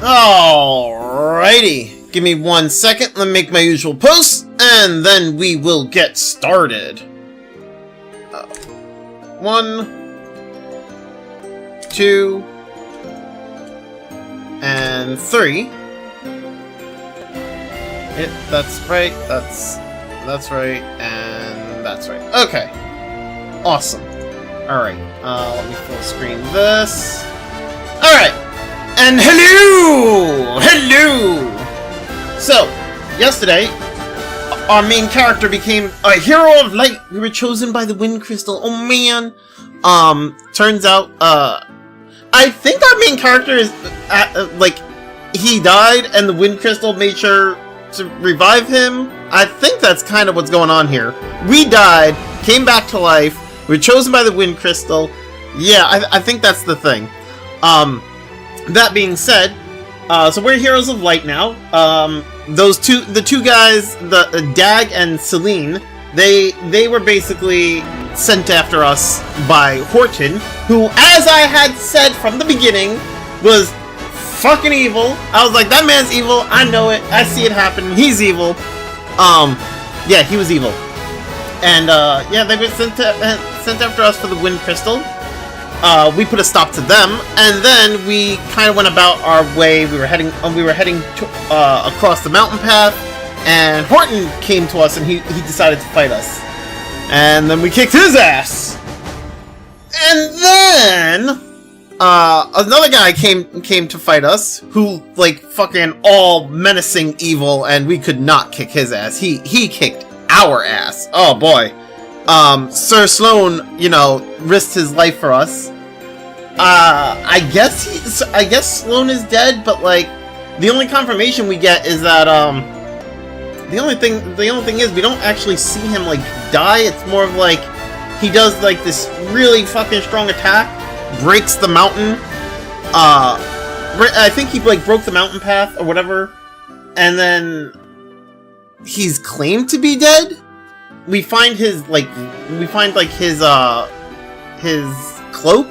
Alrighty, give me 1 second, let me make my usual post, and then we will get started. 1, 2, and 3. That's right, that's right, and that's right. Okay, awesome. Alright, let me full screen this. Alright, and hello! So, yesterday, our main character became a hero of light. We were chosen by the Wind Crystal. Oh man. Turns out, I think our main character is, he died and the Wind Crystal made sure to revive him. I think that's kind of what's going on here. We died, came back to life, we were chosen by the Wind Crystal. Yeah, I think that's the thing. That being said, so we're heroes of light now. The two guys, the Dag and Selene, they were basically sent after us by Horten, who, as I had said from the beginning, was fucking evil. I was like, that man's evil. I know it. I see it happen. He's evil. Yeah, he was evil. And yeah, they were sent after us for the Wind Crystal. We put a stop to them, and then we kind of went about our way. We were heading across the mountain path, and Horten came to us, and he decided to fight us. And then we kicked his ass. And then another guy came to fight us, who like fucking all menacing evil, and we could not kick his ass. He kicked our ass. Oh boy. Sir Sloan, you know, risked his life for us. I guess Sloan is dead, but like, the only confirmation we get is that, the only thing is we don't actually see him like die. It's more of like, he does like this really fucking strong attack, breaks the mountain. I think he like broke the mountain path or whatever, and then he's claimed to be dead. We find his cloak,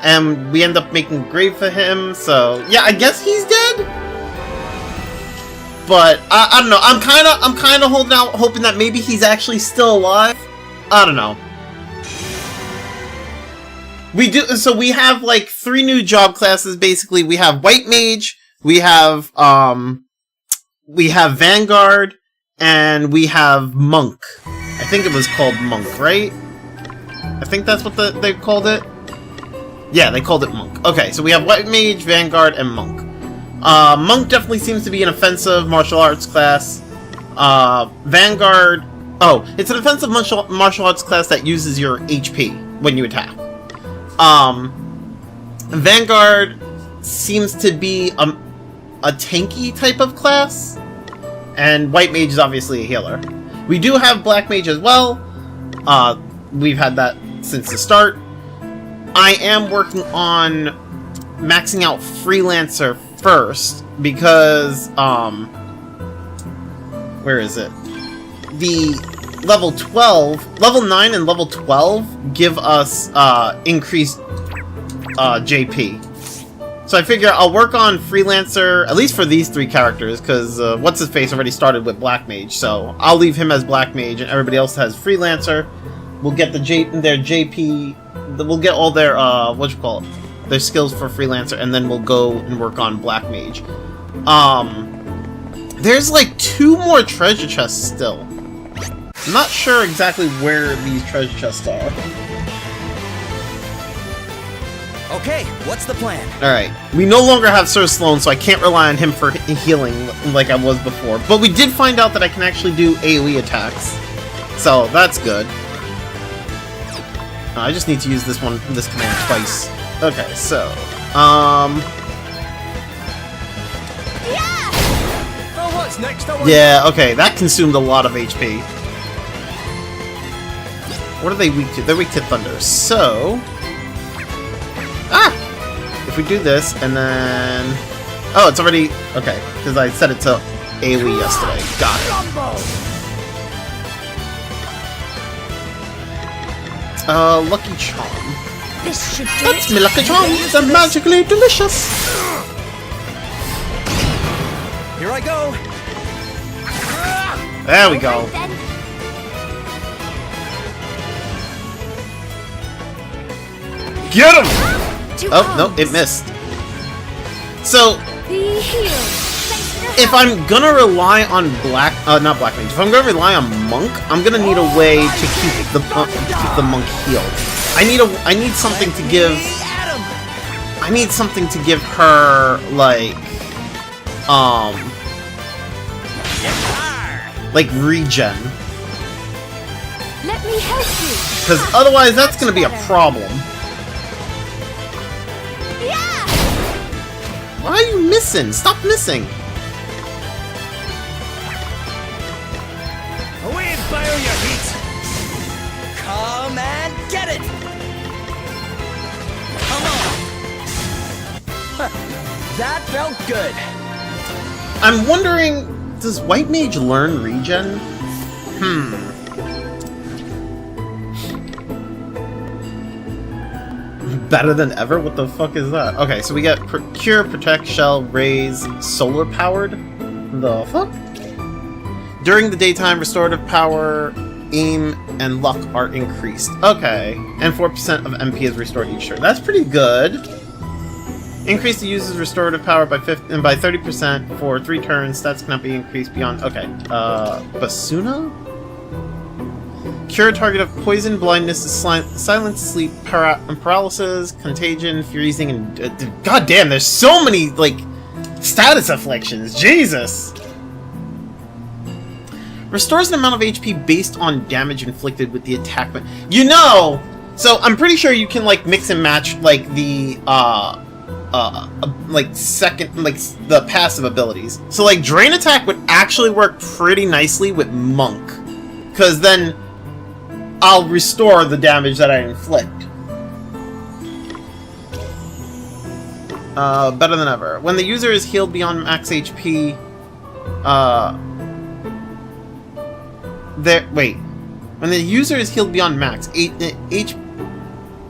and we end up making a grave for him. So yeah, I guess he's dead. But I don't know. I'm kind of holding out, hoping that maybe he's actually still alive. I don't know. So we have like 3 new job classes. Basically, we have White Mage, we have Vanguard, and we have Monk. I think it was called Monk, right? I think that's what they called it. Yeah, they called it Monk. Okay, so we have White Mage, Vanguard, and Monk. Monk definitely seems to be an offensive martial arts class. Vanguard... Oh, it's an offensive martial arts class that uses your HP when you attack. Vanguard seems to be a tanky type of class. And White Mage is obviously a healer. We do have Black Mage as well. We've had that since the start. I am working on maxing out Freelancer first because, where is it? The level 9 and level 12 give us increased JP. So I figure I'll work on Freelancer, at least for these 3 characters, because What's-His-Face already started with Black Mage, so I'll leave him as Black Mage, and everybody else has Freelancer. We'll get their JP, we'll get all their, their skills for Freelancer, and then we'll go and work on Black Mage. There's like 2 more treasure chests still. I'm not sure exactly where these treasure chests are. Okay, what's the plan? Alright, we no longer have Sir Sloan, so I can't rely on him for healing like I was before. But we did find out that I can actually do AoE attacks. So, that's good. I just need to use this command twice. Okay, so, Oh, what's next? yeah, okay, that consumed a lot of HP. What are they weak to? They're weak to thunder, so... If we do this, and then... Oh, it's already... Okay, because I set it to AoE yesterday. Got it. Lucky Charm. This should do That's me Lucky Charm! They're magically delicious! Here I go. There we go. Right then. Get him! To Oh, no, arms. it missed. So, Be healed. Face the if I'm gonna rely on not Black Mage, if I'm gonna rely on Monk, I'm gonna need a way to keep the Monk healed. I need something to give. Adam. I need something to give her like regen, Let me help you. because otherwise that's gonna be a problem. Yeah. Why are you missing? Stop missing. Away and fire your heat. Come and get it. Come on. That felt good. I'm wondering, does White Mage learn regen? Better than ever? What the fuck is that? Okay, so we get Cure, Protect, Shell, Raise, Solar Powered? The fuck? During the daytime, restorative power, aim, and luck are increased. Okay, and 4% of MP is restored each turn. That's pretty good. Increase the user's restorative power by 30% for 3 turns. Stats cannot be increased beyond. Okay, Basuna? Cure target of poison, blindness, silent sleep, paralysis, contagion, freezing, and god damn, there's so many like status afflictions. Jesus. Restores an amount of HP based on damage inflicted with the attack. But you know, so I'm pretty sure you can like mix and match like the the passive abilities. So like Drain Attack would actually work pretty nicely with Monk, because then I'll restore the damage that I inflict. Better than ever. When the user is healed beyond max HP, when the user is healed beyond max,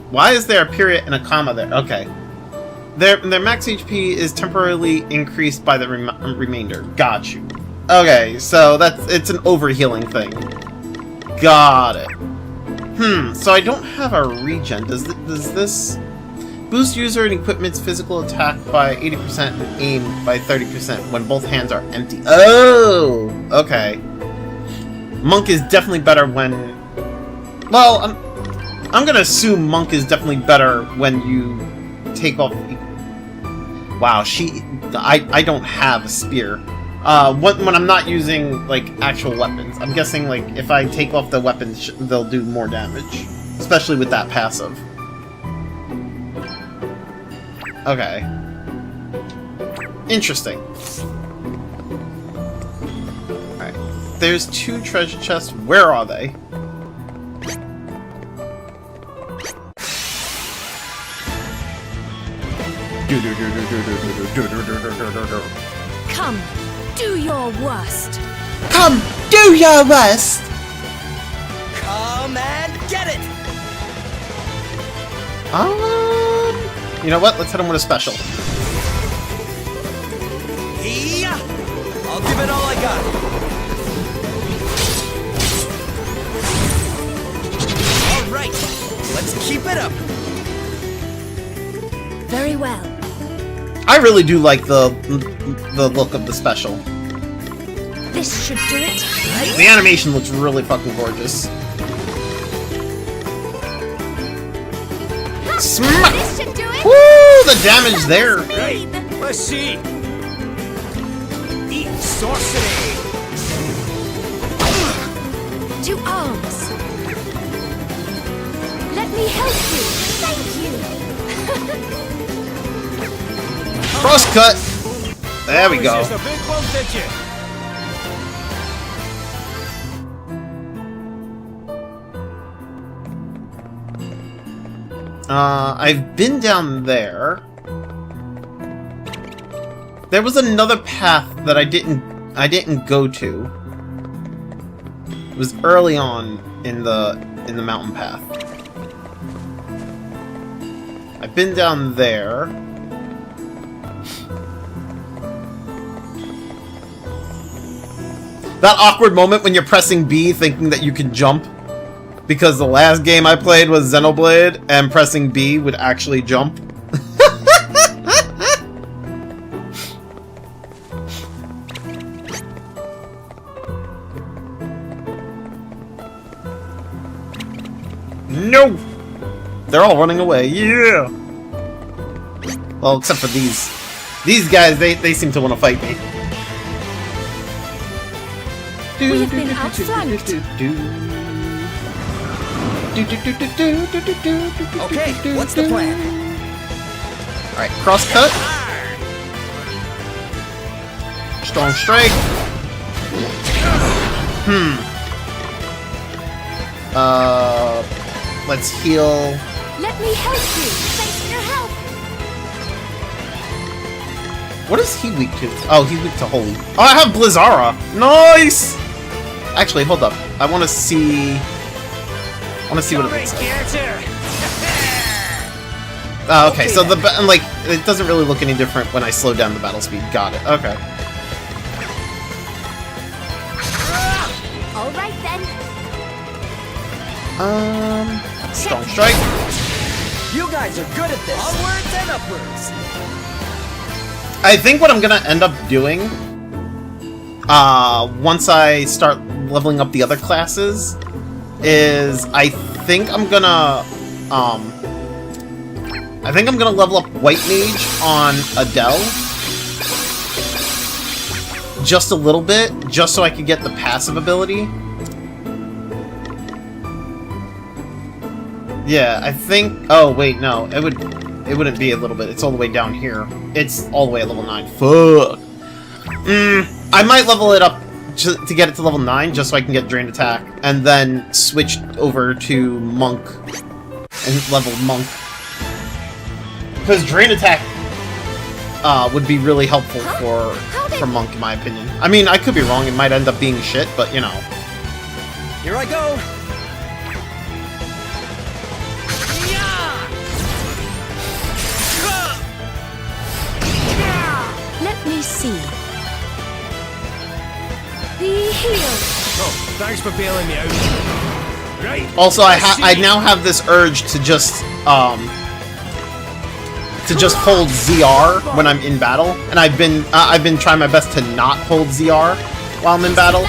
why is there a period and a comma there? Okay. Their max HP is temporarily increased by the remainder. Got you. Okay, so it's an overhealing thing. Got it. So I don't have a regen. Does this boost user and equipment's physical attack by 80% and aim by 30% when both hands are empty? Oh, okay. Monk is definitely better when... Well, I'm gonna assume Monk is definitely better when you take off... Wow, I don't have a spear. When I'm not using, like, actual weapons. I'm guessing, like, if I take off the weapons, they'll do more damage. Especially with that passive. Okay. Interesting. Alright. There's 2 treasure chests. Where are they? Come, do your worst. Come, do your worst! Come and get it. You know what? Let's hit him with a special. Yeah. I'll give it all I got. All right. Let's keep it up. Very well. I really do like the look of the special. This should do it. The animation looks really fucking gorgeous. Smack! This should do it. Woo! The damage there. Right. Let's see. Eat sorcery. To arms. Let me help you. Thank you. Cross cut. There we go. Just a big bump, did you? I've been down there. There was another path that I didn't go to. It was early on in the mountain path. I've been down there. That awkward moment when you're pressing B thinking that you can jump. Because the last game I played was Xenoblade, and pressing B would actually jump. No! They're all running away. Yeah! Well, except for these. These guys, they seem to want to fight me. We have been outflanked. Okay, what's the plan? Alright, cross cut. Strong strike. Let's heal. Let me help you. Thanks for your help. What is he weak to? Oh, he's weak to holy. Oh, I have Blizzara. Nice! Actually, hold up. I want to see what it looks like. Okay, so the like it doesn't really look any different when I slow down the battle speed. Got it. Okay. All right then. Strong strike. You guys are good at this. Onwards and upwards. I think what I'm gonna end up doing, once I start leveling up the other classes, is I think I'm gonna level up White Mage on Adele. Just a little bit, just so I can get the passive ability. Yeah, I think... Oh, wait, no. It wouldn't be a little bit. It's all the way down here. It's all the way at level 9. Fuck. I might level it up to get it to level 9, just so I can get Drained Attack, and then switch over to Monk, and level Monk. Because Drained Attack would be really helpful for Monk, in my opinion. I mean, I could be wrong. It might end up being shit, but, you know. Here I go. Let me see. Be healed. Oh, thanks for bailing me out. Right. Also, I now have this urge to just hold ZR when I'm in battle, and I've been trying my best to not hold ZR while I'm in battle,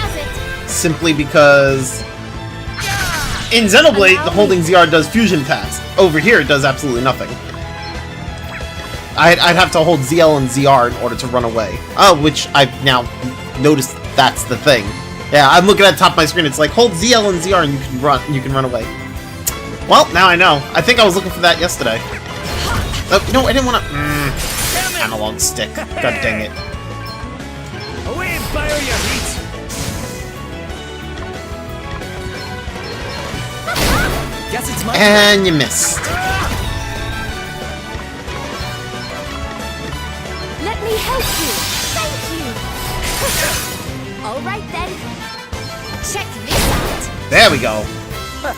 simply because in Xenoblade the holding ZR does fusion attacks. Over here it does absolutely nothing. I'd have to hold ZL and ZR in order to run away. Oh, which I've now noticed that's the thing. Yeah, I'm looking at the top of my screen. It's like hold ZL and ZR and you can run away. Well, now I know. I think I was looking for that yesterday. Oh, no, I didn't want to... analog stick. God dang it. Away and fire your heat. Guess it's my And you missed. Let me help you. Thank you. All right then. Check this out. There we go.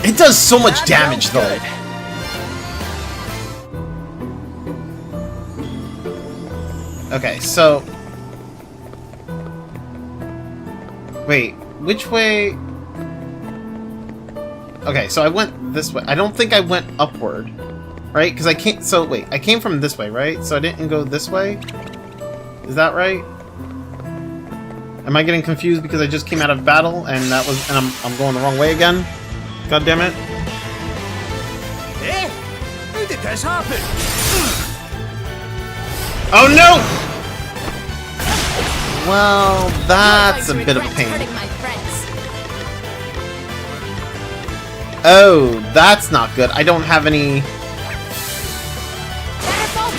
It does so much damage, though. Okay, so... Wait, which way... Okay, so I went this way. I don't think I went upward. Right? Because I can't... So, wait, I came from this way, right? So I didn't go this way? Is that right? Am I getting confused because I just came out of battle and that was... And I'm going the wrong way again? God damn it. Eh? How did this happen? Oh no! Well, that's a bit of a pain. Oh, that's not good. I don't have any...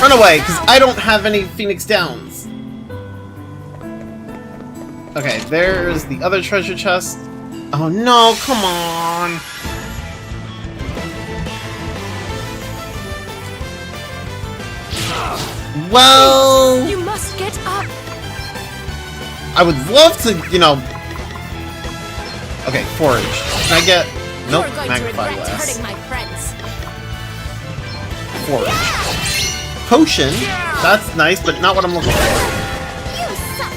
Run away, because I don't have any Phoenix Downs. Okay, there's the other treasure chest. Oh no, come on! Well... You must get up. I would love to, you know... Okay, forage. Can I get... Nope, magnify glass. My friends. Forage. Potion? That's nice, but not what I'm looking for. You suck.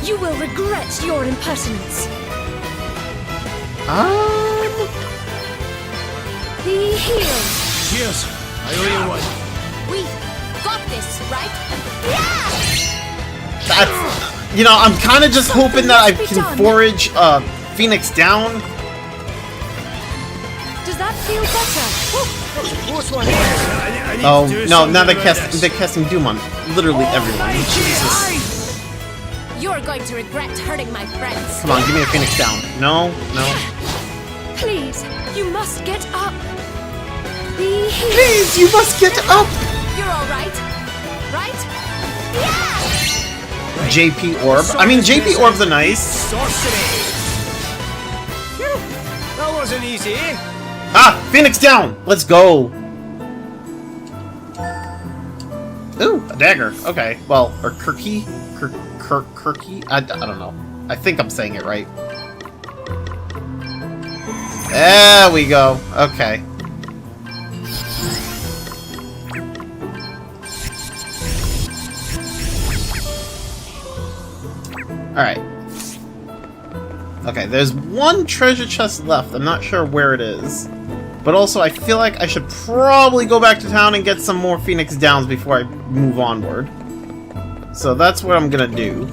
You will regret your impertinence. Be healed. Cheers. I owe you one. We've got this, right? Yeah! That's... You know, I'm kind of just hoping that I can forage Phoenix down. Does that feel better? Close one. I need Oh, to do no, now something they're casting Doom on literally everyone. Jesus. You're going to regret hurting my friends. Come on, give me a Phoenix down. No, no. Please, you must get up. Be healed. Please, you must get up! You're all right, right? Yeah! JP Orb. I mean, JP Orbs are nice. Sorcery. Phew, that wasn't easy. Ah, Phoenix down! Let's go! Ooh, a dagger. Okay, well, or Kirky? Kirky? I don't know. I think I'm saying it right. There we go. Okay. Alright. Okay, there's one treasure chest left. I'm not sure where it is. But also, I feel like I should probably go back to town and get some more Phoenix Downs before I move onward. So that's what I'm gonna do.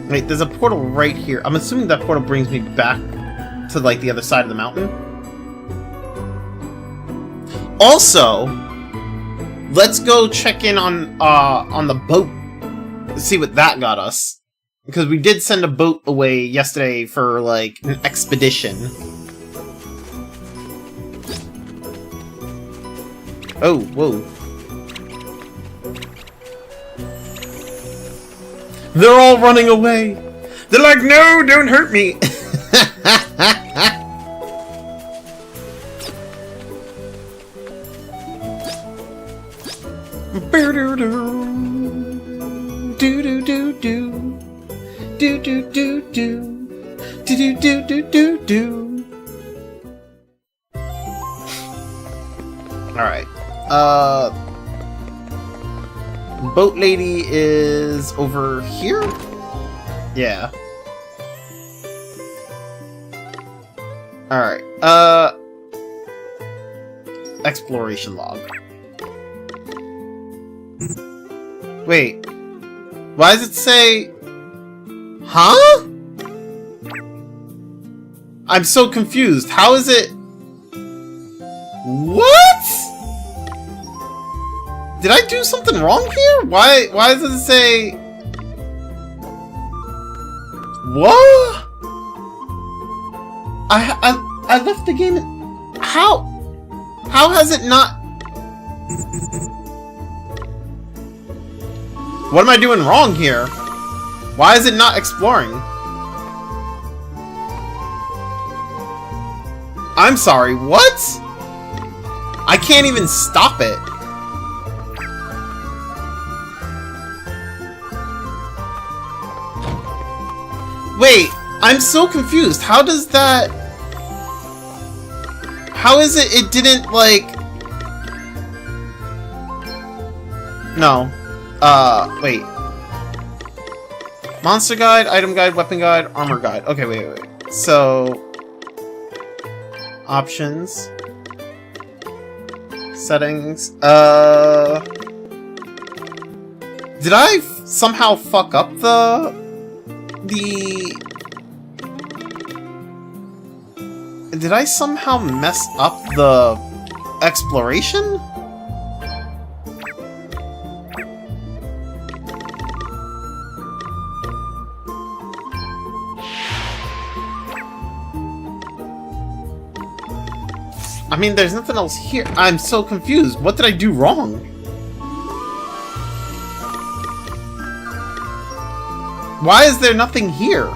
Wait, there's a portal right here. I'm assuming that portal brings me back to, like, the other side of the mountain. Also, let's go check in on the boat. See what that got us. Because we did send a boat away yesterday for, like, an expedition. Oh, whoa. They're all running away! They're like, no, don't hurt me! Do-do-do-do. Do-do-do-do. Do-do-do-do-do-do. Alright. Boat lady is over here? Yeah. Alright. Exploration log. Wait. Why does it say... Huh? I'm so confused. How is it... What? Did I do something wrong here? Why does it say... What? I left the game... How has it not... What am I doing wrong here? Why is it not exploring? I'm sorry, what? I can't even stop it. Wait, I'm so confused. How does that... How is it didn't, like... No. Wait. Monster guide, item guide, weapon guide, armor guide. Okay, wait. So... Options. Settings. Did I somehow fuck up the... Did I somehow mess up the exploration? I mean, there's nothing else here. I'm so confused. What did I do wrong? Why is there nothing here?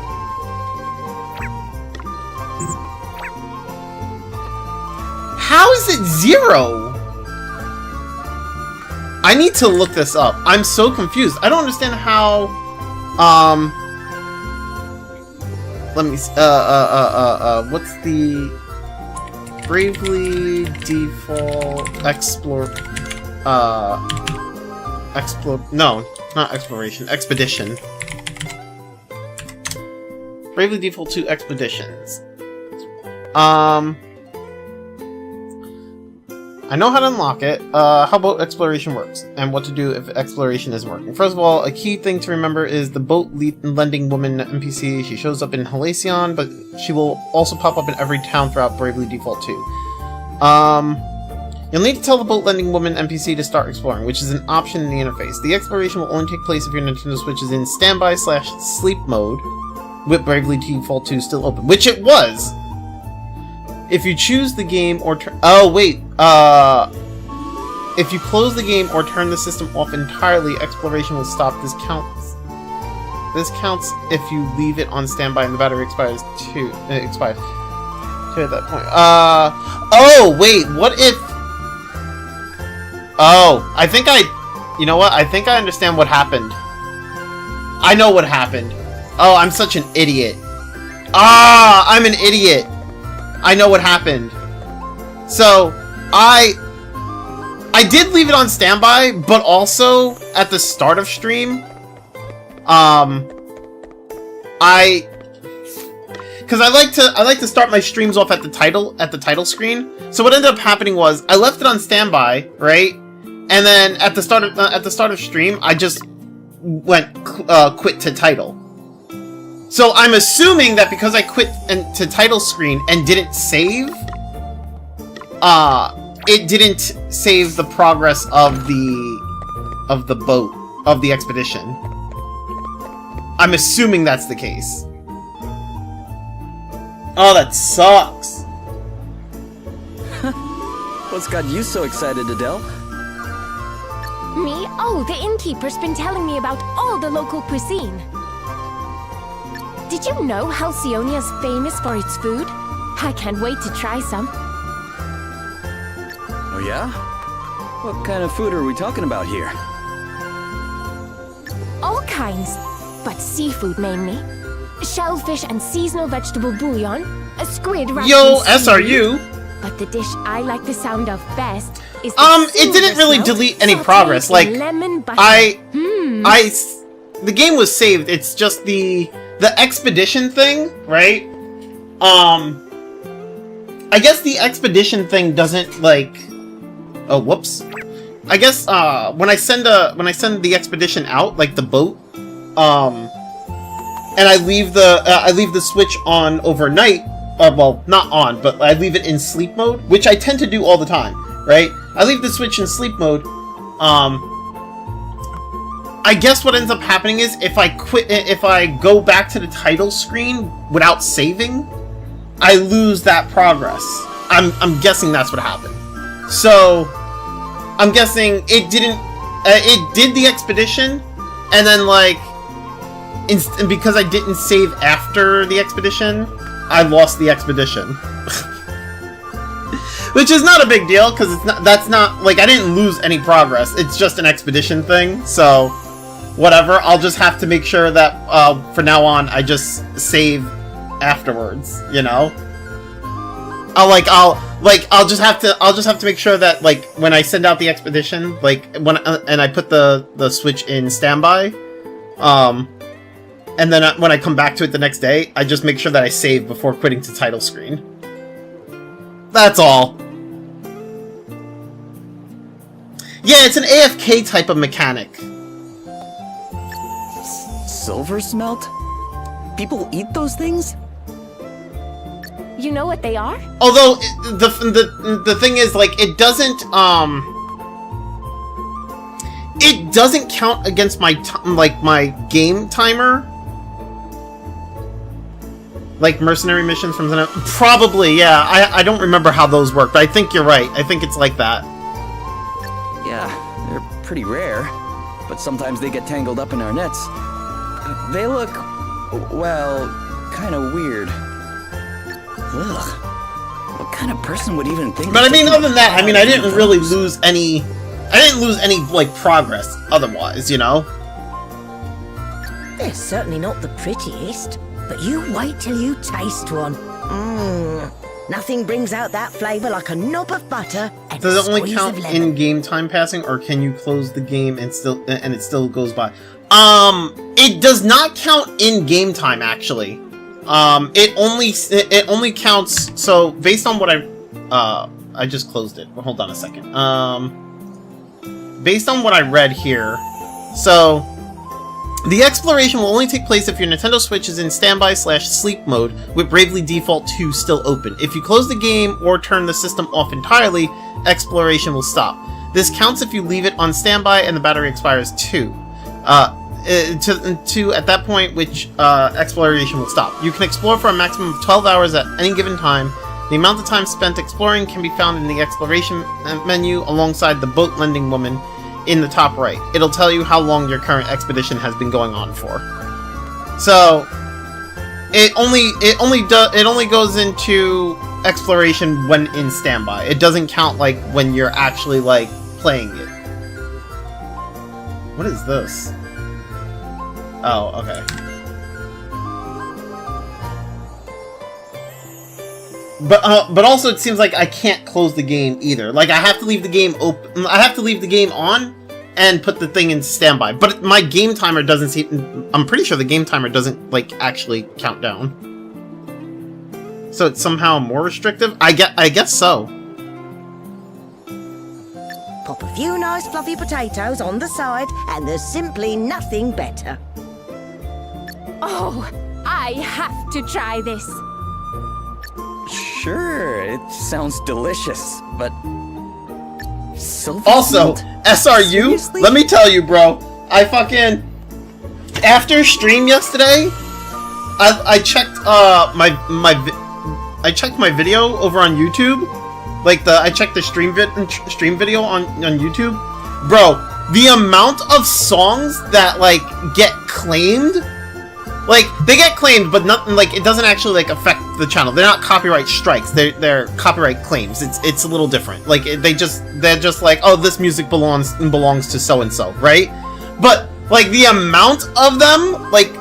How is it 0? I need to look this up. I'm so confused. I don't understand how... Let me... what's the... Bravely default... Explore... No. Not exploration, expedition. Bravely Default 2 expeditions. I know how to unlock it. How about exploration works, and what to do if exploration isn't working. First of all, a key thing to remember is the boat lending woman NPC. She shows up in Halcyon, but she will also pop up in every town throughout Bravely Default 2. You'll need to tell the boat lending woman NPC to start exploring, which is an option in the interface. The exploration will only take place if your Nintendo Switch is in standby/sleep mode, with Bravely Default 2 still open, which it was! If you choose the game or if you close the game or turn the system off entirely, exploration will stop. This counts if you leave it on standby and the battery expires too. It expires too at that point. Oh wait, what if? Oh, you know what? I think I understand what happened. I know what happened. Oh, I'm such an idiot. I'm an idiot. I know what happened. So, I did leave it on standby, but also at the start of stream, because I like to start my streams off at the title screen. So what ended up happening was I left it on standby, right? And then at the start of stream, I just went quit to title. So I'm assuming that because I quit to title screen and didn't save, it didn't save the progress of the boat, of the expedition. I'm assuming that's the case. Oh, that sucks. What's got you so excited, Adele? Me? Oh, the innkeeper's been telling me about all the local cuisine. Did you know Halcyonia's famous for its food? I can't wait to try some. Oh yeah? What kind of food are we talking about here? All kinds, but seafood mainly. Shellfish and seasonal vegetable bouillon, a squid wrapped Yo, in seaweed. SRU! But the dish I like the sound of best is it didn't really delete any progress. Like, lemon butter. the game was saved. It's just the expedition thing, right? I guess the expedition thing doesn't like. Oh, whoops. I guess when I send the expedition out, like the boat, and I leave the Switch on overnight. Well, not on, but I leave it in sleep mode, which I tend to do all the time, right? I leave the Switch in sleep mode. I guess what ends up happening is if I go back to the title screen without saving, I lose that progress. I'm guessing that's what happened. So, I'm guessing it didn't. It did the expedition, and then like, because I didn't save after the expedition, I lost the expedition. Which is not a big deal, because that's not, like, I didn't lose any progress. It's just an expedition thing, so whatever. I'll just have to make sure that for now on I just save afterwards, you know? I'll just have to make sure that, like, when I send out the expedition, like, and I put the Switch in standby, and then when I come back to it the next day, I just make sure that I save before quitting to title screen. That's all. Yeah, it's an AFK type of mechanic. Silver smelt? People eat those things? You know what they are? Although the thing is, like, it doesn't count against my my game timer. Like mercenary missions from the... Probably, yeah. I don't remember how those work, but I think you're right. I think it's like that. Yeah, they're pretty rare, but sometimes they get tangled up in our nets. They look, well, kind of weird. Ugh. What kind of person would even think? But I mean, other than that, I mean, I didn't really lose any... I didn't lose any, like, progress otherwise, you know? They're certainly not the prettiest, but you wait till you taste one. Mmm. Nothing brings out that flavour like a knob of butter and Does a it only squeeze count of lemon. in-game time passing, or can you close the game and it still goes by? It does not count in-game time, actually. It only counts. So based on what I just closed it. Hold on a second. Based on what I read here, so the exploration will only take place if your Nintendo Switch is in standby/sleep mode with Bravely Default 2 still open. If you close the game or turn the system off entirely, exploration will stop. This counts if you leave it on standby and the battery expires too. At that point, which exploration will stop. You can explore for a maximum of 12 hours at any given time. The amount of time spent exploring can be found in the exploration menu alongside the boat lending woman in the top right. It'll tell you how long your current expedition has been going on for. So it only goes into exploration when in standby. It doesn't count like when you're actually like playing it. What is this? Oh, okay. But also it seems like I can't close the game either. Like I have to leave the game open. I have to leave the game on and put the thing in standby. But my game timer doesn't seem. I'm pretty sure the game timer doesn't like actually count down. So it's somehow more restrictive. I guess so. Pop a few nice fluffy potatoes on the side, and there's simply nothing better. Oh, I have to try this. Sure, it sounds delicious, but... Also, SRU, Seriously? let me tell you, bro. I fucking... After stream yesterday, I checked I checked my video over on YouTube. Like I checked the stream video on YouTube. Bro, the amount of songs that like get claimed, like they get claimed, but nothing like it doesn't actually like affect the channel. They're not copyright strikes. They're copyright claims. It's a little different. Like they're just like, oh, this music belongs to so and so, right? But like the amount of them, like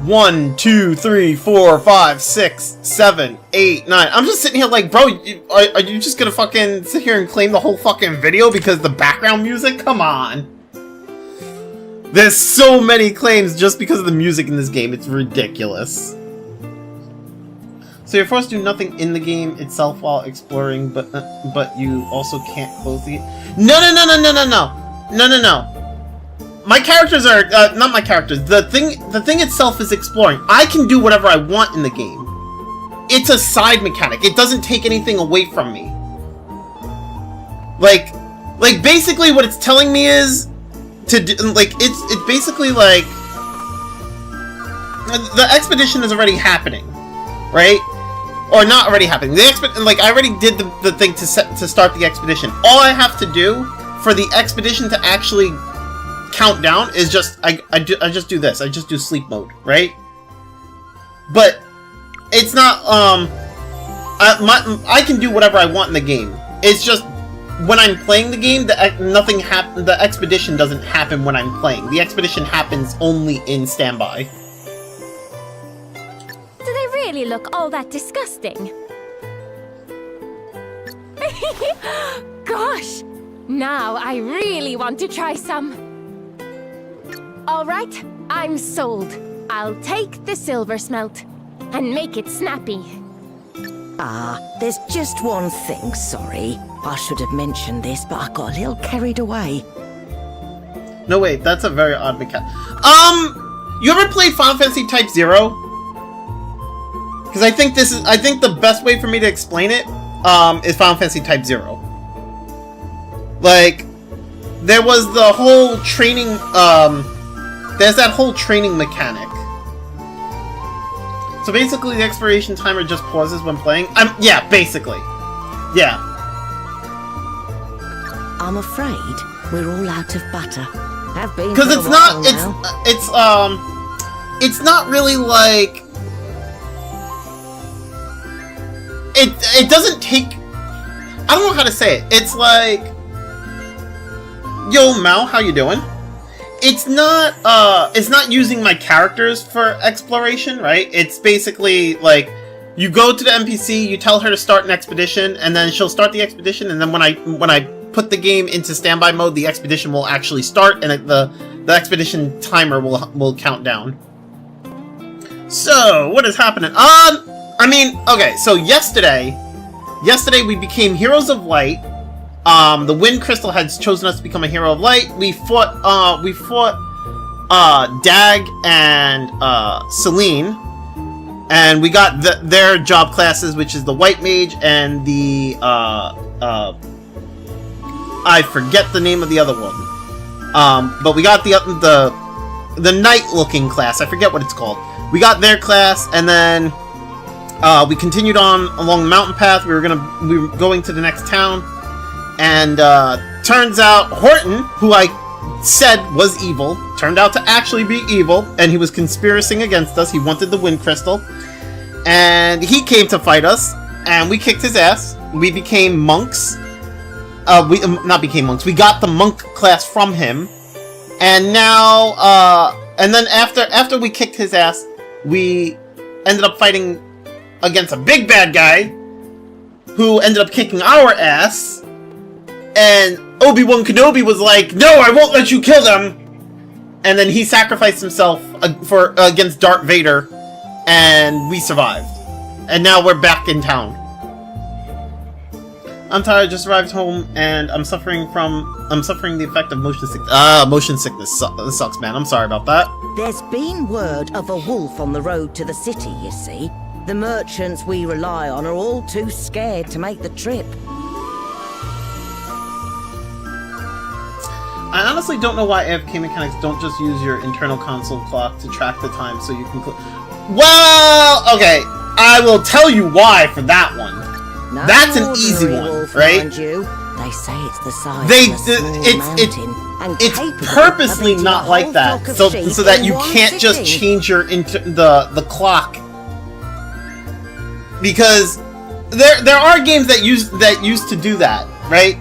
1, 2, 3, 4, 5, 6, 7, 8, 9. I'm just sitting here like, bro, are you just gonna fucking sit here and claim the whole fucking video because the background music? Come on. There's so many claims just because of the music in this game. It's ridiculous. So you're forced to do nothing in the game itself while exploring, but you also can't close the... No. My characters are not my characters. The thing itself is exploring. I can do whatever I want in the game. It's a side mechanic. It doesn't take anything away from me. Like basically what it's telling me is to do, like it's basically like the expedition is already happening, right? Or not already happening. Like I already did the thing to start the expedition. All I have to do for the expedition to actually count down is just I just do this. I just do sleep mode, right? But it's not I can do whatever I want in the game. It's just when I'm playing the game, the expedition doesn't happen when I'm playing. The expedition happens only in standby. Do they really look all that disgusting? Gosh! Now I really want to try some. Alright, I'm sold. I'll take the silver smelt and make it snappy. Ah, there's just one thing, sorry. I should have mentioned this, but I got a little carried away. No, wait, that's a very odd mechanic. You ever played Final Fantasy Type 0? Because I think the best way for me to explain it, is Final Fantasy Type 0. Like, there was the whole training, there's that whole training mechanic. So basically the exploration timer just pauses when playing. Yeah, basically. Yeah. I'm afraid we're all out of butter. Have been Because for a it's while not, now. it's not really like... It doesn't take... I don't know how to say it. It's like... Yo, Mao, how you doing? It's not using my characters for exploration, right? It's basically, like, You go to the NPC, you tell her to start an expedition, and then she'll start the expedition, and then when I put the game into standby mode, the expedition will actually start, and the expedition timer will count down. So, what is happening? I mean, okay, so yesterday we became Heroes of Light. The Wind Crystal had chosen us to become a Hero of Light. We fought Dag and Selene, and we got their job classes, which is the White Mage and the I forget the name of the other one. But we got the Knight-looking class. I forget what it's called. We got their class, and then we continued on along the mountain path. We were going to the next town, and turns out Horten, who I said was evil, turned out to actually be evil, and he was conspiring against us. He wanted the Wind Crystal, and he came to fight us, and we kicked his ass. We became monks. We not became monks. We got the monk class from him, and now, and then after we kicked his ass, we ended up fighting against a big bad guy who ended up kicking our ass, and Obi-Wan Kenobi was like, "No, I won't let you kill them," and then he sacrificed himself against Darth Vader, and we survived, and now we're back in town. I'm tired. Just arrived home, and I'm suffering the effect of motion sickness. Motion sickness. This sucks, man. I'm sorry about that. There's been word of a wolf on the road to the city, you see. The merchants we rely on are all too scared to make the trip. I honestly don't know why AFK mechanics don't just use your internal console clock to track the time so you can... Well, okay. I will tell you why for that one. No, that's an easy one, right? You. They say it's the size of a small mountain, and it's capable purposely of not like that, so that you can't just change your the clock. Because there are games that used to do that, right?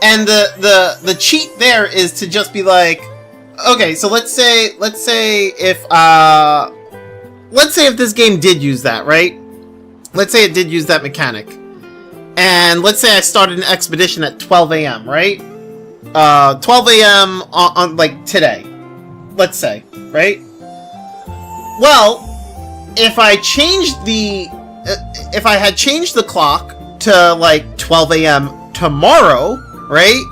And the cheat there is to just be like, okay, so let's say if this game did use that, right? Let's say it did use that mechanic. And let's say I started an expedition at 12 a.m., right? 12 a.m. on like today. Let's say, right? Well, if I had changed the clock to like 12 a.m. tomorrow, right?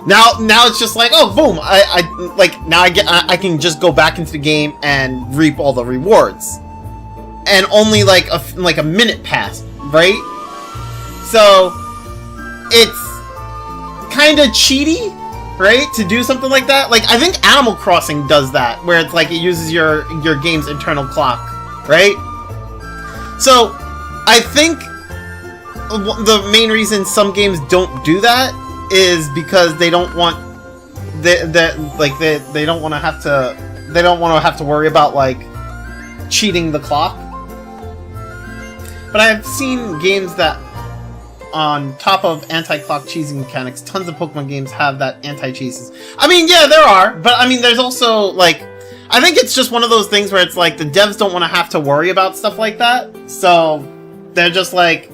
Now it's just like, oh, boom! I can just go back into the game and reap all the rewards, and only like a minute passed, right? So it's kind of cheaty, right? To do something like that. Like I think Animal Crossing does that, where it's like it uses your game's internal clock, right? So I think the main reason some games don't do that is because they don't want they don't want to have to worry about like cheating the clock. But I've seen games that, on top of anti-clock cheesing mechanics, tons of Pokemon games have that anti-cheeses. I mean, yeah, there are, but I mean, there's also like, I think it's just one of those things where it's like the devs don't want to have to worry about stuff like that, so they're just like,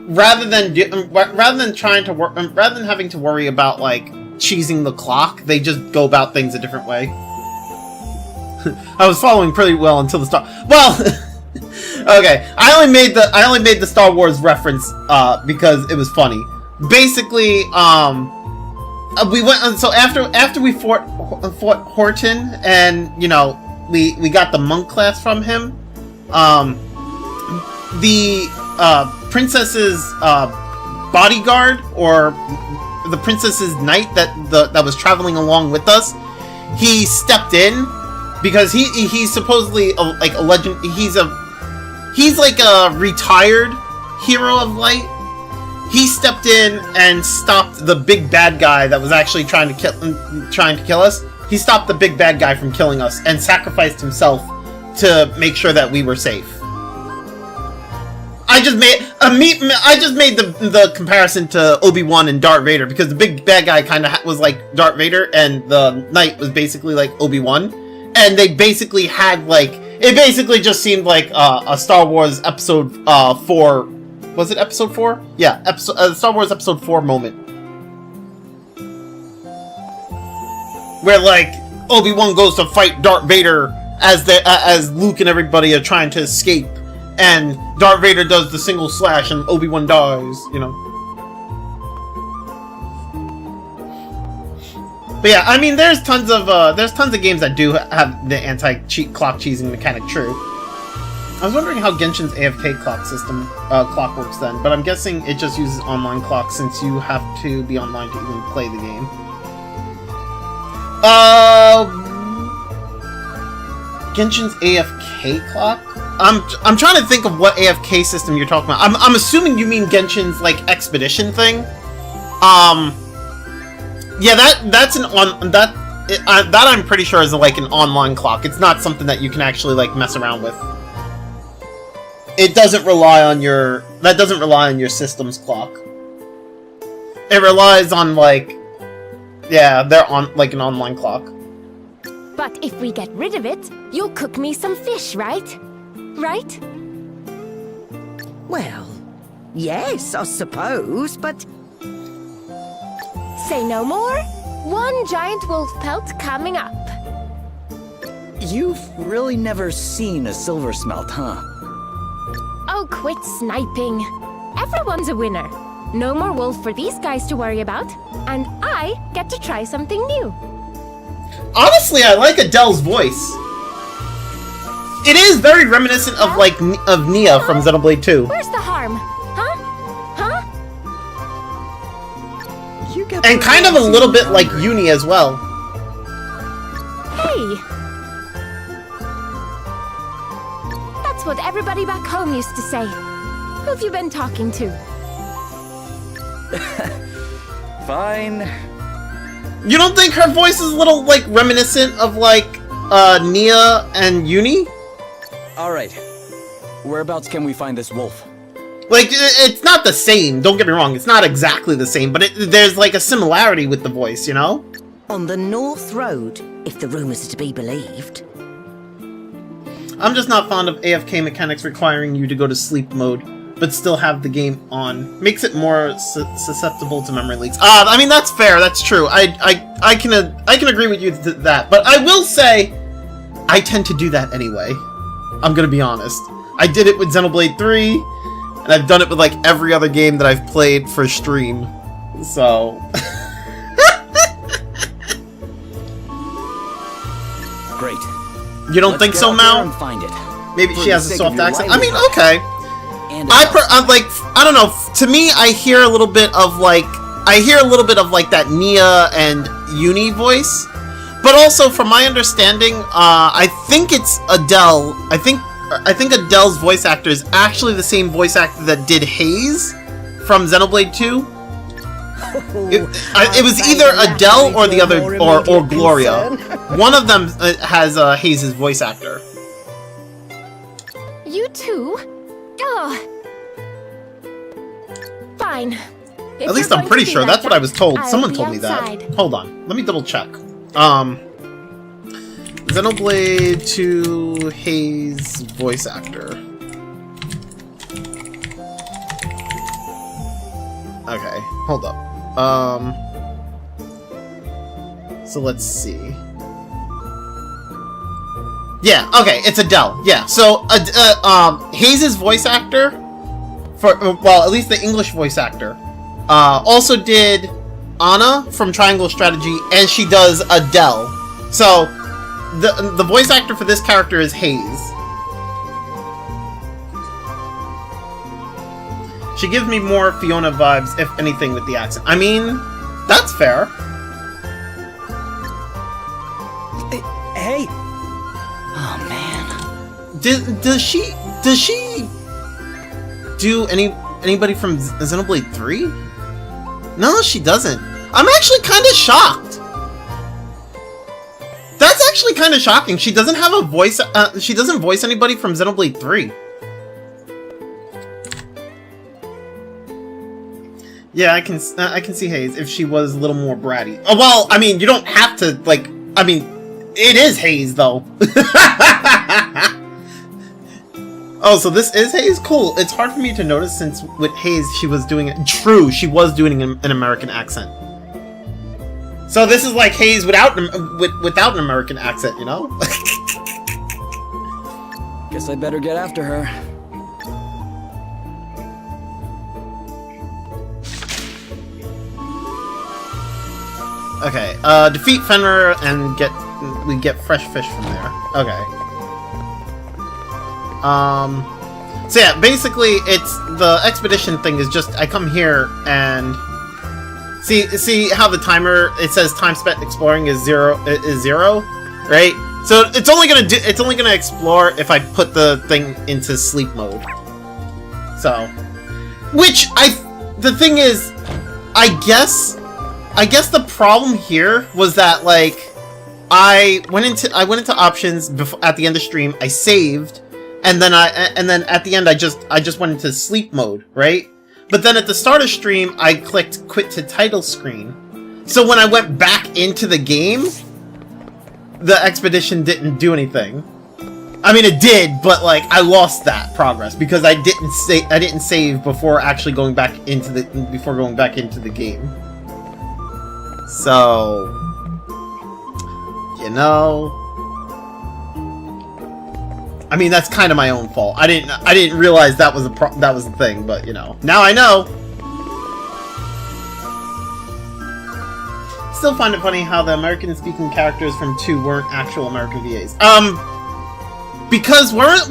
rather than having to worry about like cheesing the clock, they just go about things a different way. I was following pretty well until the start. Well. Okay, I only made the Star Wars reference because it was funny. Basically, we went, so after we fought Horten, and you know we got the monk class from him. The princess's bodyguard, or the princess's knight that was traveling along with us, he stepped in because he's supposedly like a legend. He's like a retired hero of light. He stepped in and stopped the big bad guy that was actually trying to kill us. He stopped the big bad guy from killing us and sacrificed himself to make sure that we were safe. I just made the comparison to Obi-Wan and Darth Vader, because the big bad guy kind of was like Darth Vader and the knight was basically like Obi-Wan, and they basically had like It basically just seemed like a Star Wars Episode 4. Was it Episode 4? Yeah, Star Wars Episode 4 moment. Where, like, Obi-Wan goes to fight Darth Vader as Luke and everybody are trying to escape. And Darth Vader does the single slash and Obi-Wan dies, you know. But yeah, I mean, there's tons of games that do have the anti-cheat clock cheesing mechanic true. I was wondering how Genshin's AFK clock works then, but I'm guessing it just uses online clock since you have to be online to even play the game. Genshin's AFK clock? I'm trying to think of what AFK system you're talking about. I'm assuming you mean Genshin's like expedition thing. Yeah, that I'm pretty sure is like an online clock. It's not something that you can actually like mess around with. It doesn't rely on your system's clock. It relies on like, yeah, they're on like an online clock. But if we get rid of it, you'll cook me some fish, right? Right? Well, yes, I suppose, but... Say no more. One giant wolf pelt coming up. You've really never seen a silver smelt, huh? Oh, quit sniping. Everyone's a winner. No more wolf for these guys to worry about. And I get to try something new. Honestly, I like Adele's voice. It is very reminiscent of like of Nia from Xenoblade 2. Where's the harm? Huh? And kind of a little bit like Uni as well. Hey! That's what everybody back home used to say. Who've you been talking to? Fine. You don't think her voice is a little, like, reminiscent of, like, Nia and Uni? Alright. Whereabouts can we find this wolf? Like, it's not the same, don't get me wrong, it's not exactly the same, but there's, like, a similarity with the voice, you know? On the North Road, if the rumours are to be believed. I'm just not fond of AFK mechanics requiring you to go to sleep mode, but still have the game on. Makes it more susceptible to memory leaks. I mean, that's fair, that's true. I can agree with you to that, but I will say, I tend to do that anyway. I'm gonna be honest. I did it with Xenoblade 3, and I've done it with, like, every other game that I've played for stream. So... Great. You don't think so, Mal? And find it. Maybe For she the has a sake soft of your accent. I mean, livelihood. okay. And I'm like, I don't know. To me, I hear a little bit of like that Nia and Uni voice, but also from my understanding, I think it's Adele. I think Adele's voice actor is actually the same voice actor that did Haze from Xenoblade 2. It was either Adele or the other, or Gloria. One of them has Haze's voice actor. You too? Oh. Fine. At least I'm pretty sure. That's what I was told. Someone told me that. Hold on. Let me double check. Xenoblade 2 Haze voice actor. Okay, hold up. So let's see. Yeah, okay, it's Adele. Yeah, so Haze's voice actor well, at least the English voice actor, also did Anna from Triangle Strategy, and she does Adele. So the voice actor for this character is Haze. She gives me more Fiona vibes, if anything, with the accent. I mean, that's fair. Hey! Oh, man. Does she do anybody from Xenoblade 3? No, she doesn't. I'm actually kind of shocked. That's actually kind of shocking. She doesn't have a voice. She doesn't voice anybody from Xenoblade 3. Yeah, I can see Haze if she was a little more bratty. Oh, well, I mean, you don't have to, like, I mean, it is Haze, though. Oh, so this is Haze? Cool. It's hard for me to notice since with Haze she was doing it. True, she was doing an American accent. So this is like Haze without an American accent, you know? Guess I better get after her. Okay, defeat Fenrir and we get fresh fish from there. Okay. So yeah, basically it's the expedition thing is just I come here and see how the timer, it says time spent exploring is zero, right? So it's only gonna explore if I put the thing into sleep mode. So, the thing is, I guess the problem here was that like I went into options before, at the end of stream. I saved, and then at the end I just went into sleep mode, right? But then at the start of stream I clicked quit to title screen. So when I went back into the game, the expedition didn't do anything. I mean, it did, but like I lost that progress because I didn't save before actually going back into the game. So, you know, I mean that's kind of my own fault. I didn't realize that was the thing, but you know, now I know. Still find it funny how the American-speaking characters from 2 weren't actual American VAs. Because wasn't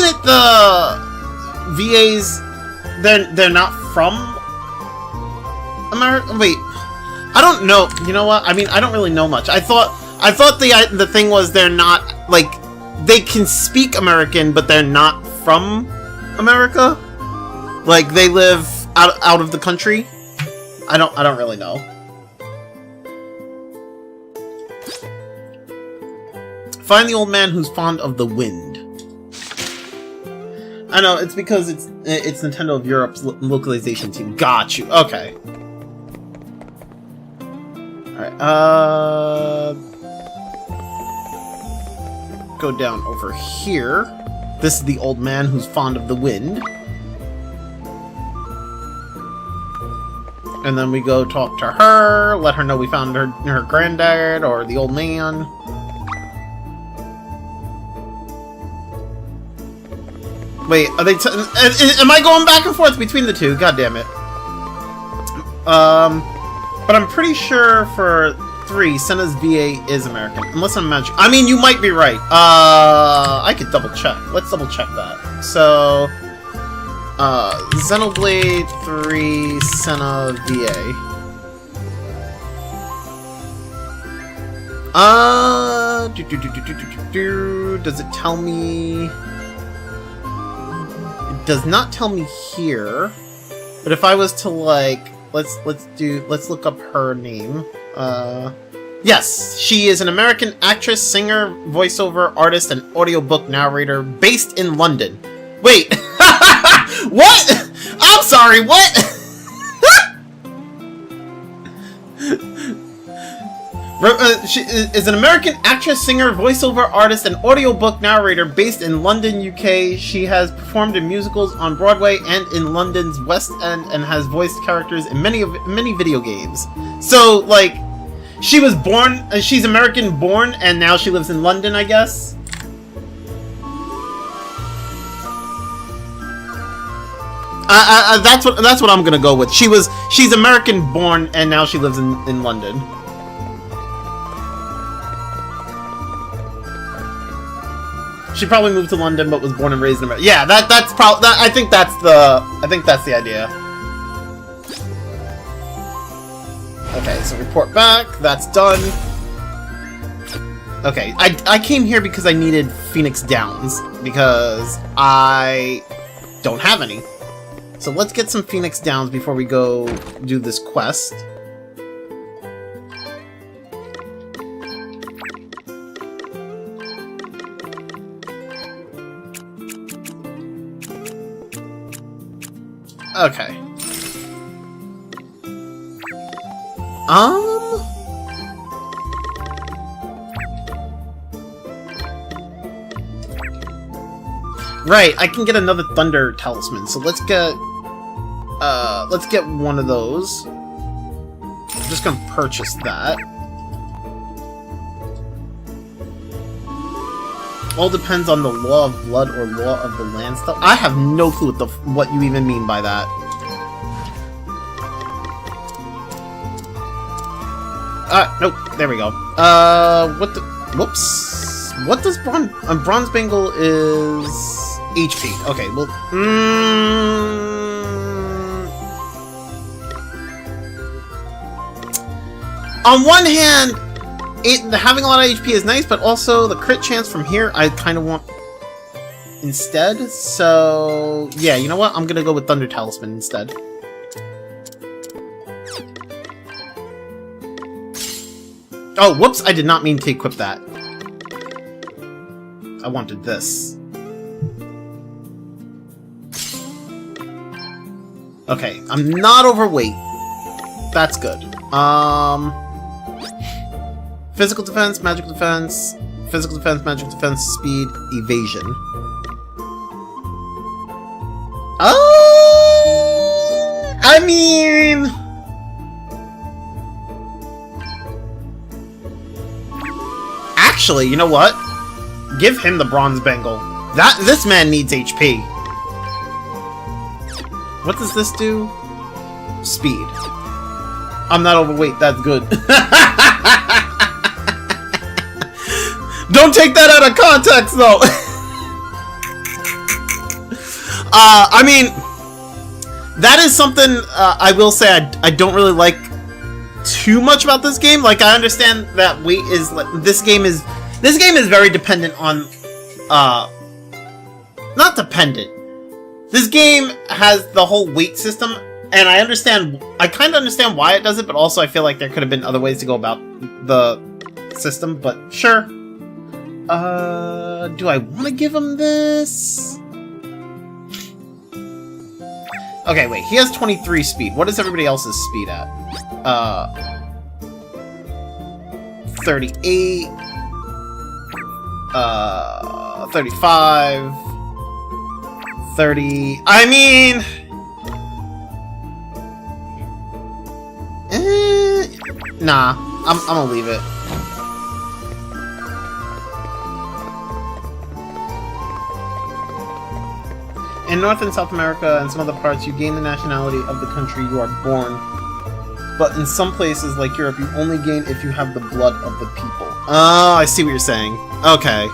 it the VAs? They're not from America. Wait, I don't know. You know what? I mean, I don't really know much. I thought the thing was they're not like they can speak American, but they're not from America. Like they live out of the country. I don't really know. Find the old man who's fond of the wind. I know, it's because it's Nintendo of Europe's localization team. Got you. Okay. Alright, go down over here. This is the old man who's fond of the wind. And then we go talk to her, let her know we found her granddad, or the old man. Wait, are they am I going back and forth between the two? God damn it. But I'm pretty sure for 3, Senna's VA is American. Unless I'm magic. I mean, you might be right. I could double check. Let's double check that. So, Xenoblade 3, Senna VA. Does it tell me? It does not tell me here. But if I was to like, let's look up her name. Yes, she is an American actress, singer, voiceover artist, and audiobook narrator based in London. Wait, what? I'm sorry, what? She is an American actress, singer, voiceover artist, and audiobook narrator based in London, UK. She has performed in musicals on Broadway and in London's West End, and has voiced characters in many video games. So, like, she was born, she's American born, and now she lives in London, I guess. That's what I'm gonna go with. She's American born, and now she lives in London. She probably moved to London, but was born and raised in America. Yeah, that's probably. I think that's the idea. Okay, so report back. That's done. Okay, I came here because I needed Phoenix Downs because I don't have any. So let's get some Phoenix Downs before we go do this quest. Okay. Right, I can get another Thunder Talisman, so let's get one of those. I'm just gonna purchase that. All depends on the law of blood or law of the land stuff. I have no clue what you even mean by that. Nope, there we go. Whoops. What does Bronze Bangle is HP. Okay, well, on one hand, having a lot of HP is nice, but also the crit chance from here I kind of want instead. So, yeah, you know what? I'm gonna go with Thunder Talisman instead. Oh, whoops! I did not mean to equip that. I wanted this. Okay, I'm not overweight. That's good. Physical defense, magical defense, magical defense, speed, evasion. I mean... Actually, you know what? Give him the Bronze Bangle. This man needs HP. What does this do? Speed. I'm not overweight, that's good. Don't take that out of context, though! I mean, that is something I will say I don't really like too much about this game. Like, I understand that weight is like this game is very dependent on not dependent. This game has the whole weight system, and I kind of understand why it does it, but also I feel like there could have been other ways to go about the system, but sure. Do I want to give him this? Okay, wait, he has 23 speed. What is everybody else's speed at? 38, 35, 30. I mean, nah, I'm gonna leave it. In North and South America and some other parts, you gain the nationality of the country you are born. But in some places, like Europe, you only gain if you have the blood of the people. Oh, I see what you're saying. Okay.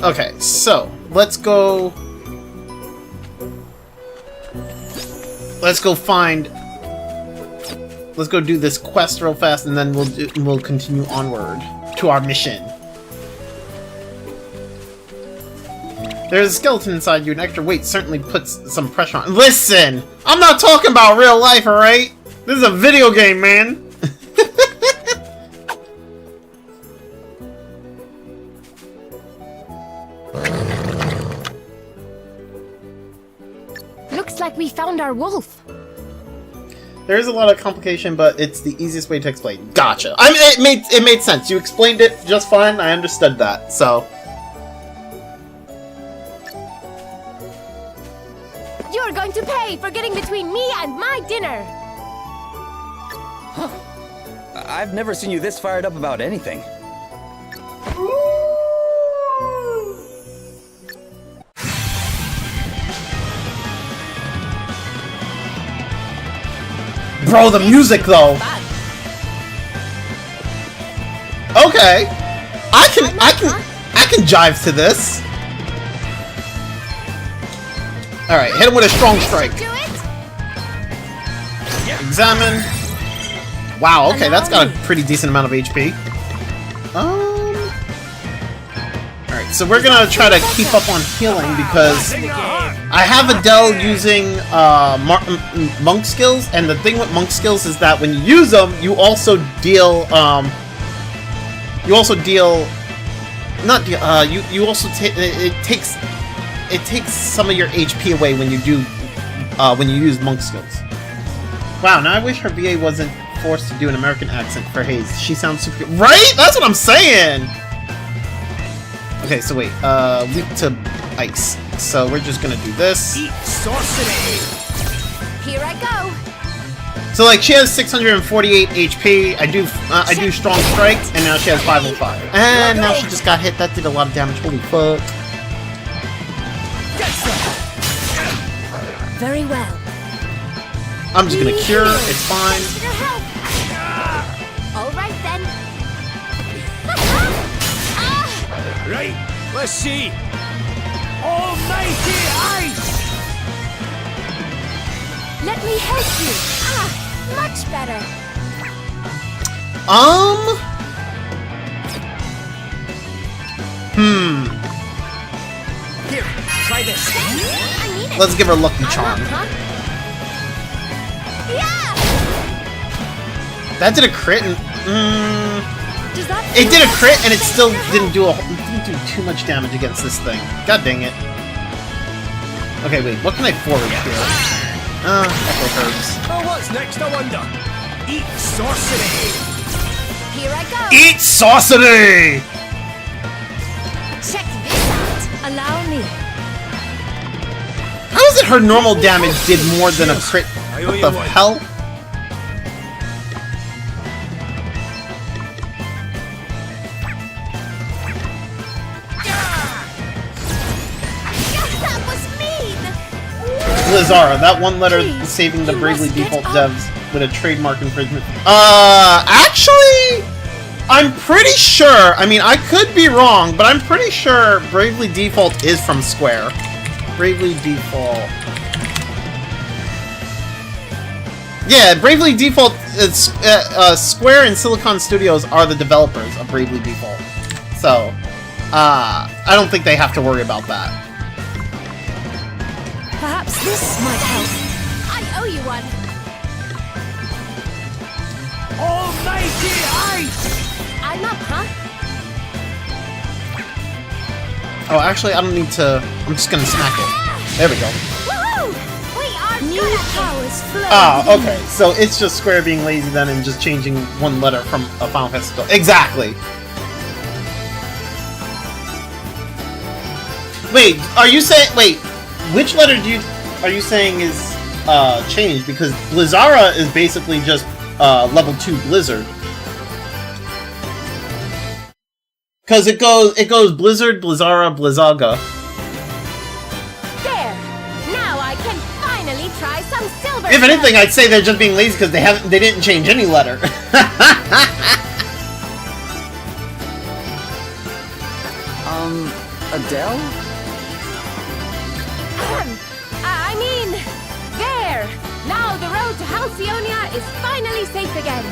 Okay, so, let's go do this quest real fast, and then we'll continue onward to our mission. There's a skeleton inside you, and extra weight certainly puts some pressure on. Listen! I'm not talking about real life, alright? This is a video game, man! Looks like we found our wolf. There is a lot of complication, but it's the easiest way to explain. Gotcha. I mean, it made sense. You explained it just fine. I understood that. So. You're going to pay for getting between me and my dinner. Huh. I've never seen you this fired up about anything. Bro, the music though. Okay, I can jive to this. All right, hit him with a strong strike. Examine. Wow. Okay, that's got a pretty decent amount of HP. All right, so we're gonna try to keep up on healing because I have Adele using monk skills, and the thing with monk skills is that when you use them, you also deal it takes some of your HP away when you use monk skills. Wow, now I wish her VA wasn't forced to do an American accent for Hayes. She sounds super... Right? That's what I'm saying! Okay, so wait. Weak to ice. So we're just gonna do this. Eat sorcery! Here I go. So like she has 648 HP. I do strong strike, and now she has 505. And now she just got hit. That did a lot of damage. Holy fuck! Very well. I'm just gonna cure. It's fine. Thanks for your help. All right then. Right, let's see. Almighty ice! Let me help you. Much better. Here, try this. I need it. Let's give her Lucky Charm. Huh? Yeah. That did a crit. And, Does that it feel did a like crit, and it thanks still for your didn't help? do too much damage against this thing. God dang it. Okay, wait. What can I forage here? Echo herbs. Oh, what's next, I wonder? Eat sorcery! Here I go. Eat saucity! Check this out. Allow me. How is it her normal damage did more than a crit? I owe What you the one. hell? That was mean. Blizzara, that one letter Please, saving the you Bravely must get Default up. devs with a trademark infringement. Actually, I'm pretty sure, I mean, I could be wrong, but I'm pretty sure Bravely Default is from Square. Bravely Default. Yeah, Bravely Default, is, Square and Silicon Studios are the developers of Bravely Default. So, I don't think they have to worry about that. Perhaps this might help. I owe you one. Almighty ice! I'm up, huh? Oh, actually, I don't need to... I'm just gonna smack it. There we go. Woohoo! We are new powers flow. Ah, okay. So it's just Square being lazy then and just changing one letter from a Final Fantasy spell. Exactly! Wait, are you saying... Wait, which letter are you saying is changed? Because Blizzara is basically just level 2 Blizzard. Because it goes Blizzard, Blizzara, Blizzaga. There. Now I can finally try some silver. If anything, I'd say they're just being lazy because they didn't change any letter. Adele? I mean, there. Now the road to Halcyonia is finally safe again.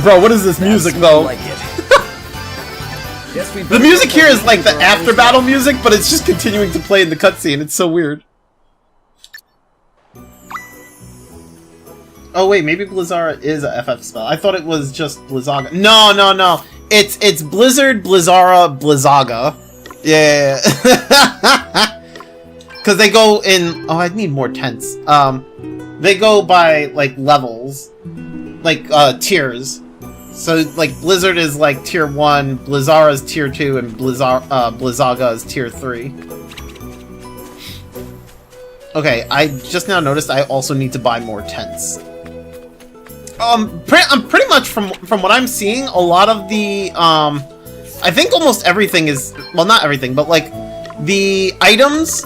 Bro, what is this music though? Like it. Guess we The music here is like the after battle music, but it's just continuing to play in the cutscene. It's so weird. Oh wait, maybe Blizzara is a FF spell. I thought it was just Blizzaga. No, no, no. It's Blizzard, Blizzara, Blizzaga. Yeah. Because they go in... Oh, I need more tents. They go by, like, levels. Like, tiers. So, like, Blizzard is, like, tier 1, Blizzara is tier 2, and Blizzaga is tier 3. Okay, I just now noticed I also need to buy more tents. Pretty much from what I'm seeing, a lot of the, I think almost everything is... Well, not everything, but, like, the items...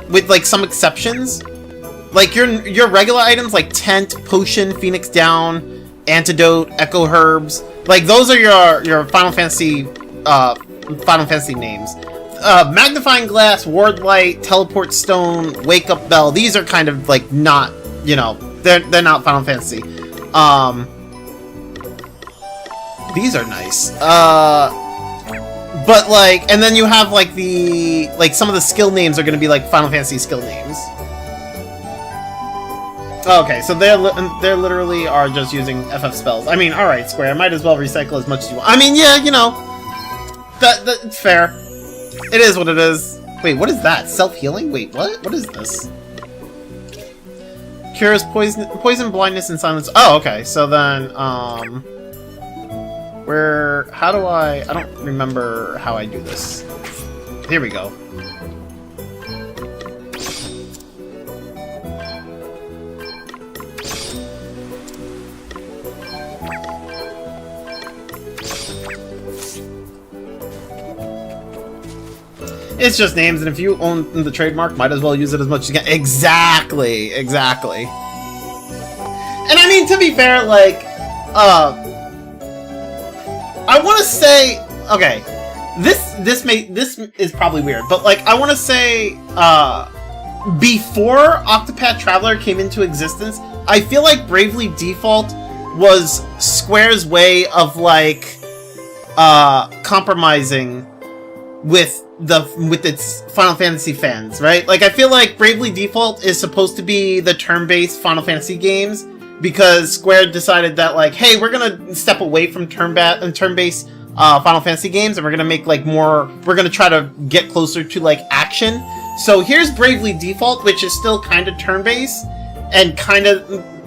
With, like, some exceptions. Like, your regular items, like Tent, Potion, Phoenix Down, Antidote, Echo Herbs. Like, those are your Final Fantasy names. Magnifying Glass, Ward Light, Teleport Stone, Wake Up Bell. These are kind of, like, not, you know, they're not Final Fantasy. These are nice. But, like, and then you have, like, some of the skill names are gonna be, like, Final Fantasy skill names. Okay, so they literally are just using FF spells. I mean, alright, Square, might as well recycle as much as you want. I mean, yeah, you know, it's fair. It is what it is. Wait, what is that? Self-healing? Wait, what? What is this? Cures poison, blindness, and silence. Oh, okay. So then, how do I don't remember how I do this. Here we go. It's just names, and if you own the trademark, might as well use it as much as you can. Exactly, exactly. And I mean, to be fair, like, I want to say, okay, this is probably weird, but like, I want to say, before Octopath Traveler came into existence, I feel like Bravely Default was Square's way of like, compromising with its Final Fantasy fans, right? Like, I feel like Bravely Default is supposed to be the turn-based Final Fantasy games because Square decided that, like, hey, we're gonna step away from turn-based Final Fantasy games, and we're gonna make, like, we're gonna try to get closer to, like, action. So here's Bravely Default, which is still kind of turn-based, and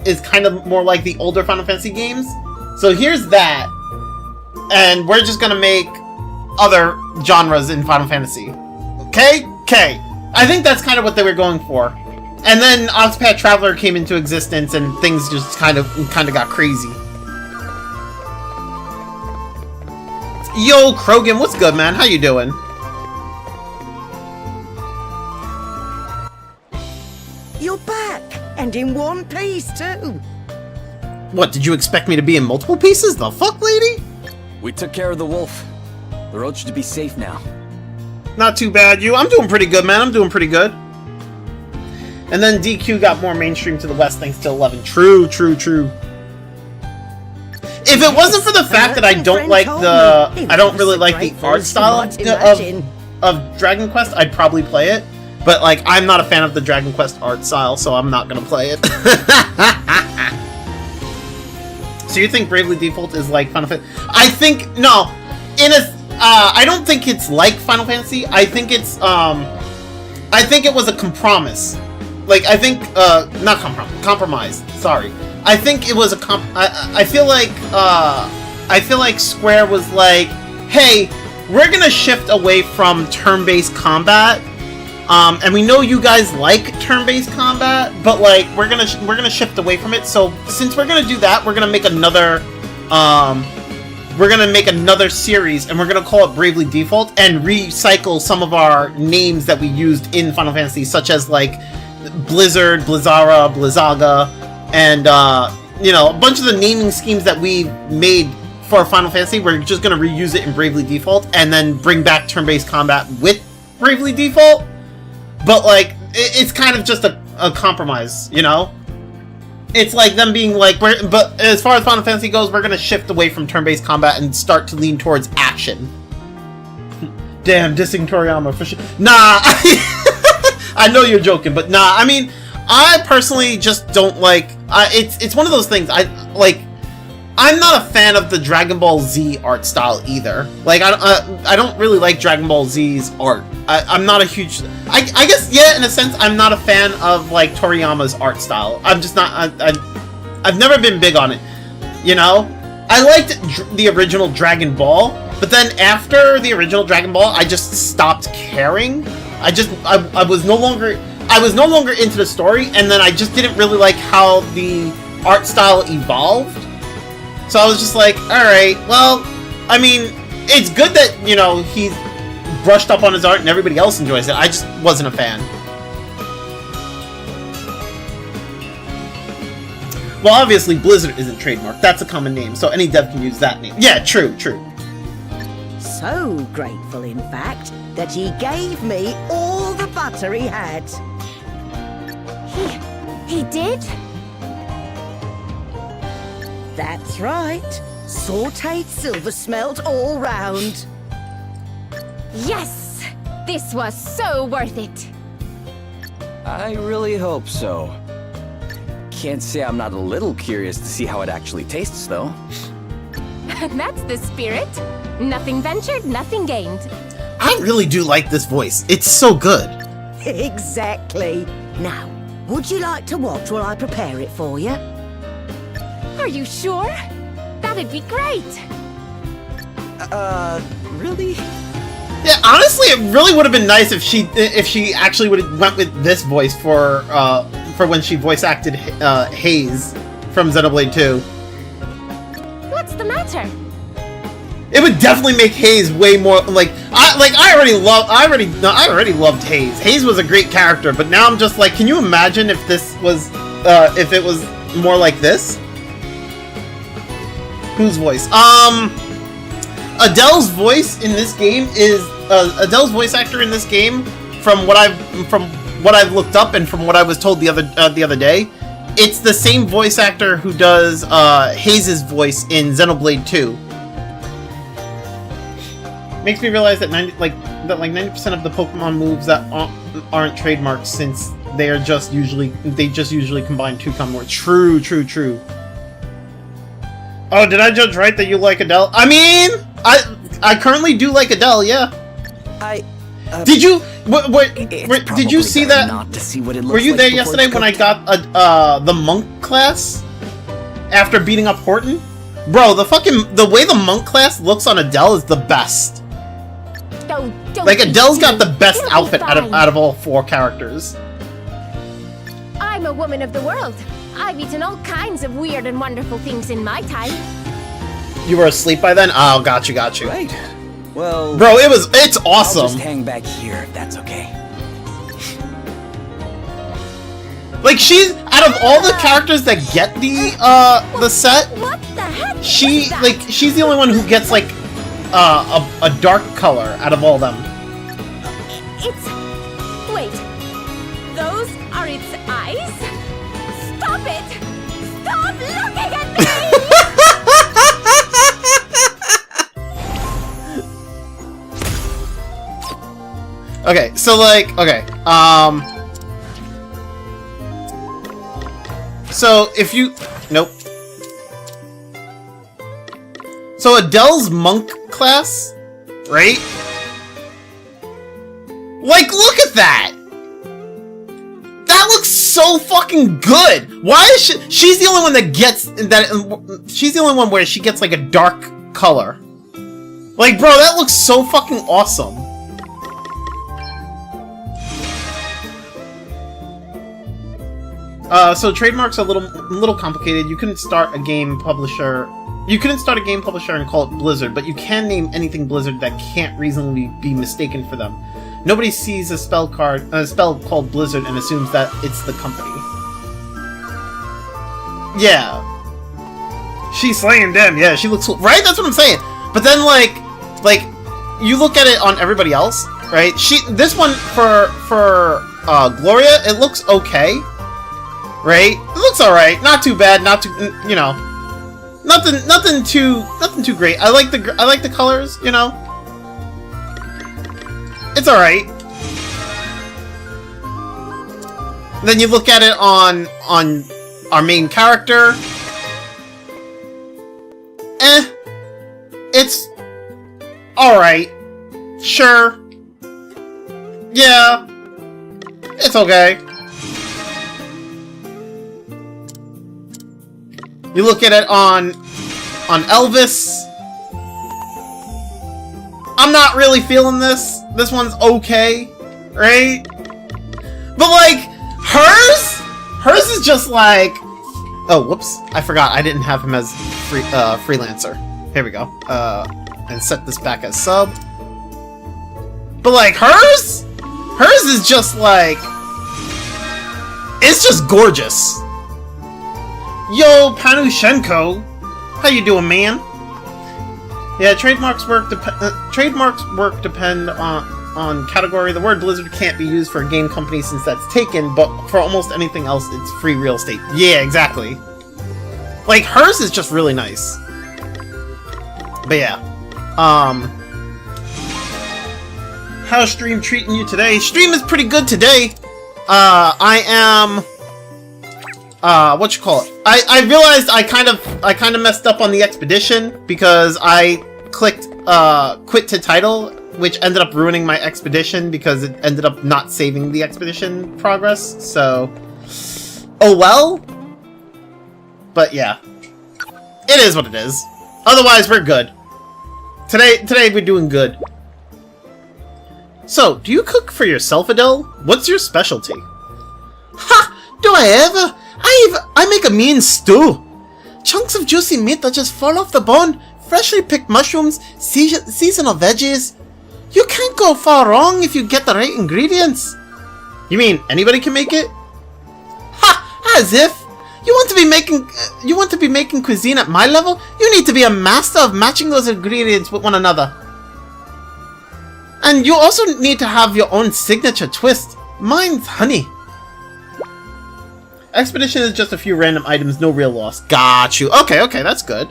is kind of more like the older Final Fantasy games. So here's that, and we're just gonna make other genres in Final Fantasy. Okay? Okay. I think that's kind of what they were going for. And then Octopath Traveler came into existence and things just kind of got crazy. Yo, Krogan, what's good, man? How you doing? You're back, and in one piece too. What, did you expect me to be in multiple pieces? The fuck, lady? We took care of the wolf. The road should be safe now. Not too bad, you. I'm doing pretty good, man. I'm doing pretty good. And then DQ got more mainstream to the west thanks to 11. True, true, true. If it wasn't for the fact that I don't like I don't really like the art style of Dragon Quest, I'd probably play it. But, like, I'm not a fan of the Dragon Quest art style, so I'm not gonna play it. So you think Bravely Default is like Final Fantasy? I think, no. I don't think it's like Final Fantasy. I think it's, I think it was a compromise. Like, I think, not compromise. Sorry. I think it was I feel like Square was like, hey, we're gonna shift away from turn-based combat. And we know you guys like turn-based combat, but like, we're gonna shift away from it. So since we're gonna do that, we're gonna make another, series, and we're gonna call it Bravely Default, and recycle some of our names that we used in Final Fantasy, such as like Blizzard, Blizzara, Blizzaga, and you know, a bunch of the naming schemes that we made for Final Fantasy. We're just gonna reuse it in Bravely Default, and then bring back turn-based combat with Bravely Default. But like, it's kind of just a compromise, you know? It's like them being like, but as far as Final Fantasy goes, we're gonna shift away from turn-based combat and start to lean towards action. Damn, dissing Toriyama for sure. Nah, I know you're joking, but nah, I mean, I personally just don't like, it's one of those things, I'm not a fan of the Dragon Ball Z art style either. Like, I don't really like Dragon Ball Z's art. I'm not a huge... I guess, yeah, in a sense, I'm not a fan of, like, Toriyama's art style. I'm just not... I've never been big on it, you know? I liked the original Dragon Ball, but then after the original Dragon Ball, I just stopped caring. I was no longer into the story, and then I just didn't really like how the art style evolved. So I was just like, alright, well, I mean, it's good that, you know, he's brushed up on his art and everybody else enjoys it. I just wasn't a fan. Well, obviously, Blizzard isn't trademarked. That's a common name, so any dev can use that name. Yeah, true, true. So grateful, in fact, that he gave me all the butter he had. He did? That's right. Sautéed silver smelt all round. Yes! This was so worth it. I really hope so. Can't say I'm not a little curious to see how it actually tastes, though. That's the spirit. Nothing ventured, nothing gained. I really do like this voice. It's so good. Exactly. Now, Would you like to watch while I prepare it for you? Are you sure? That'd be great. Really? Yeah, honestly, it really would have been nice if she actually would have went with this voice for when she voice acted Hayes from Xenoblade 2. What's the matter? It would definitely make Hayes way more I already loved Hayes. Hayes was a great character, but now I'm just like, can you imagine if this was if it was more like this? Whose voice? Adele's voice in this game is Adele's voice actor in this game. From what I've looked up and from what I was told the other day, it's the same voice actor who does Hayes' voice in Xenoblade 2. Makes me realize that 90% of the Pokemon moves that aren't trademarked, since they just usually combine two common words. True. Oh, did I judge right that you like Adele? I mean, I currently do like Adele, yeah. Did you did you see that? Not to see what it looks were you like there before yesterday it's when I cooked? got the monk class after beating up Horten? Bro, the way the monk class looks on Adele is the best. Don't Like, be Adele's got silly. the best You'll be outfit fine. out of all four characters. I'm a woman of the world. I've eaten all kinds of weird and wonderful things in my time. You were asleep by then? Oh, got you. Right. Well, Bro, it's I'll just awesome. hang back here if that's okay. Like, she's out of all the characters that get the set, What the heck? she's is that? like she's the only one who gets like a dark color out of all them. It's... Wait. Those are its eyes? Stop it! Stop looking at me! Okay, so so if you nope. So Adele's monk class, right? Like, look at that! That looks so fucking good! Why is she's the only one that gets that, she's the only one where she gets like a dark color. Like, bro, that looks so fucking awesome. So trademarks are a little complicated. You couldn't start a game publisher and call it Blizzard, but you can name anything Blizzard that can't reasonably be mistaken for them. Nobody sees a spell called Blizzard and assumes that it's the company. Yeah. She's slaying them. Yeah, she looks right. That's what I'm saying. But then, like you look at it on everybody else, right? This one for Gloria, it looks okay, right? It looks all right. Not too bad. Not too, you know, nothing too great. I like the colors, you know. It's all right. Then you look at it on our main character. It's all right. Sure. Yeah. It's okay. You look at it on Elvis. I'm not really feeling this. This one's okay, right? But like hers is just like, oh, whoops, I forgot I didn't have him as freelancer. Here we go. And set this back as sub. But like hers is just like, it's just gorgeous. Yo, Panushenko, how you doing, man? Yeah, trademarks work depend on category. The word Blizzard can't be used for a game company since that's taken, but for almost anything else, it's free real estate. Yeah, exactly. Like, hers is just really nice. But yeah. How's stream treating you today? Stream is pretty good today. I am... what you call it? I realized I kind of messed up on the expedition because I clicked quit to title, which ended up ruining my expedition because it ended up not saving the expedition progress. So oh well. But yeah. It is what it is. Otherwise, we're good. Today we're doing good. So, do you cook for yourself, Adele? What's your specialty? Ha! Do I ever? I make a mean stew. Chunks of juicy meat that just fall off the bone, freshly picked mushrooms, seasonal veggies. You can't go far wrong if you get the right ingredients. You mean anybody can make it? Ha! As if. You want to be making cuisine at my level? You need to be a master of matching those ingredients with one another. And you also need to have your own signature twist. Mine's honey. Expedition is just a few random items, no real loss. Got you. Okay, that's good.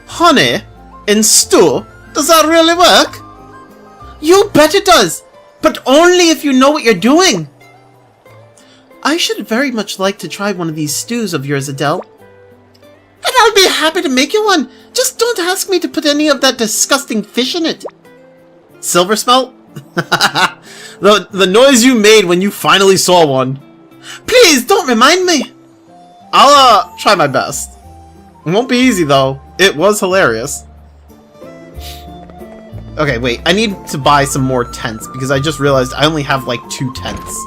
Honey? In stew? Does that really work? You bet it does! But only if you know what you're doing! I should very much like to try one of these stews of yours, Adele. And I'll be happy to make you one! Just don't ask me to put any of that disgusting fish in it! Silver smelt? the noise you made when you finally saw one. Please, don't remind me! I'll, try my best. It won't be easy, though. It was hilarious. Okay, wait. I need to buy some more tents, because I just realized I only have, like, 2 tents.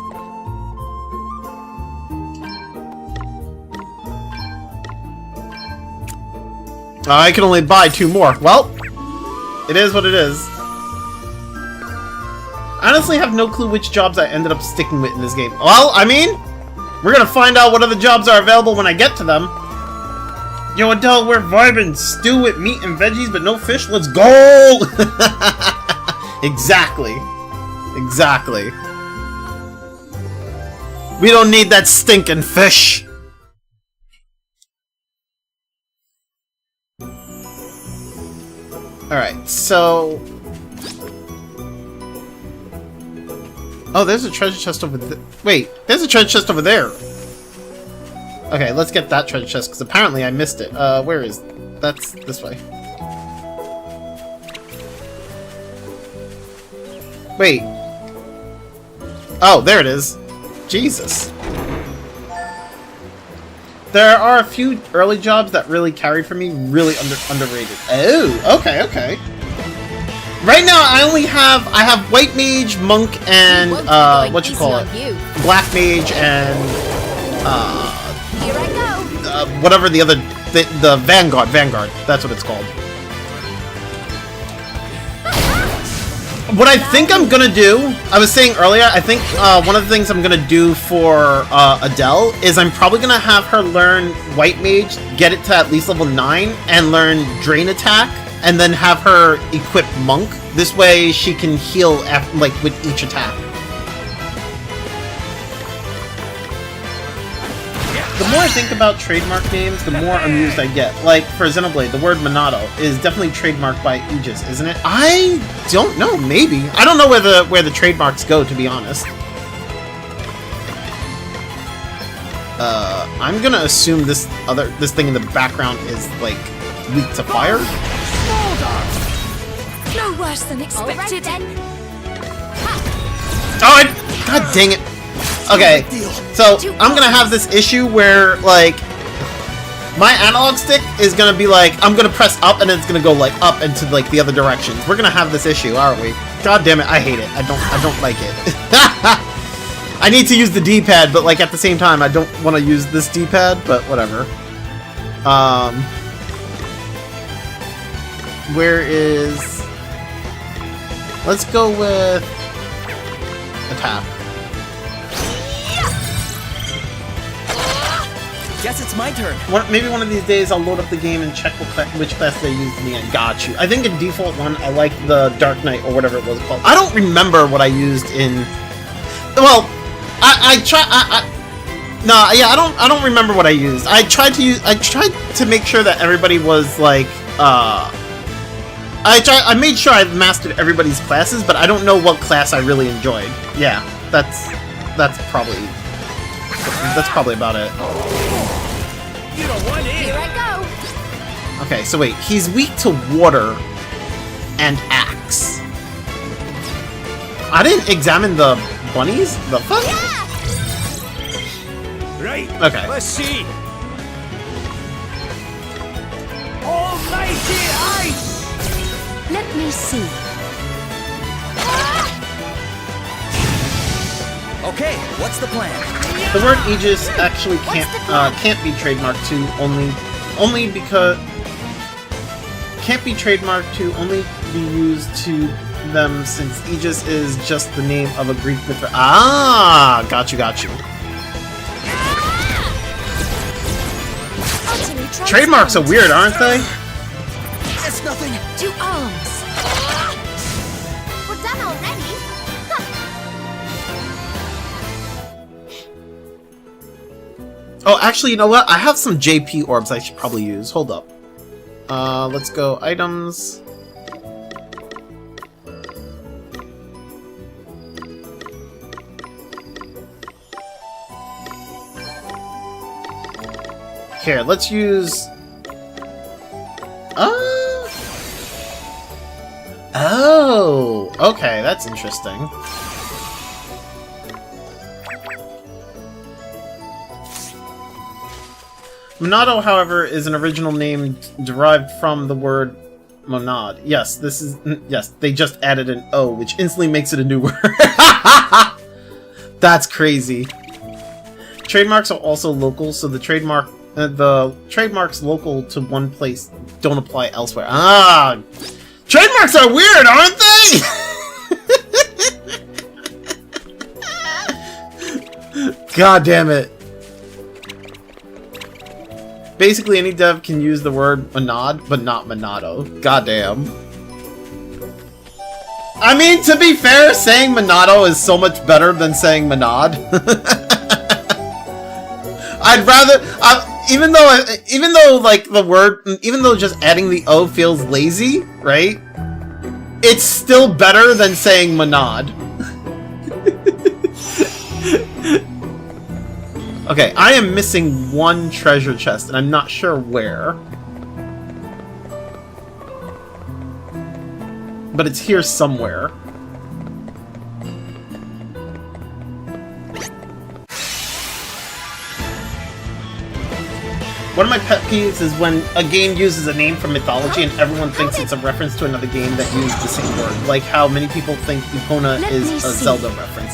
I can only buy 2 more. Well, it is what it is. I honestly have no clue which jobs I ended up sticking with in this game. Well, I mean, we're gonna find out what other jobs are available when I get to them. Yo, Adele, we're vibing. Stew with meat and veggies, but no fish? Let's go! Exactly. Exactly. We don't need that stinking fish. Alright, so... Oh, there's a treasure chest over there. Wait, there's a treasure chest over there. Okay, let's get that treasure chest, because apparently I missed it. Where is... That's this way. Wait. Oh, there it is. Jesus. There are a few early jobs that really carried for me, really underrated. Oh, okay. Right now, I have White Mage, Monk, and, what you call it? Black Mage, and, Here I go. Whatever the other, the Vanguard, that's what it's called. What I think I'm gonna do, I was saying earlier, I think one of the things I'm gonna do for Adele is I'm probably gonna have her learn White Mage, get it to at least level 9, and learn Drain Attack, and then have her equip Monk. This way she can heal like with each attack. The more I think about trademark names, the more amused I get. Like, for Xenoblade, the word Monado is definitely trademarked by Aegis, isn't it? I don't know, maybe. I don't know where the trademarks go, to be honest. I'm gonna assume this thing in the background is, like, weak to fire? No worse than expected. Oh, god dang it. Okay, so I'm gonna have this issue where, like, my analog stick is gonna be like, I'm gonna press up and it's gonna go, like, up into, like, the other directions. We're gonna have this issue, aren't we? God damn it, I hate it. I don't like it. I need to use the D-pad, but, like, at the same time, I don't want to use this D-pad, but whatever. Where is... Let's go with... attack. Guess it's my turn. Maybe one of these days I'll load up the game and check which class they used in the end. Got you. I think in default one, I like the Dark Knight or whatever it was called. I don't remember what I used in... Well, I don't remember what I used. I tried to make sure that everybody was like, I made sure I mastered everybody's classes, but I don't know what class I really enjoyed. Yeah, that's probably about it. You don't want in. Here I go. Okay, so wait, he's weak to water and axe. I didn't examine the bunnies? The fuck? right. Okay. Let's see. Almighty ice. Let me see. Okay, what's the plan? The word Aegis actually can't be trademarked to only because can't be trademarked to only be used to them since Aegis is just the name of a Greek myth. Ah, got you. Trademarks are weird, aren't they? It's nothing. To arms. We're done already? Oh, actually, you know what? I have some JP orbs I should probably use. Hold up. Let's go items. Here, let's use... Oh! Okay, that's interesting. Monado, however, is an original name derived from the word monad. Yes, this is... Yes, they just added an O, which instantly makes it a new word. That's crazy. Trademarks are also local, so the trademarks local to one place don't apply elsewhere. Ah! Trademarks are weird, aren't they? God damn it. Basically, any dev can use the word monad, but not monado. Goddamn. I mean, to be fair, saying monado is so much better than saying monad. I'd rather, even though like the word, even though just adding the O feels lazy, right? It's still better than saying monad. Okay, I am missing one treasure chest, and I'm not sure where. But it's here somewhere. One of my pet peeves is when a game uses a name from mythology and everyone thinks it's a reference to another game that used the same word. Like how many people think Epona is a Zelda reference.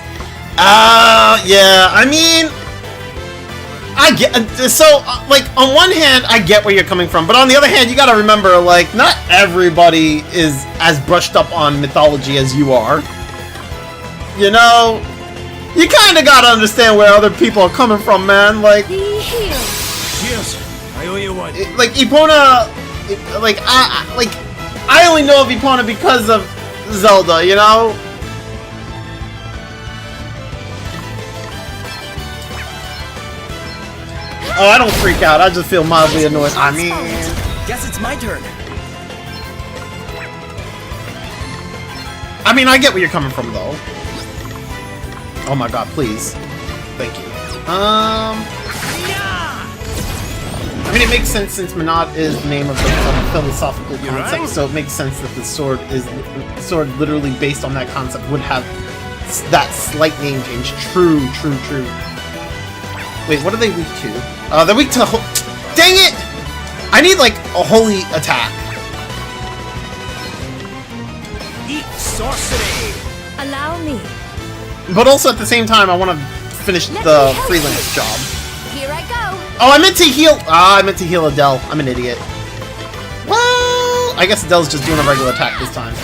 Yeah, I mean... I get... So, like, on one hand, I get where you're coming from, but on the other hand, you gotta remember, like, not everybody is as brushed up on mythology as you are. You know? You kinda gotta understand where other people are coming from, man. Like... Cheers. I owe you one. Like, Epona... Like, I only know of Epona because of Zelda, you know? Oh, I don't freak out. I just feel mildly annoyed. I mean... Guess it's my turn. I mean, I get where you're coming from, though. Oh my god, please. Thank you. I mean, it makes sense since Monad is the name of the philosophical concept, so it makes sense that the sword literally based on that concept would have that slight name change. True. Wait, what are they weak to? They're weak to dang it! I need, like, a holy attack. Eat sorcery. Allow me. But also, at the same time, I want to finish the freelance job. Here I go. Oh, I meant to heal... I meant to heal Adele. I'm an idiot. Well, I guess Adele's just doing a regular attack this time.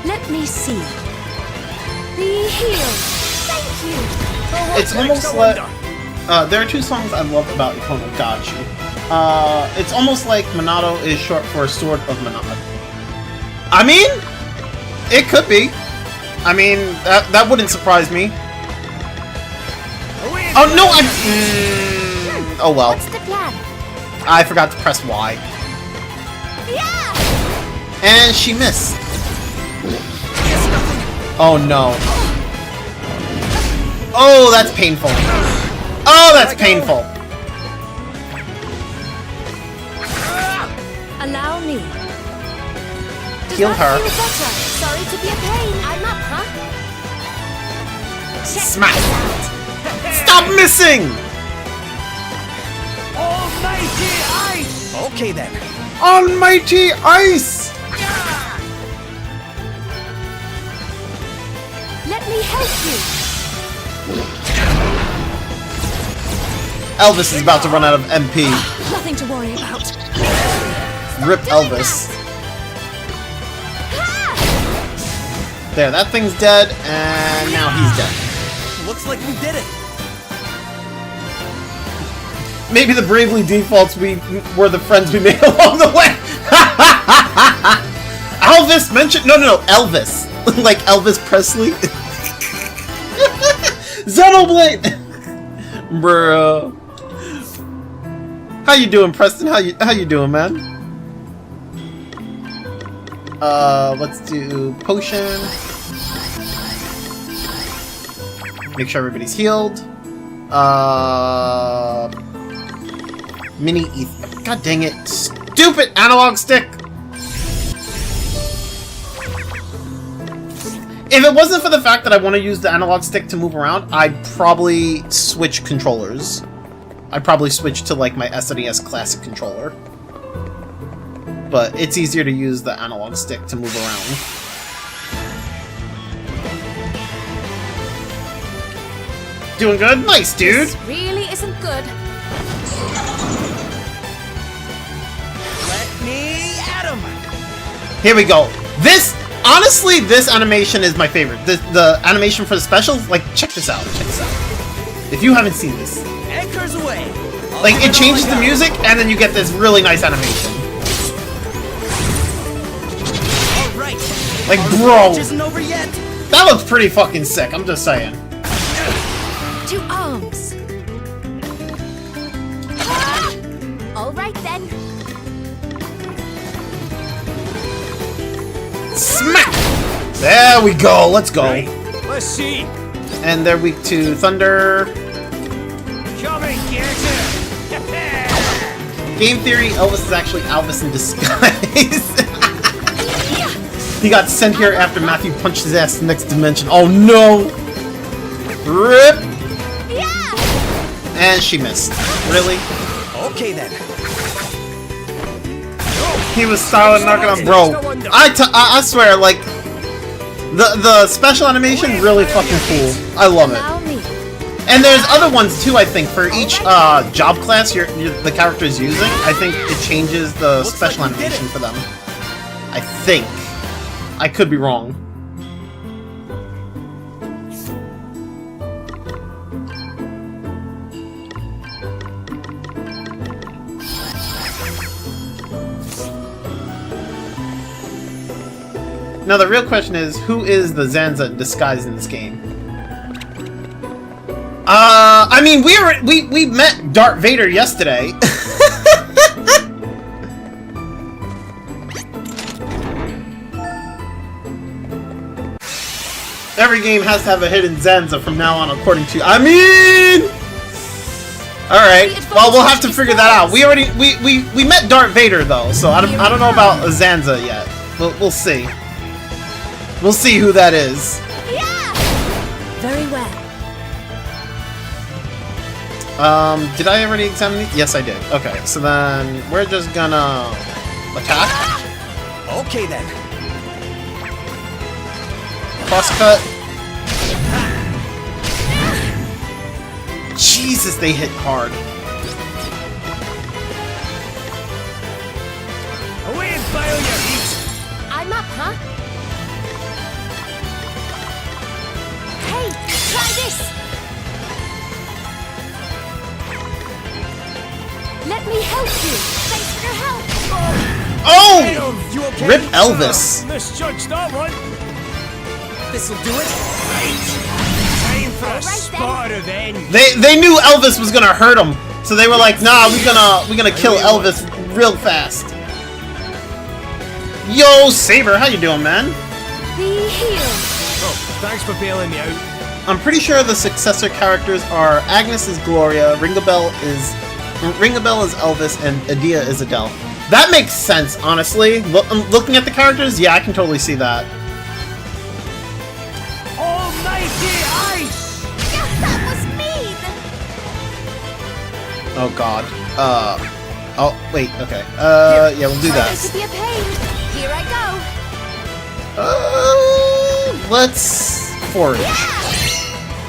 Let me see. Be healed. Thank you. It's almost like... there are two songs I love about Epona. Got you. It's almost like Monado is short for Sword of Monad. I mean, it could be. I mean, that wouldn't surprise me. Oh no, oh well. What's the plan? I forgot to press Y. Yeah. And she missed. Oh no. Oh, that's painful. Oh, that's painful. Allow me. Heal her. Feel better. Sorry to be a pain. I'm up, huh? Check Smack. this out. Stop missing! Almighty ice! Okay then. Almighty ice! Let me help you. Elvis is about to run out of MP. Nothing to worry about. Rip Elvis. There, that thing's dead, and now he's dead. Looks like we did it. Maybe the Bravely Defaults were the friends we made along the way. Elvis mentioned... No, Elvis. Like Elvis Presley. Xenoblade! Bro. How you doing, Preston? How you doing, man? Let's do potion. Make sure everybody's healed. Mini ETH. God dang it. Stupid analog stick! If it wasn't for the fact that I want to use the analog stick to move around, I'd probably switch controllers. I'd probably switch to like my SNES Classic controller. But it's easier to use the analog stick to move around. Doing good? Nice, dude! This really isn't good. Let me at him! Here we go. Honestly, this animation is my favorite. The animation for the specials, like, check this out. Check this out. If you haven't seen this. Anchors away! Like, it changes the music, and then you get this really nice animation. Alright! Like, bro! Isn't over yet! That looks pretty fucking sick, I'm just saying. 2 arms. All right then. Smack! There we go, let's go. Right. Let's see. And they're weak to thunder. Coming, character! Game theory, Elvis is actually Alvis in disguise. He got sent here after Matthew punched his ass in the next dimension. Oh no! Rip! Yeah. And she missed. Really? Okay then. He was solid, not gonna... Bro, I swear, like... The special animation, really fucking cool. I love it. Allow me. And there's other ones too, I think. For each job class the character is using, I think it changes the special animation for them. I think. I could be wrong. Now the real question is, who is the Zanza in disguise in this game? I mean, we met Darth Vader yesterday. Every game has to have a hidden Zanza from now on, according to... I mean... Alright, well, we'll have to figure that out. We met Darth Vader, though, so I don't know about a Zanza yet. We'll see. We'll see who that is. Yeah. Very well. Did I already examine these? Yes, I did. Okay, so then we're just gonna attack. Okay then. Cross cut. Jesus, they hit hard. Away and file your heat! I'm up, huh? Hey, try this. Let me help you. Thanks for your help. Oh! You okay? Rip Elvis. Misjudged that one. This'll do it. Right. Time for a Alright, spot of revenge. They knew Elvis was gonna hurt him, so they were like, "Nah, we're gonna kill Elvis real fast." Yo, Saber, how you doing, man? Be healed. Oh, thanks for bailing me out. I'm pretty sure the successor characters are Agnes is Gloria, Ringabel is Elvis, and Adia is Adele. That makes sense, honestly. Looking at the characters, yeah, I can totally see that. Almighty ice! That was mean! Oh god. Oh, wait, okay. Yeah, we'll do that. This could be a pain. Here I go. Let's forage.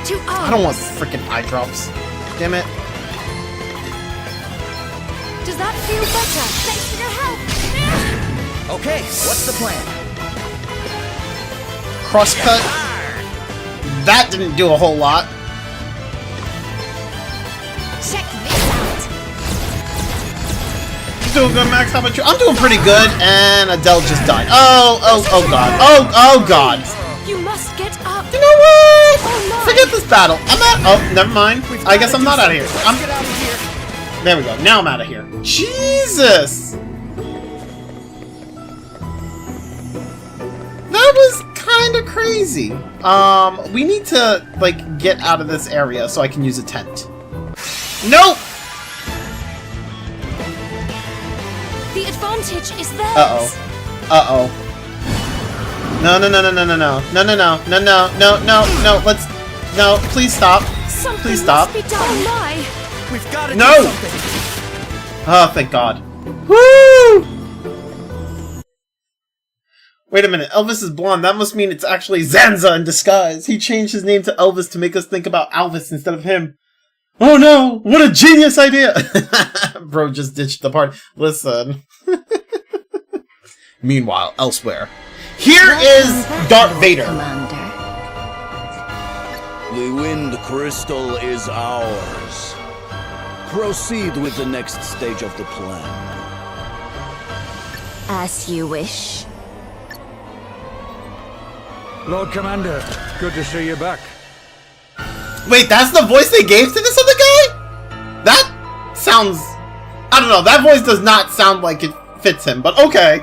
To I don't want freaking eye drops. Damn it. Does that feel better? Thanks for your help. Okay, what's the plan? Crosscut. That didn't do a whole lot. Check this out. Doing good, Max. How about you? I'm doing pretty good, and Adele just died. Oh god. Oh god. You must get up. You know what? Oh, no. Forget this battle. I'm out. Oh, never mind. I guess I'm not out of here. Let's get out of here. There we go. Now I'm out of here. Jesus! That was kind of crazy. We need to, like, get out of this area so I can use a tent. Nope! The advantage is theirs. Uh-oh. Uh-oh. No, no, no, no, no, no, no. No, no, no, no, no, no, no, no, let's... No, please stop. Something Please stop. must be done. Oh my! We've got to No! do something. Oh, thank God. Woo! Wait a minute, Elvis is blonde. That must mean it's actually Zanza in disguise. He changed his name to Elvis to make us think about Alvis instead of him. Oh no! What a genius idea! Bro just ditched the part. Listen. Meanwhile, elsewhere. Here is Darth Vader. Commander. The wind crystal is ours. Proceed with the next stage of the plan. As you wish. Lord Commander, good to see you back. Wait, that's the voice they gave to this other guy? That sounds... I don't know, that voice does not sound like it fits him, but okay.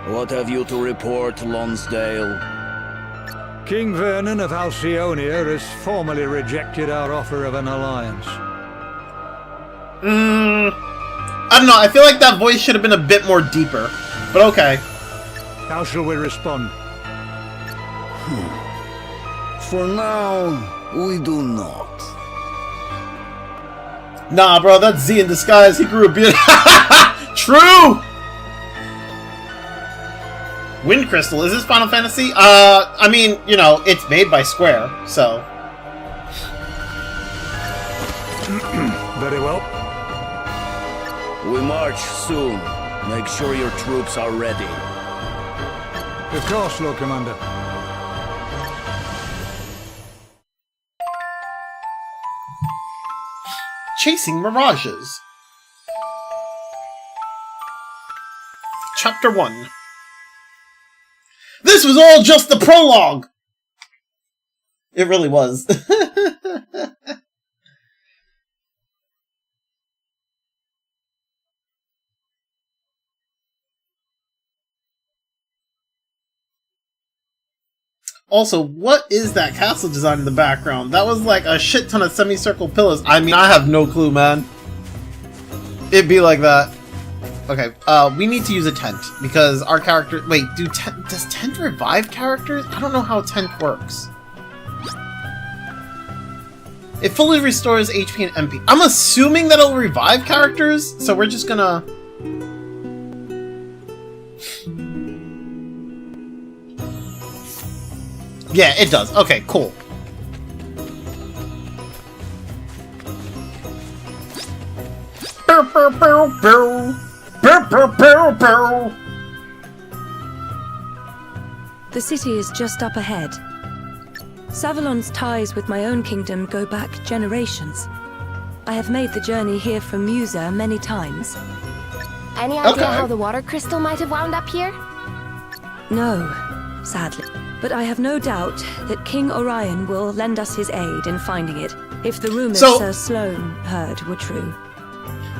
What have you to report, Lonsdale? King Vernon of Halcyonia has formally rejected our offer of an alliance. I don't know, I feel like that voice should have been a bit more deeper, but okay. How shall we respond? For now, we do not. Nah, bro, that's Z in disguise. He grew a beard. True! Wind Crystal, is this Final Fantasy? I mean, you know, it's made by Square, so... Very well. We march soon. Make sure your troops are ready. Of course, Lord Commander. Chasing Mirages. Chapter 1. This was all just the prologue! It really was. Also, what is that castle design in the background? That was like a shit ton of semicircle pillars. I mean, I have no clue, man. It'd be like that. Okay, we need to use a tent, because our character... Wait, does tent revive characters? I don't know how tent works. It fully restores HP and MP. I'm assuming that it'll revive characters, so we're just gonna... Yeah, it does. Okay, cool. The city is just up ahead. Savalon's ties with my own kingdom go back generations. I have made the journey here from Musa many times. Any idea Okay. how the water crystal might have wound up here? No, sadly. But I have no doubt that King Orion will lend us his aid in finding it, if the rumors So- Sir Sloane heard were true.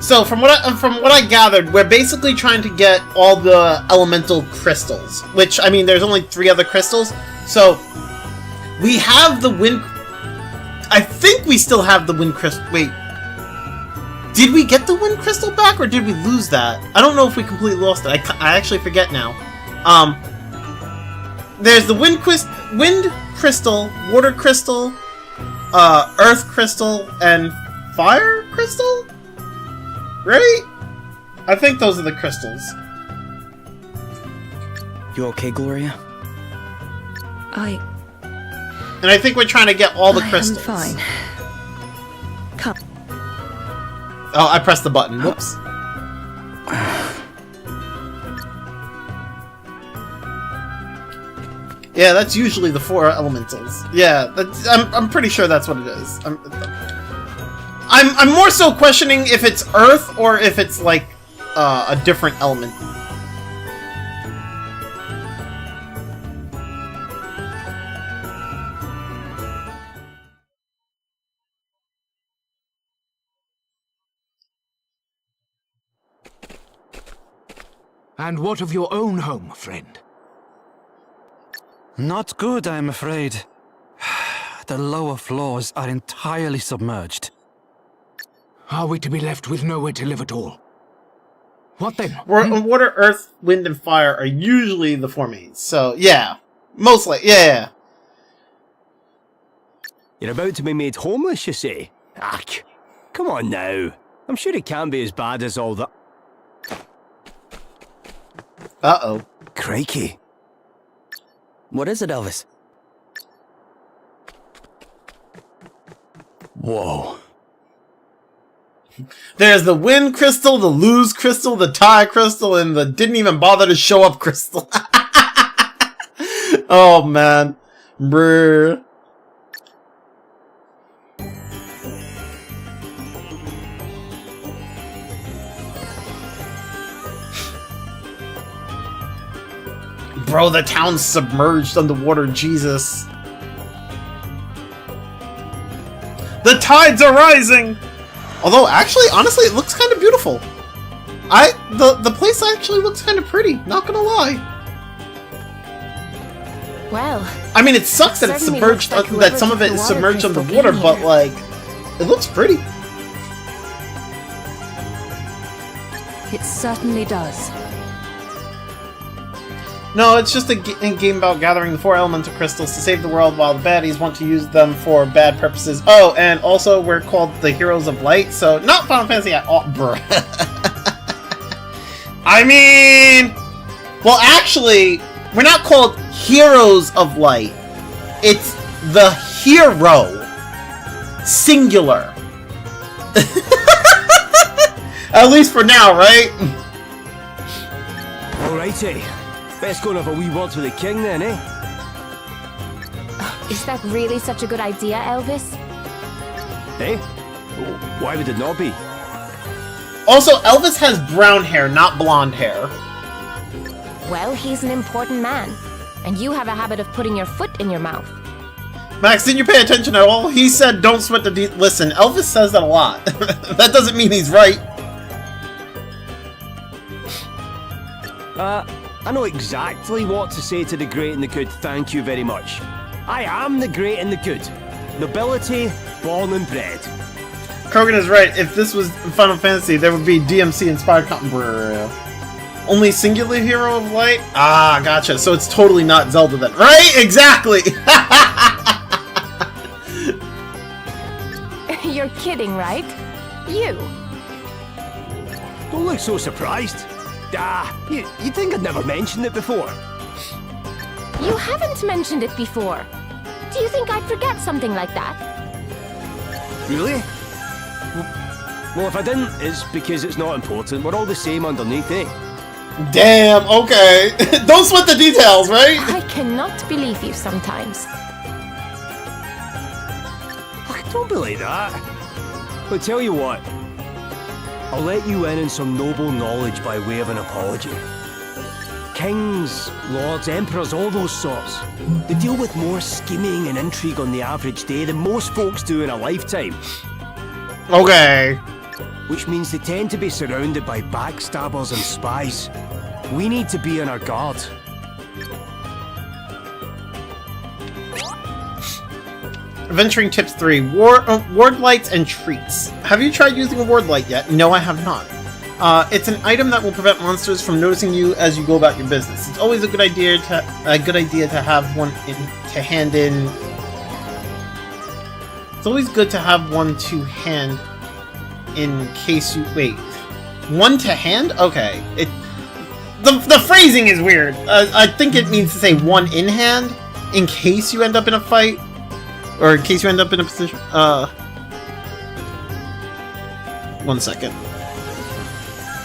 So, from what I gathered, we're basically trying to get all the elemental crystals. Which, I mean, there's only 3 other crystals. So, we have the wind... I think we still have the wind crystal... Wait. Did we get the wind crystal back, or did we lose that? I don't know if we completely lost it. I actually forget now. There's the wind crystal, water crystal, earth crystal, and fire crystal? Right? I think those are the crystals. You okay, Gloria? And I think we're trying to get all the crystals. I'm fine. Come. Oh, I pressed the button. Whoops. Yeah, that's usually the 4 elementals. Yeah, that's, I'm pretty sure that's what it is. I'm more so questioning if it's Earth or if it's like a different element. And what of your own home, friend? Not good, I'm afraid. The lower floors are entirely submerged. Are we to be left with nowhere to live at all? What then? Water, earth, wind, and fire are usually the 4 mains. So, yeah. Mostly, yeah. You're about to be made homeless, you say? Ach, come on now. I'm sure it can't be as bad as all that. Uh-oh. Crikey. What is it, Elvis? Whoa. There's the wind crystal, the lose crystal, the tie crystal, and the didn't even bother to show up crystal. Oh, man. Brr. Bro, the town's submerged underwater, Jesus. The tides are rising! Although, actually, honestly, it looks kind of beautiful. The place actually looks kind of pretty, not gonna lie. Well, I mean, it sucks that it's certainly submerged, looks like that some of it whoever is took the water submerged crystal underwater, came but, here. like, it looks pretty. It certainly does. No, it's just a game about gathering the 4 elemental crystals to save the world while the baddies want to use them for bad purposes. Oh, and also we're called the Heroes of Light, so not Final Fantasy at all, bruh. I mean... Well, actually, we're not called Heroes of Light. It's the hero. Singular. At least for now, right? Alrighty. Best go and have a wee word with the king then, eh? Is that really such a good idea, Elvis? Eh? Why would it not be? Also, Elvis has brown hair, not blonde hair. Well, he's an important man. And you have a habit of putting your foot in your mouth. Max, didn't you pay attention at all? He said don't sweat the listen, Elvis says that a lot. That doesn't mean he's right. I know exactly what to say to the great and the good, thank you very much. I am the great and the good. Nobility, born and bred. Krogan is right. If this was Final Fantasy, there would be DMC-inspired content. Only singular hero of light? Ah, gotcha. So it's totally not Zelda then. Right? Exactly! You're kidding, right? You. Don't look so surprised. You think I'd never mentioned it before? You haven't mentioned it before. Do you think I'd forget something like that? Really? Well, if I didn't, it's because it's not important. We're all the same underneath, eh? Damn, okay. Don't sweat the details, right? I cannot believe you sometimes. Don't be like that. But tell you what, I'll let you in on some noble knowledge by way of an apology. Kings, lords, emperors, all those sorts, they deal with more scheming and intrigue on the average day than most folks do in a lifetime. Okay. Which means they tend to be surrounded by backstabbers and spies. We need to be on our guard. Adventuring Tips 3. Ward lights and treats. Have you tried using a ward light yet? No, I have not. It's an item that will prevent monsters from noticing you as you go about your business. It's always a good idea to have one to hand in. It's always good to have one to hand in case you wait. One to hand? Okay. The phrasing is weird. I think it means to say one in hand in case you end up in a fight, or in case you end up in a position. 1 second.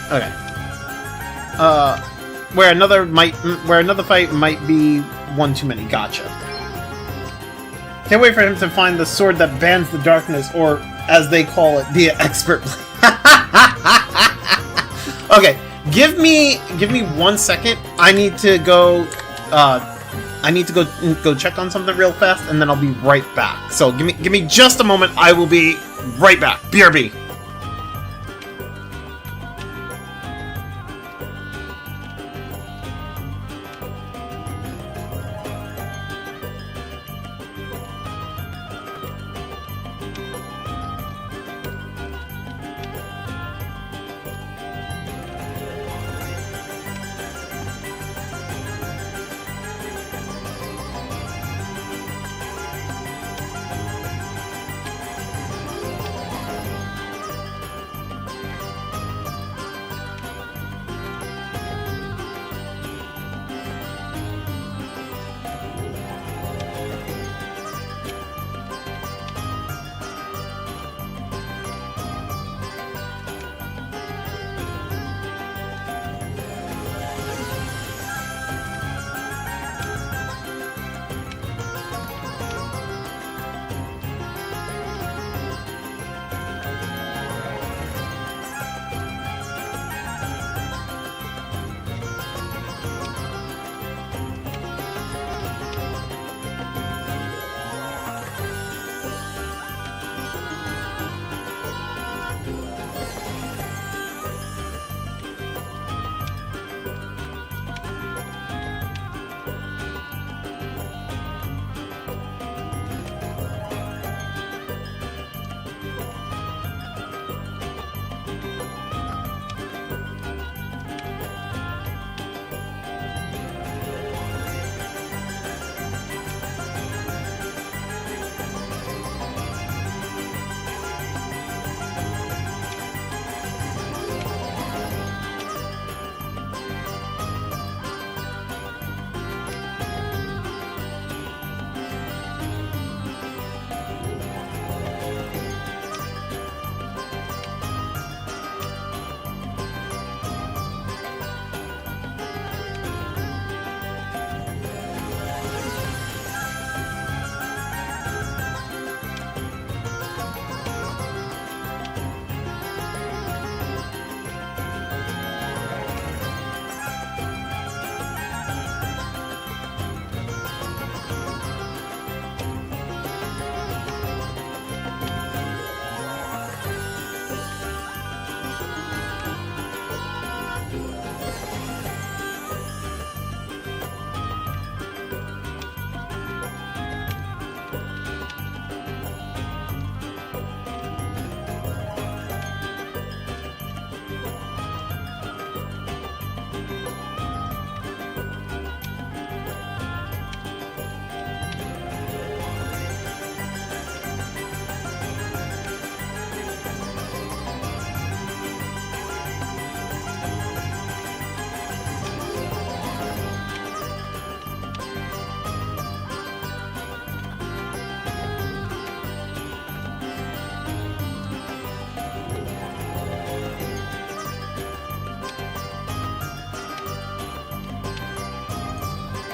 Okay. Where another fight might be one too many. Gotcha. Can't wait for him to find the sword that bans the darkness, or as they call it, the expert blade. Okay, give me 1 second. I need to go. I need to go check on something real fast, and then I'll be right back. So give me just a moment. I will be right back. BRB.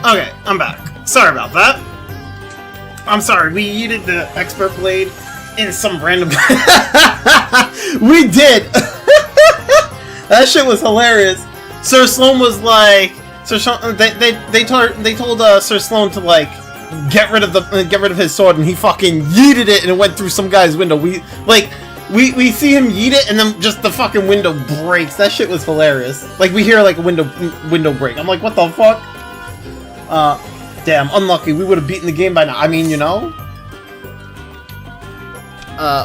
Okay, I'm back. Sorry about that. I'm sorry, we yeeted the expert blade in some random... We did! That shit was hilarious. Sir Sloan was like... They told Sir Sloan to like get rid of his sword, and he fucking yeeted it and it went through some guy's window. We see him yeet it and then just the fucking window breaks. That shit was hilarious. Like we hear like a window break. I'm like, what the fuck? Damn, unlucky. We would have beaten the game by now. I mean, you know?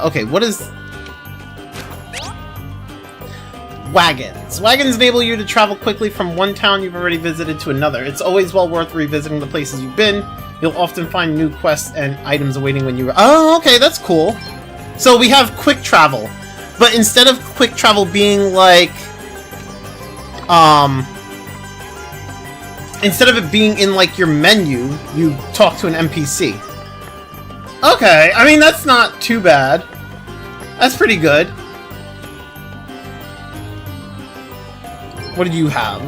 Okay, what is... wagons. Wagons enable you to travel quickly from one town you've already visited to another. It's always well worth revisiting the places you've been. You'll often find new quests and items awaiting when you... Oh, okay, that's cool. So we have quick travel. But instead of quick travel being like... Instead of it being in, like, your menu, you talk to an NPC. Okay, I mean, that's not too bad. That's pretty good. What do you have?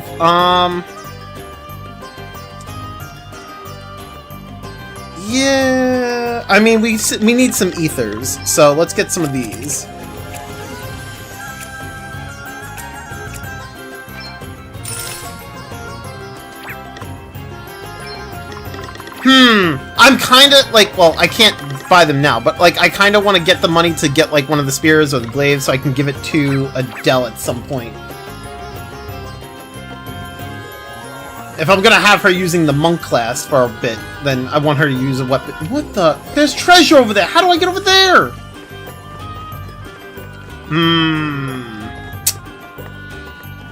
Yeah... I mean, we need some ethers, so let's get some of these. I'm kinda, like, well, I can't buy them now, but, like, I kinda want to get the money to get, like, one of the spears or the glaives so I can give it to Adele at some point. If I'm gonna have her using the monk class for a bit, then I want her to use a weapon. What the? There's treasure over there! How do I get over there? Can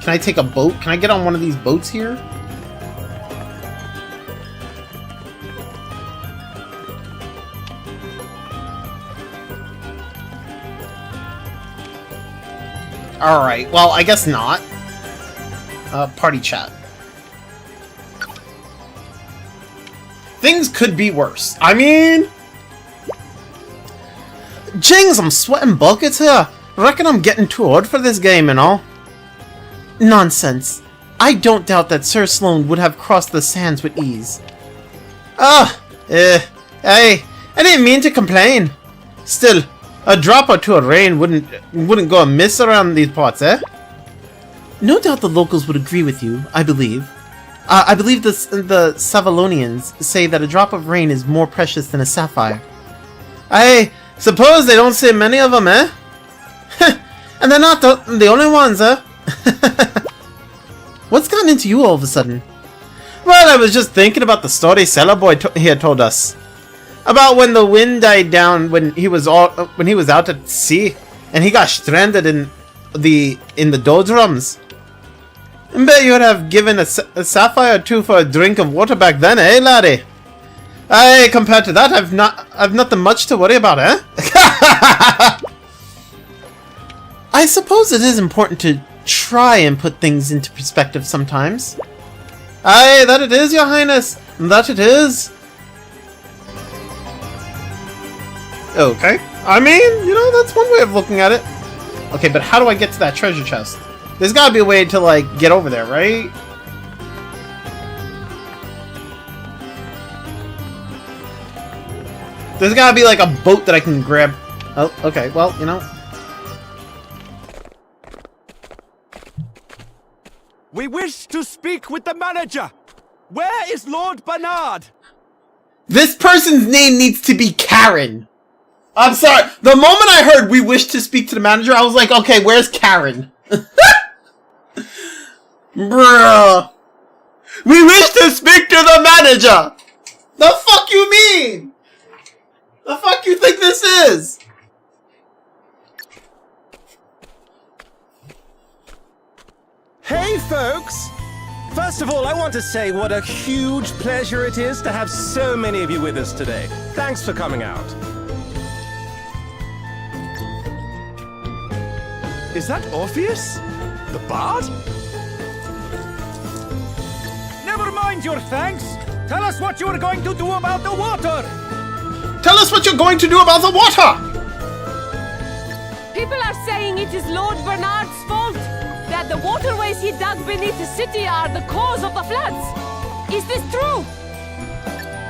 I take a boat? Can I get on one of these boats here? Alright, well, I guess not. Party chat. Things could be worse. I mean... Jings, I'm sweating buckets here. Reckon I'm getting too old for this game and all. Nonsense. I don't doubt that Sir Sloane would have crossed the sands with ease. Hey, I didn't mean to complain. Still, a drop or two of rain wouldn't go amiss around these parts, eh? No doubt the locals would agree with you, I believe. I believe the Savalonians say that a drop of rain is more precious than a sapphire. I suppose they don't say many of them, eh? And they're not the only ones, eh? What's gotten into you all of a sudden? Well, I was just thinking about the story Cellar Boy here told us. About when the wind died down when he was out at sea and he got stranded in the doldrums. I bet you would have given a sapphire or two for a drink of water back then, eh, laddie? Aye, compared to that, I've nothing much to worry about, eh? I suppose it is important to try and put things into perspective sometimes. Aye, that it is, your highness. That it is. Okay. I mean, you know, that's one way of looking at it. Okay, but how do I get to that treasure chest? There's gotta be a way to, like, get over there, right? There's gotta be, like, a boat that I can grab. Oh, okay, well, you know. We wish to speak with the manager. Where is Lord Bernard? This person's name needs to be Karen. I'm sorry. The moment I heard we wish to speak to the manager, I was like, okay, where's Karen? Bruh. We wish to speak to the manager! The fuck you mean? The fuck you think this is? Hey, folks! First of all, I want to say what a huge pleasure it is to have so many of you with us today. Thanks for coming out. Is that Orpheus? The bard? Never mind your thanks. Tell us what you are going to do about the water. Tell us what you're going to do about the water! People are saying it is Lord Bernard's fault. That the waterways he dug beneath the city are the cause of the floods. Is this true?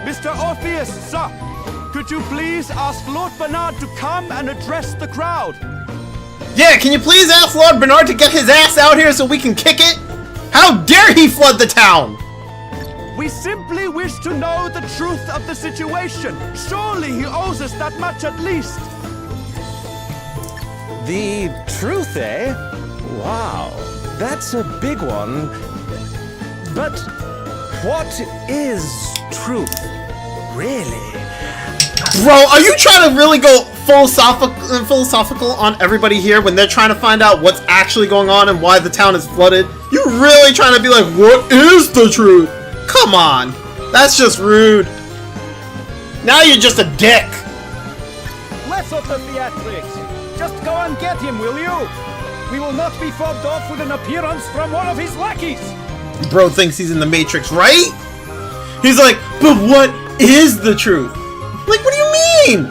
Mr. Orpheus, sir, could you please ask Lord Bernard to come and address the crowd? Yeah, can you please ask Lord Bernard to get his ass out here so we can kick it? How dare he flood the town? We simply wish to know the truth of the situation. Surely he owes us that much at least. The truth, eh? Wow, that's a big one. But what is truth, really? Bro, are you trying to really go philosophical on everybody here when they're trying to find out what's actually going on and why the town is flooded. You really trying to be like, what is the truth? Come on. That's just rude. Now you're just a dick. Less of the theatrics. Just go and get him, will you? We will not be fobbed off with an appearance from one of his lackeys. Bro thinks he's in the Matrix, right? He's like, but what is the truth? Like, what do you mean?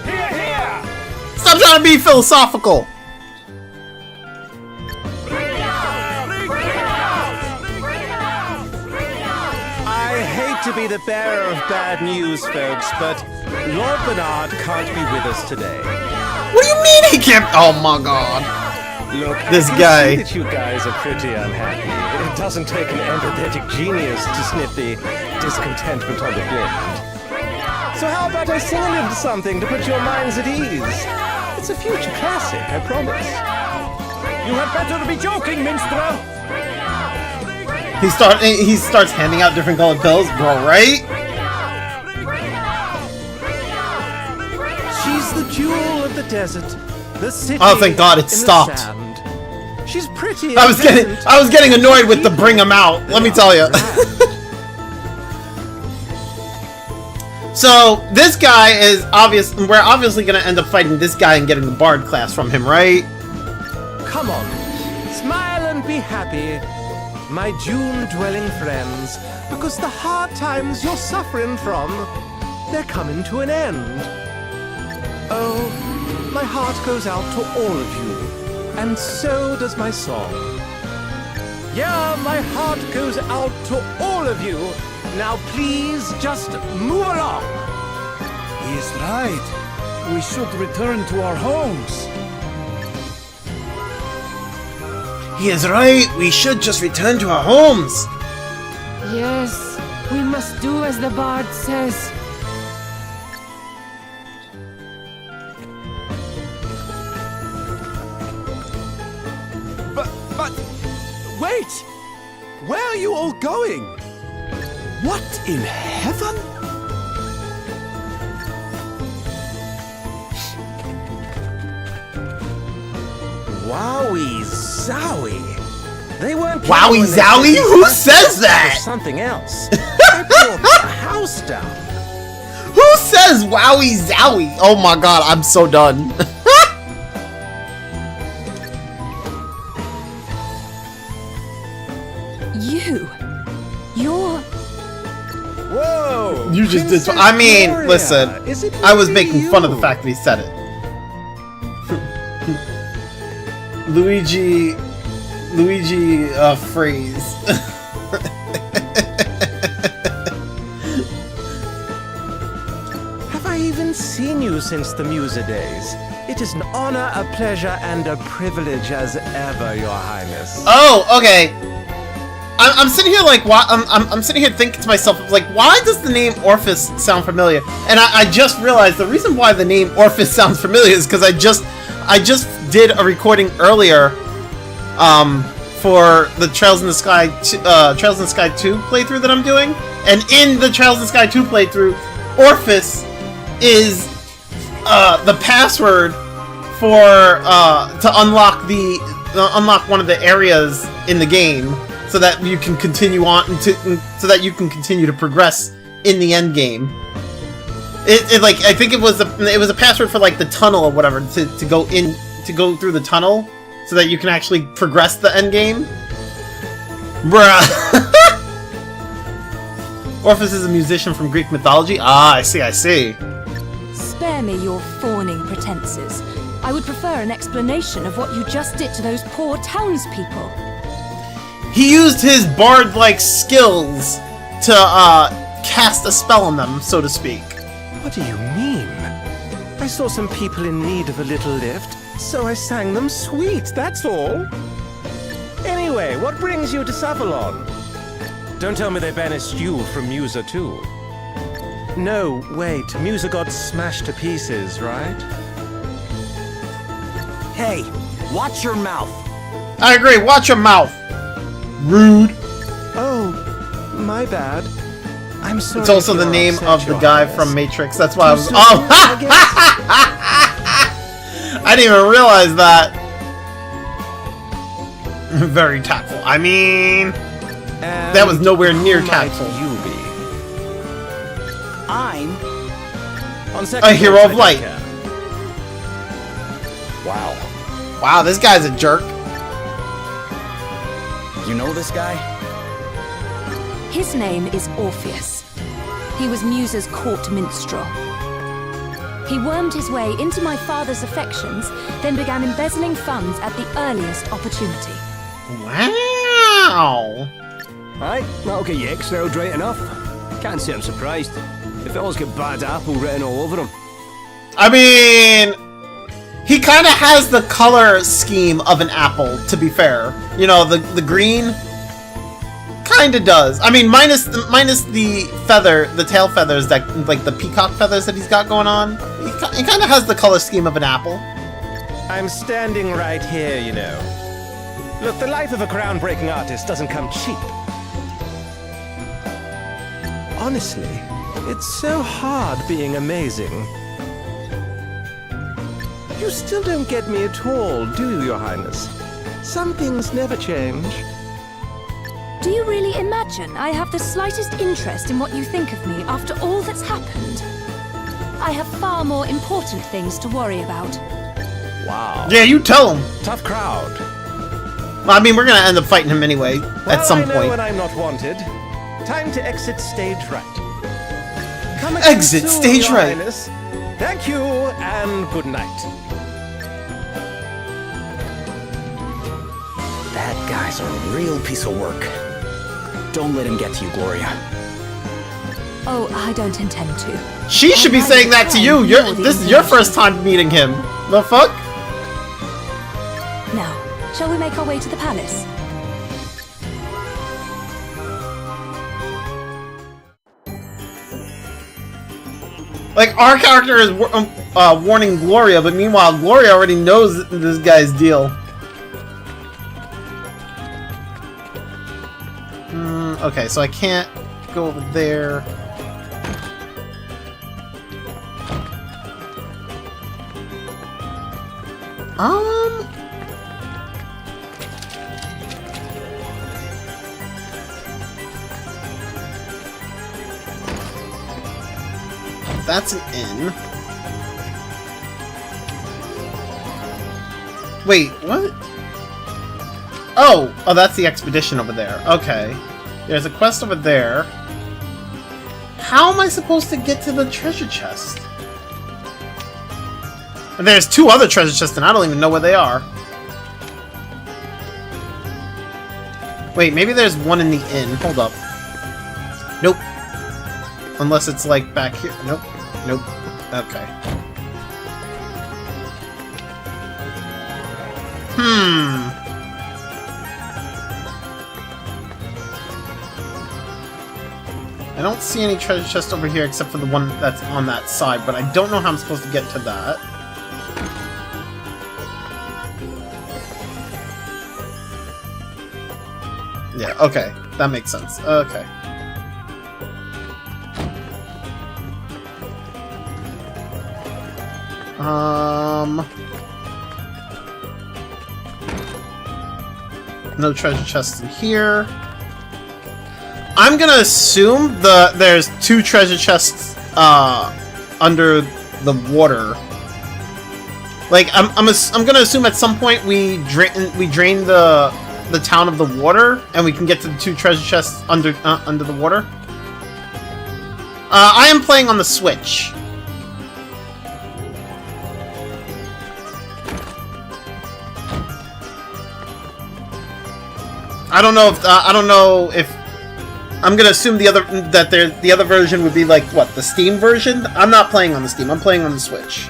Here, here! Stop trying to be philosophical. I hate to be the bearer of bad news, folks, but Lord Bernard can't be with us today. What do you mean he can't? Oh my god. Look, this I can guy. see that you guys are pretty unhappy. It doesn't take an empathetic genius to sniff the discontentment on the wind. So how about I sing a little something to put your minds at ease? It's a future classic, I promise. You had better be joking, minstrel! He starts handing out different colored pills, bro, right? She's the jewel of the desert. The city. Oh, thank God, it stopped. She's pretty. I was getting annoyed with the bring him out. Let me tell you. So this guy is obvious. We're obviously gonna end up fighting this guy and getting the Bard class from him, right? Come on, smile and be happy, my June-dwelling friends, because the hard times you're suffering from, they're coming to an end. Oh, my heart goes out to all of you, and so does my song. Yeah, my heart goes out to all of you. Now please, just move along. He's right. We should return to our homes. He is right. We should just return to our homes. Yes, we must do as the bard says. But wait! Where are you all going? What in heaven? Wowie zowie! They weren't. Wowie zowie? Who says that? Something else. They brought the house down. Who says wowie zowie? Oh my god, I'm so done. You're... Whoa! You just did. Princess I mean, Gloria, listen. is it I was really making fun of the you? fact that he said it. Luigi phrase. Have I even seen you since the Musa days? It is an honor, a pleasure, and a privilege as ever, Your Highness. Oh, okay. I'm sitting here like, why? I'm sitting here thinking to myself, like, why does the name Orphis sound familiar? And I just realized the reason why the name Orphis sounds familiar is because I just did a recording earlier, for the Trails in the Sky 2 playthrough that I'm doing, and in the Trails in the Sky 2 playthrough, Orphis is the password for to unlock one of the areas in the game, so that you can continue on so that you can continue to progress in the end game. It like, I think it was a password for like the tunnel or whatever to go through the tunnel so that you can actually progress the end game. Bruh. Orpheus is a musician from Greek mythology. Ah, I see. Spare me your fawning pretenses. I would prefer an explanation of what you just did to those poor townspeople. He used his bard-like skills to cast a spell on them, so to speak. What do you mean? I saw some people in need of a little lift, so I sang them sweet, that's all. Anyway, what brings you to Savalon? Don't tell me they banished you from Musa too. No, wait, Musa got smashed to pieces, right? Hey, watch your mouth. I agree, watch your mouth. Rude. Oh, my bad. I'm I'm sorry. It's also the name of the guy from Matrix. That's why I was. Oh! I didn't even realize that. Very tactful. I mean, that was nowhere near tactful. You be? I'm A hero of light. Wow. Wow, this guy's a jerk. You know this guy? His name is Orpheus. He was Musa's court minstrel. He wormed his way into my father's affections, then began embezzling funds at the earliest opportunity. Wow. Aye, that'll get you exiled right enough. Can't say I'm surprised. The fellow's got bad apple written all over him. I mean, he kind of has the color scheme of an apple, to be fair. You know, the green kind of does. I mean, minus the feather, the tail feathers, that like the peacock feathers that he's got going on. He kind of has the color scheme of an apple. I'm standing right here, you know. Look, the life of a groundbreaking artist doesn't come cheap. Honestly, it's so hard being amazing. You still don't get me at all, do you, Your Highness? Some things never change. Do you really imagine I have the slightest interest in what you think of me after all that's happened? I have far more important things to worry about. Wow. Yeah, you tell him. Tough crowd. Well, I mean, we're gonna end up fighting him anyway at some I know point. when I'm not wanted. Time to exit stage right. Come again Exit soon, stage Your right. Highness. Thank you and good night. That guy's a real piece of work. Don't let him get to you, Gloria. Oh, I don't intend to. She should be saying that to you. This is your first time meeting him. The fuck? Now, shall we make our way to the palace? Like, our character is warning Gloria, but meanwhile, Gloria already knows this guy's deal. Okay, so I can't go over there. That's an inn. Wait, what? Oh, that's the expedition over there. Okay. There's a quest over there. How am I supposed to get to the treasure chest? And there's two other treasure chests and I don't even know where they are. Wait, maybe there's one in the inn. Hold up. Nope. Unless it's like back here. Nope. Nope. Okay. I don't see any treasure chest over here except for the one that's on that side, but I don't know how I'm supposed to get to that. Yeah, okay. That makes sense. Okay. No treasure chests in here. I'm gonna assume there's two treasure chests under the water. Like I'm gonna assume at some point we drain the town of the water and we can get to the two treasure chests under the water. I am playing on the Switch. I don't know if I'm gonna assume the other version would be like what, the Steam version? I'm not playing on the Steam. I'm playing on the Switch.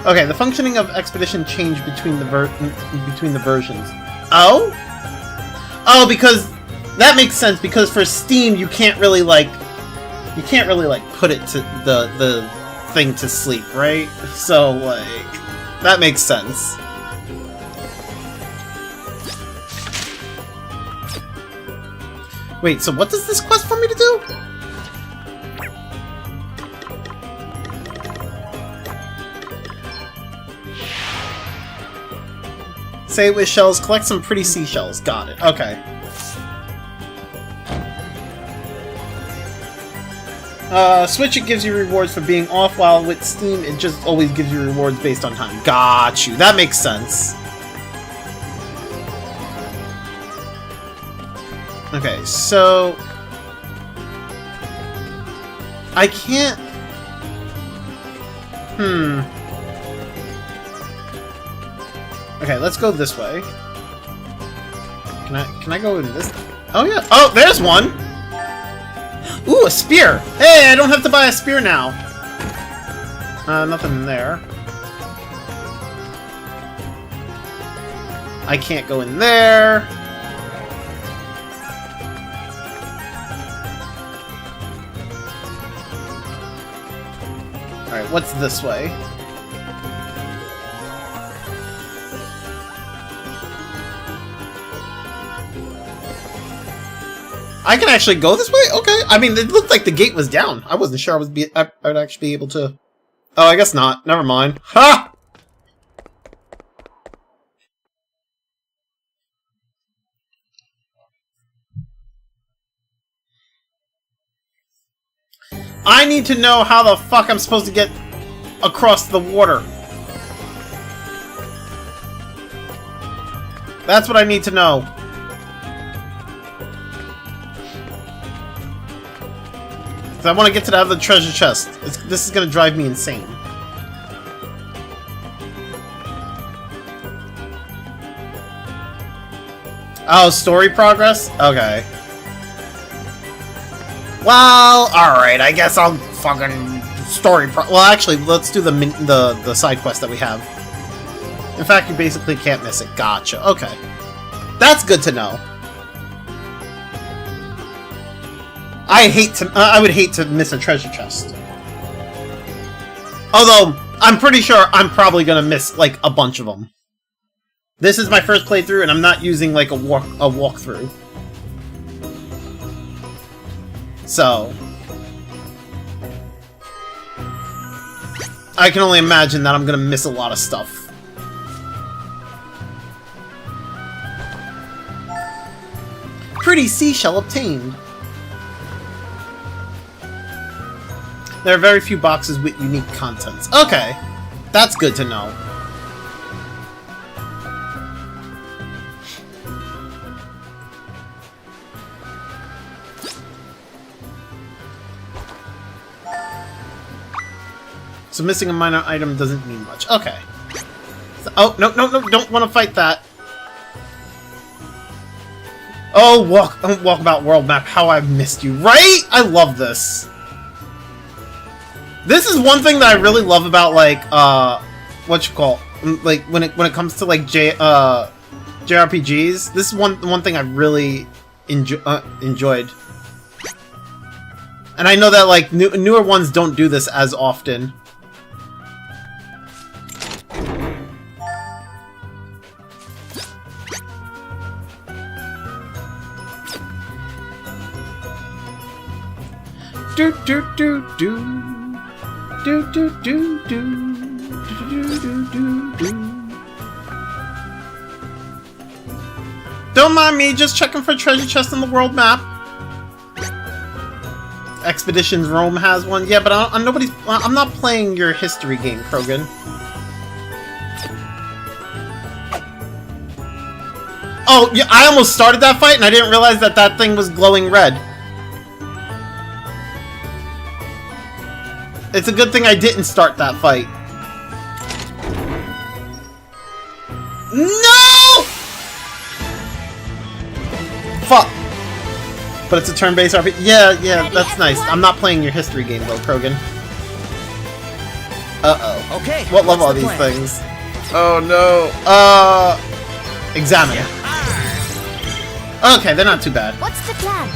Okay, the functioning of Expedition changed between the versions. Oh? Oh, because that makes sense. Because for Steam, you can't really put it to the thing to sleep, right? So like that makes sense. Wait, so what does this quest want me to do? Say it with shells, collect some pretty seashells. Got it. Okay. Switch it gives you rewards for being off, while with Steam it just always gives you rewards based on time. Got you. That makes sense. Okay, so... I can't... Okay, let's go this way. Can I go in this? Oh yeah. Oh, there's one! Ooh, a spear! Hey, I don't have to buy a spear now. Nothing in there. I can't go in there. Alright, what's this way? I can actually go this way? Okay. I mean, it looked like the gate was down. I wasn't sure I would actually be able to... Oh, I guess not. Never mind. Ha! I need to know how the fuck I'm supposed to get across the water. That's what I need to know. I want to get to the other treasure chest. This is going to drive me insane. Oh, story progress? Okay. Well, alright, I guess I'll fucking well, actually, let's do the side quest that we have. In fact, you basically can't miss it. Gotcha. Okay. That's good to know. I would hate to miss a treasure chest. Although, I'm pretty sure I'm probably gonna miss, like, a bunch of them. This is my first playthrough, and I'm not using, like, a walkthrough. So... I can only imagine that I'm gonna miss a lot of stuff. Pretty seashell obtained. There are very few boxes with unique contents. Okay, that's good to know. So missing a minor item doesn't mean much. Okay. So, oh, no, don't want to fight that. Oh, walkabout world map, how I've missed you. Right? I love this. This is one thing that I really love about, like, like, when it comes to, like, JRPGs. This is one thing I really enjoyed. And I know that, like, newer ones don't do this as often. Do do do do. Do do do do do do do do. Don't mind me, just checking for treasure chests on the world map. Expeditions Rome has one, yeah, but I'm not playing your history game, Krogan. Oh, yeah, I almost started that fight and I didn't realize that that thing was glowing red. It's a good thing I didn't start that fight. No! Fuck. But it's a turn-based RPG. Yeah, that's nice. I'm not playing your history game though, Krogan. Uh-oh. Okay. What level are these things? Oh no. Examine. Okay, they're not too bad. What's the plan?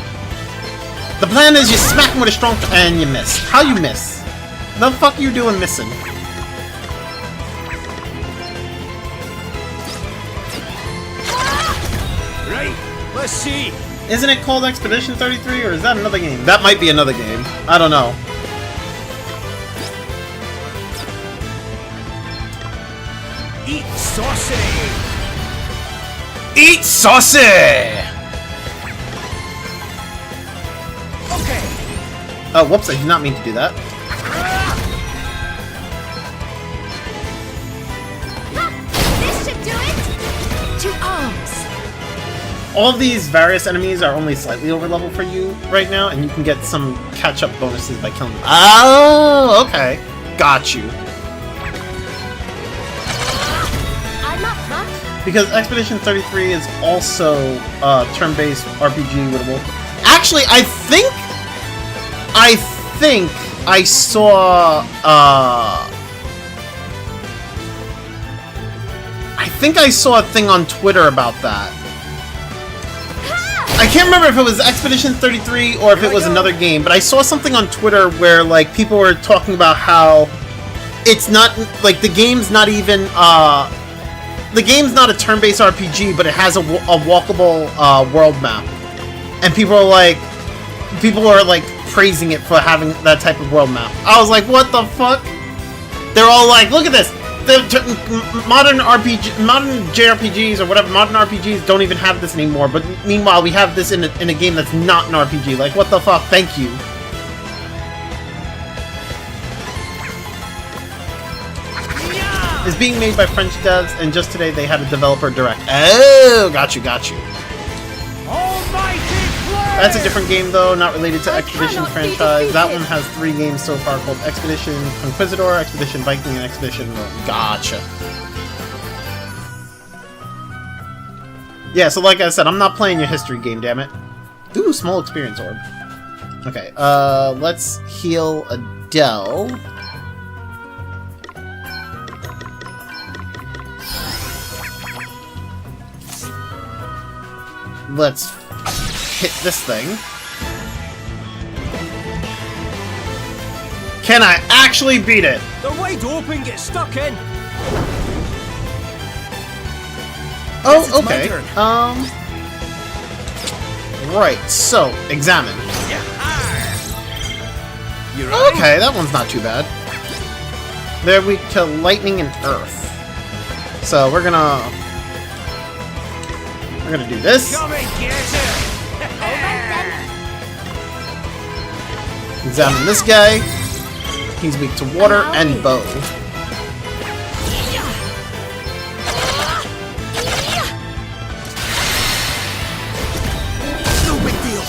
The plan is you smack him with a strong and you miss. How you miss? The fuck you doing missing? Right, let's see. Isn't it called Expedition 33, or is that another game? That might be another game. I don't know. Eat saucy! Eat saucy! Okay. Oh, whoops, I did not mean to do that. This should do it! To arms! All of these various enemies are only slightly over level for you right now, and you can get some catch-up bonuses by killing them. Oh, okay. Got you. I'm up, huh? Because Expedition 33 is also turn-based RPG winnable. Actually, I think I saw a thing on Twitter about that. I can't remember if it was Expedition 33 or if it was another game, but I saw something on Twitter where like people were talking about how it's not like the game's not even the game's not a turn-based RPG, but it has a walkable world map, and people are like praising it for having that type of world map. I was like, what the fuck? They're all like, look at this. Modern JRPGs or whatever, modern RPGs don't even have this anymore, but meanwhile we have this in a game that's not an RPG. Like, what the fuck? Thank you. It's being made by French devs, and just today they had a developer direct. Oh, got you. That's a different game though, not related to Expedition franchise. That one has 3 games so far called Expedition Conquistador, Expedition Viking, and Expedition... Gotcha. Yeah, so like I said, I'm not playing your history game, damn it. Ooh, small experience orb. Okay, let's heal Adele. Let's hit this thing. Can I actually beat it? They're wide open, get stuck in. Oh, okay. Right, so, examine. Okay, that one's not too bad. They're weak to lightning and earth. So we're gonna do this. Examine this guy. He's weak to water and bow. No big deal.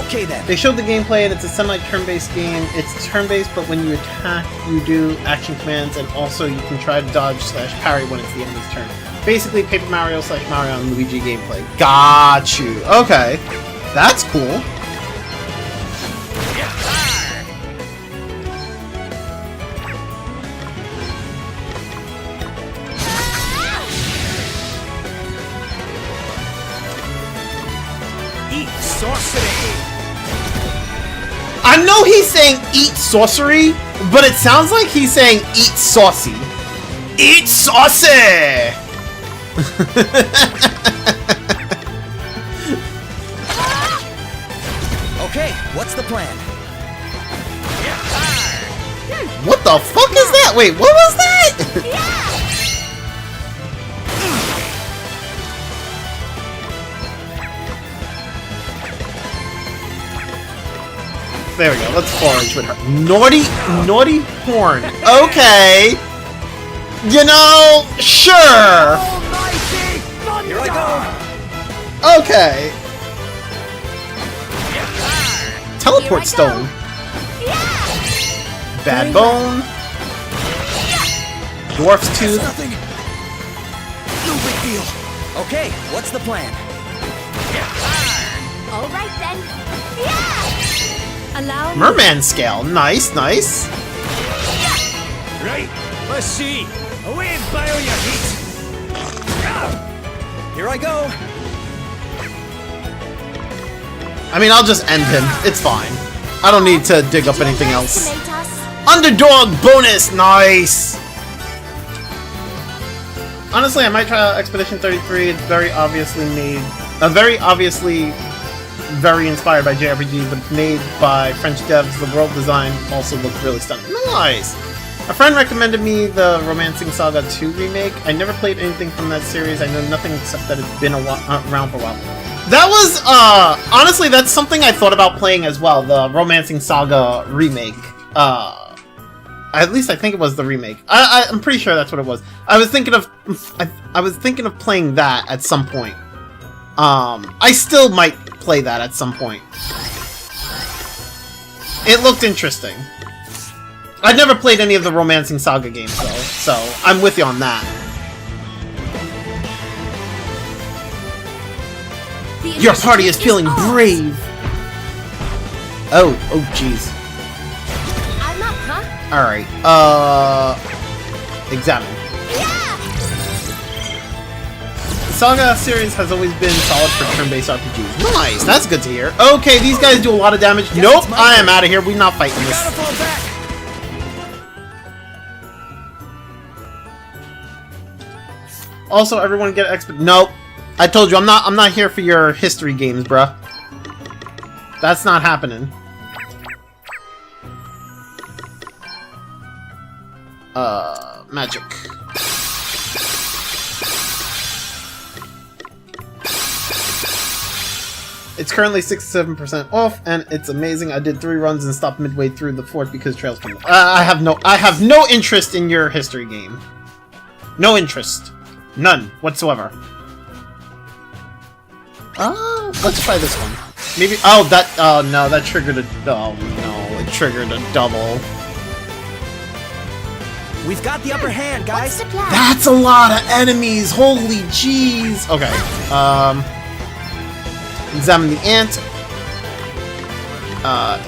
Okay then. They showed the gameplay and it's a semi-turn-based game. It's turn-based, but when you attack, you do action commands, and also you can try to dodge/parry when it's the enemy's turn. Basically, Paper Mario/Mario and Luigi gameplay. Got you. Okay. That's cool. Eat sorcery. I know he's saying eat sorcery, but it sounds like he's saying eat saucy. Eat saucy! Okay, what's the plan? What the fuck is that? Wait, what was that? There we go, let's forage with her. Naughty horn. Okay. You know, sure. Here I go. Okay. Teleport stone. Bad bone. Dwarf's tooth. Nothing. No big deal. Okay, what's the plan? All right then. Allow me. Merman scale. Nice, nice. Right, let's see. Away and bio your heat. Here I go. I mean, I'll just end him. It's fine. I don't need to dig up anything else. Underestimate us. Underdog bonus. Nice. Honestly, I might try out Expedition 33. It's very obviously made. Very obviously very inspired by JRPGs, but made by French devs. The world design also looked really stunning. Nice! A friend recommended me the Romancing Saga 2 remake. I never played anything from that series. I know nothing except that it's been around for a while. That was, honestly, that's something I thought about playing as well, the Romancing Saga remake. At least I think it was the remake. I'm pretty sure that's what it was. I was thinking of playing that at some point. I still might play that at some point. It looked interesting. I've never played any of the Romancing Saga games though, so I'm with you on that. Your party is feeling brave! Oh jeez. I'm up, huh? Alright, examine. The Saga series has always been solid for turn-based RPGs. Nice, that's good to hear. Okay, these guys do a lot of damage. Nope, I am out of here. We're not fighting this. Also, everyone get expert. Nope. I told you, I'm not here for your history games, bruh. That's not happening. Magic. It's currently 67% off, and it's amazing. I did 3 runs and stopped midway through the 4th because trails came. I have no interest in your history game. No interest. None whatsoever. Let's try this one. Maybe. Oh, that. Oh no, that triggered a. Oh no, it triggered a double. We've got the upper hand, guys. That's a lot of enemies. Holy jeez. Okay. Examine the ant.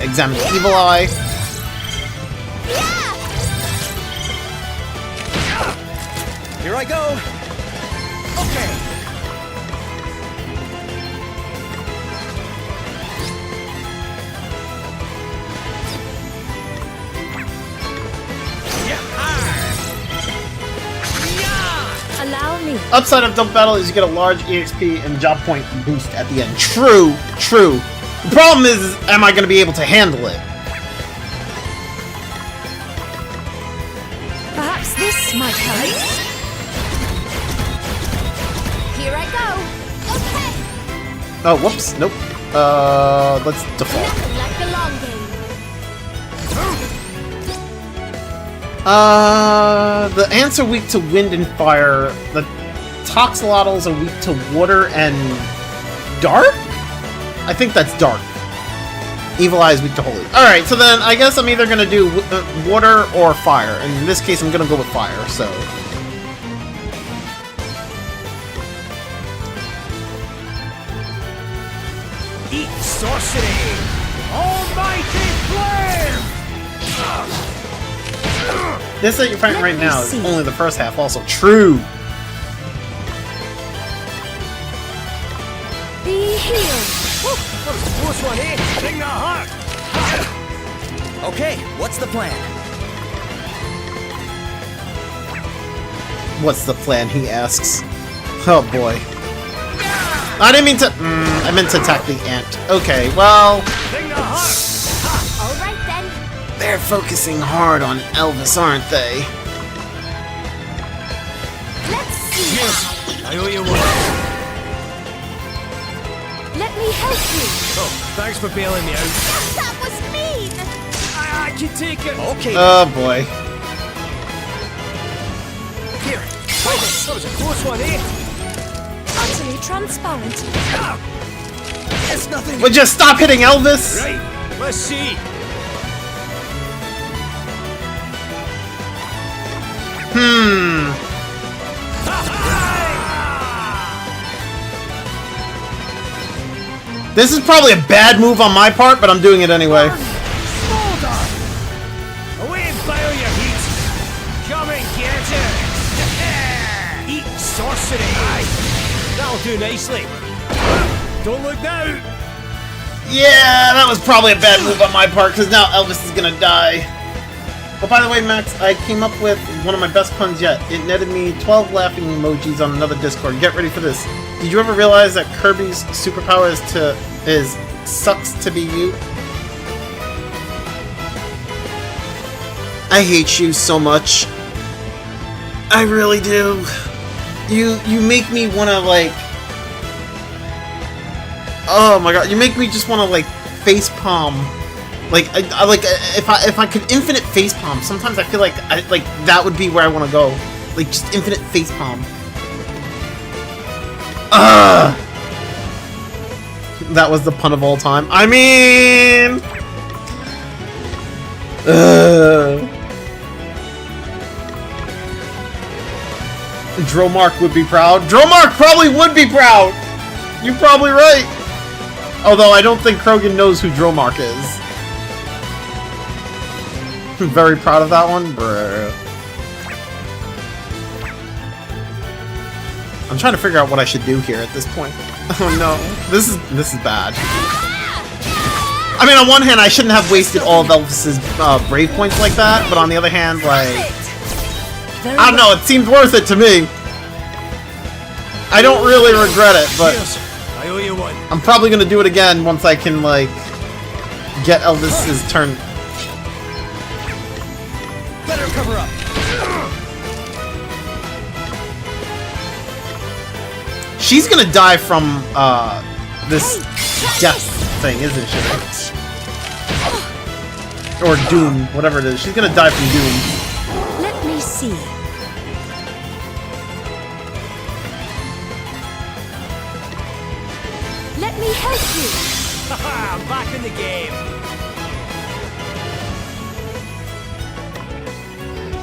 Examine the evil eye. Here I go. Okay. Allow me. Upside of double battle is you get a large EXP and job point boost at the end. True, true. The problem is am I going to be able to handle it? Perhaps this might help. Here I go. Okay. Oh, whoops. Nope. Let's default. Nothing like the long game. The ants are weak to wind and fire. The toxolotls are weak to water and dark? I think that's dark. Evil Eye is weak to holy. Alright, so then I guess I'm either gonna do water or fire. And in this case, I'm gonna go with fire, so. Eat sorcery! Almighty flame! This that you're fighting right now is only the first half, also. True! Be healed. That was a close one, eh? Bring the heart! Okay, what's the plan? What's the plan, he asks. Oh boy. I didn't mean to... I meant to attack the ant. Okay, well... Bring the heart! Alright then. They're focusing hard on Elvis, aren't they? Let's see. Yes, I owe you one. Let me help you. Oh, thanks for bailing me out. That was mean. I can take it. Okay. Oh boy. Here. Try this. That was a close one, eh? Utterly transparent. It's nothing. Would you stop hitting Elvis? Right. Let's see. This is probably a bad move on my part, but I'm doing it anyway. Smolder! Away and fire your heat. Come and get it. Eat sorcery. Aye. That'll do nicely. Don't look now. Yeah, that was probably a bad move on my part, because now Elvis is gonna die. But by the way, Max, I came up with one of my best puns yet. It netted me 12 laughing emojis on another Discord. Get ready for this. Did you ever realize that Kirby's superpower is sucks to be you. I hate you so much. I really do. You make me wanna like... Oh my god, you make me just wanna like facepalm. Like I like if I could infinite facepalm, sometimes I feel like that would be where I wanna go. Like just infinite facepalm. That was the pun of all time. I mean... Dromark would be proud. Dromark probably would be proud! You're probably right! Although I don't think Krogan knows who Dromark is. I'm very proud of that one. Bruh. I'm trying to figure out what I should do here at this point. Oh no. This is bad. I mean, on one hand, I shouldn't have wasted all of Elvis's brave points like that, but on the other hand, like... I don't know, it seems worth it to me. I don't really regret it, but... I owe you one. I'm probably gonna do it again once I can, like... get Elvis's turn. Better cover up. She's gonna die from, this death thing, isn't she? Or Doom, whatever it is. She's gonna die from Doom. Let me see. Let me help you. Haha, I'm back in the game.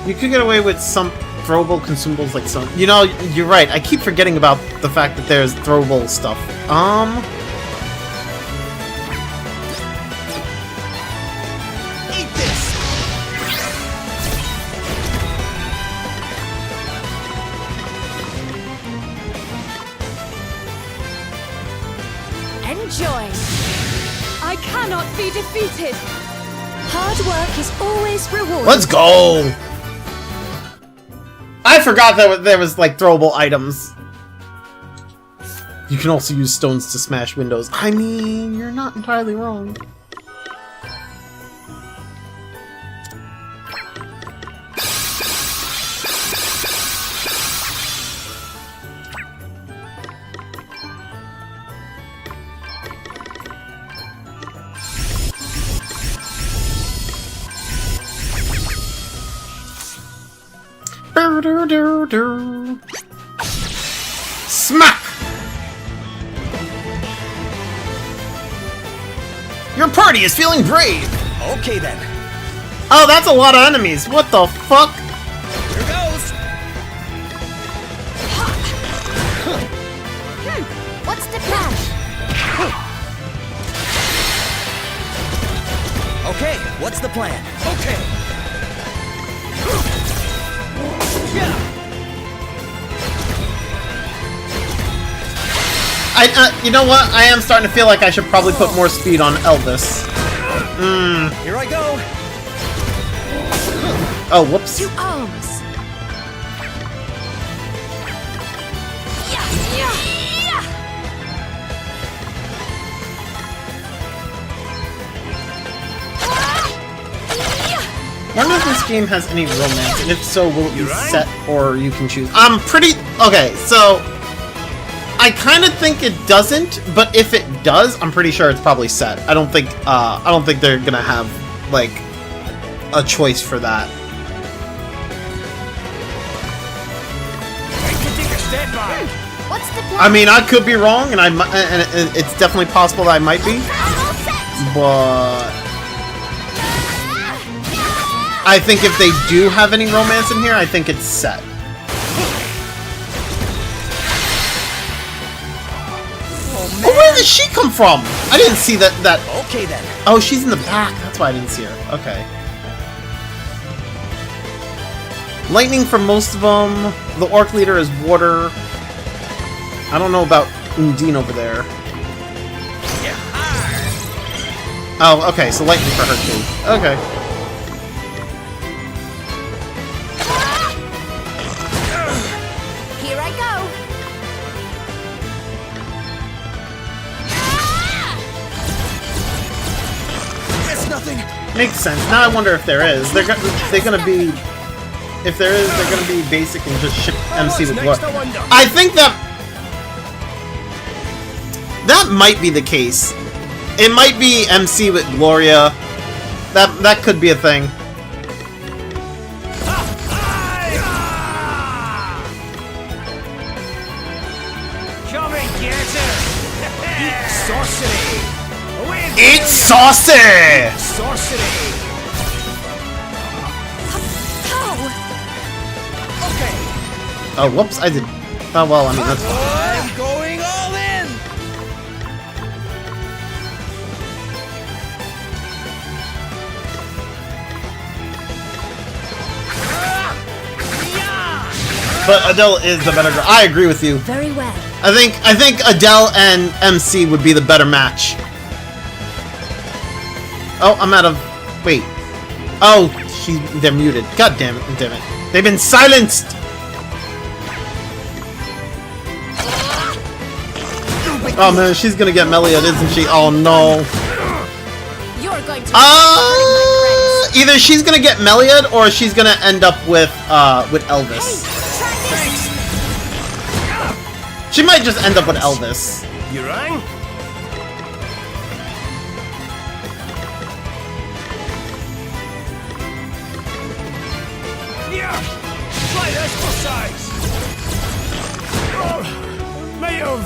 You could get away with some throwable consumables like some... You know, you're right. I keep forgetting about the fact that there's throwable stuff. Eat this. Enjoy. I cannot be defeated. Hard work is always rewarded. Let's go! I forgot that there was, like, throwable items. You can also use stones to smash windows. I mean, you're not entirely wrong. Smack! Your party is feeling brave! Okay then. Oh, that's a lot of enemies! What the fuck? Here goes! What's the plan? Okay, what's the plan? Okay. You know what? I am starting to feel like I should probably put more speed on Elvis. Here I go. Oh, whoops. To arms. I wonder if this game has any romance, and if so, will it be set or you can choose? I'm pretty... Okay, so... I kind of think it doesn't, but if it does, I'm pretty sure it's probably set. I don't think they're gonna have, like, a choice for that. What's the plan? I mean, I could be wrong, and it's definitely possible that I might be, but... I think if they do have any romance in here, I think it's set. Oh, where did she come from? I didn't see that. Okay then. Oh, she's in the back. That's why I didn't see her. Okay. Lightning for most of them. The orc leader is water. I don't know about Undine over there. Oh, okay. So lightning for her too. Okay. Here I go. something. Makes sense. Now I wonder if there is. They're gonna be. If there is, they're gonna be basic and just ship MC with Gloria. I think that might be the case. It might be MC with Gloria. That could be a thing. Come and get her! Eat sorcery! Away, Eat saucy! sorcery! Okay. Oh, whoops! I did. Oh well. I mean, that's fine. I'm going all in! But Adele is the better girl. I agree with you. Very well. I think Adele and MC would be the better match. Oh, I'm out of. Wait. Oh, they're muted. God damn it! Damn it! They've been silenced. Oh man, she's gonna get Meliad, isn't she? Oh no. You're going to Either she's gonna get Meliad or she's gonna end up with Elvis. She might just end up with Elvis. You rang? Yeah! Try this for size! Oh, may have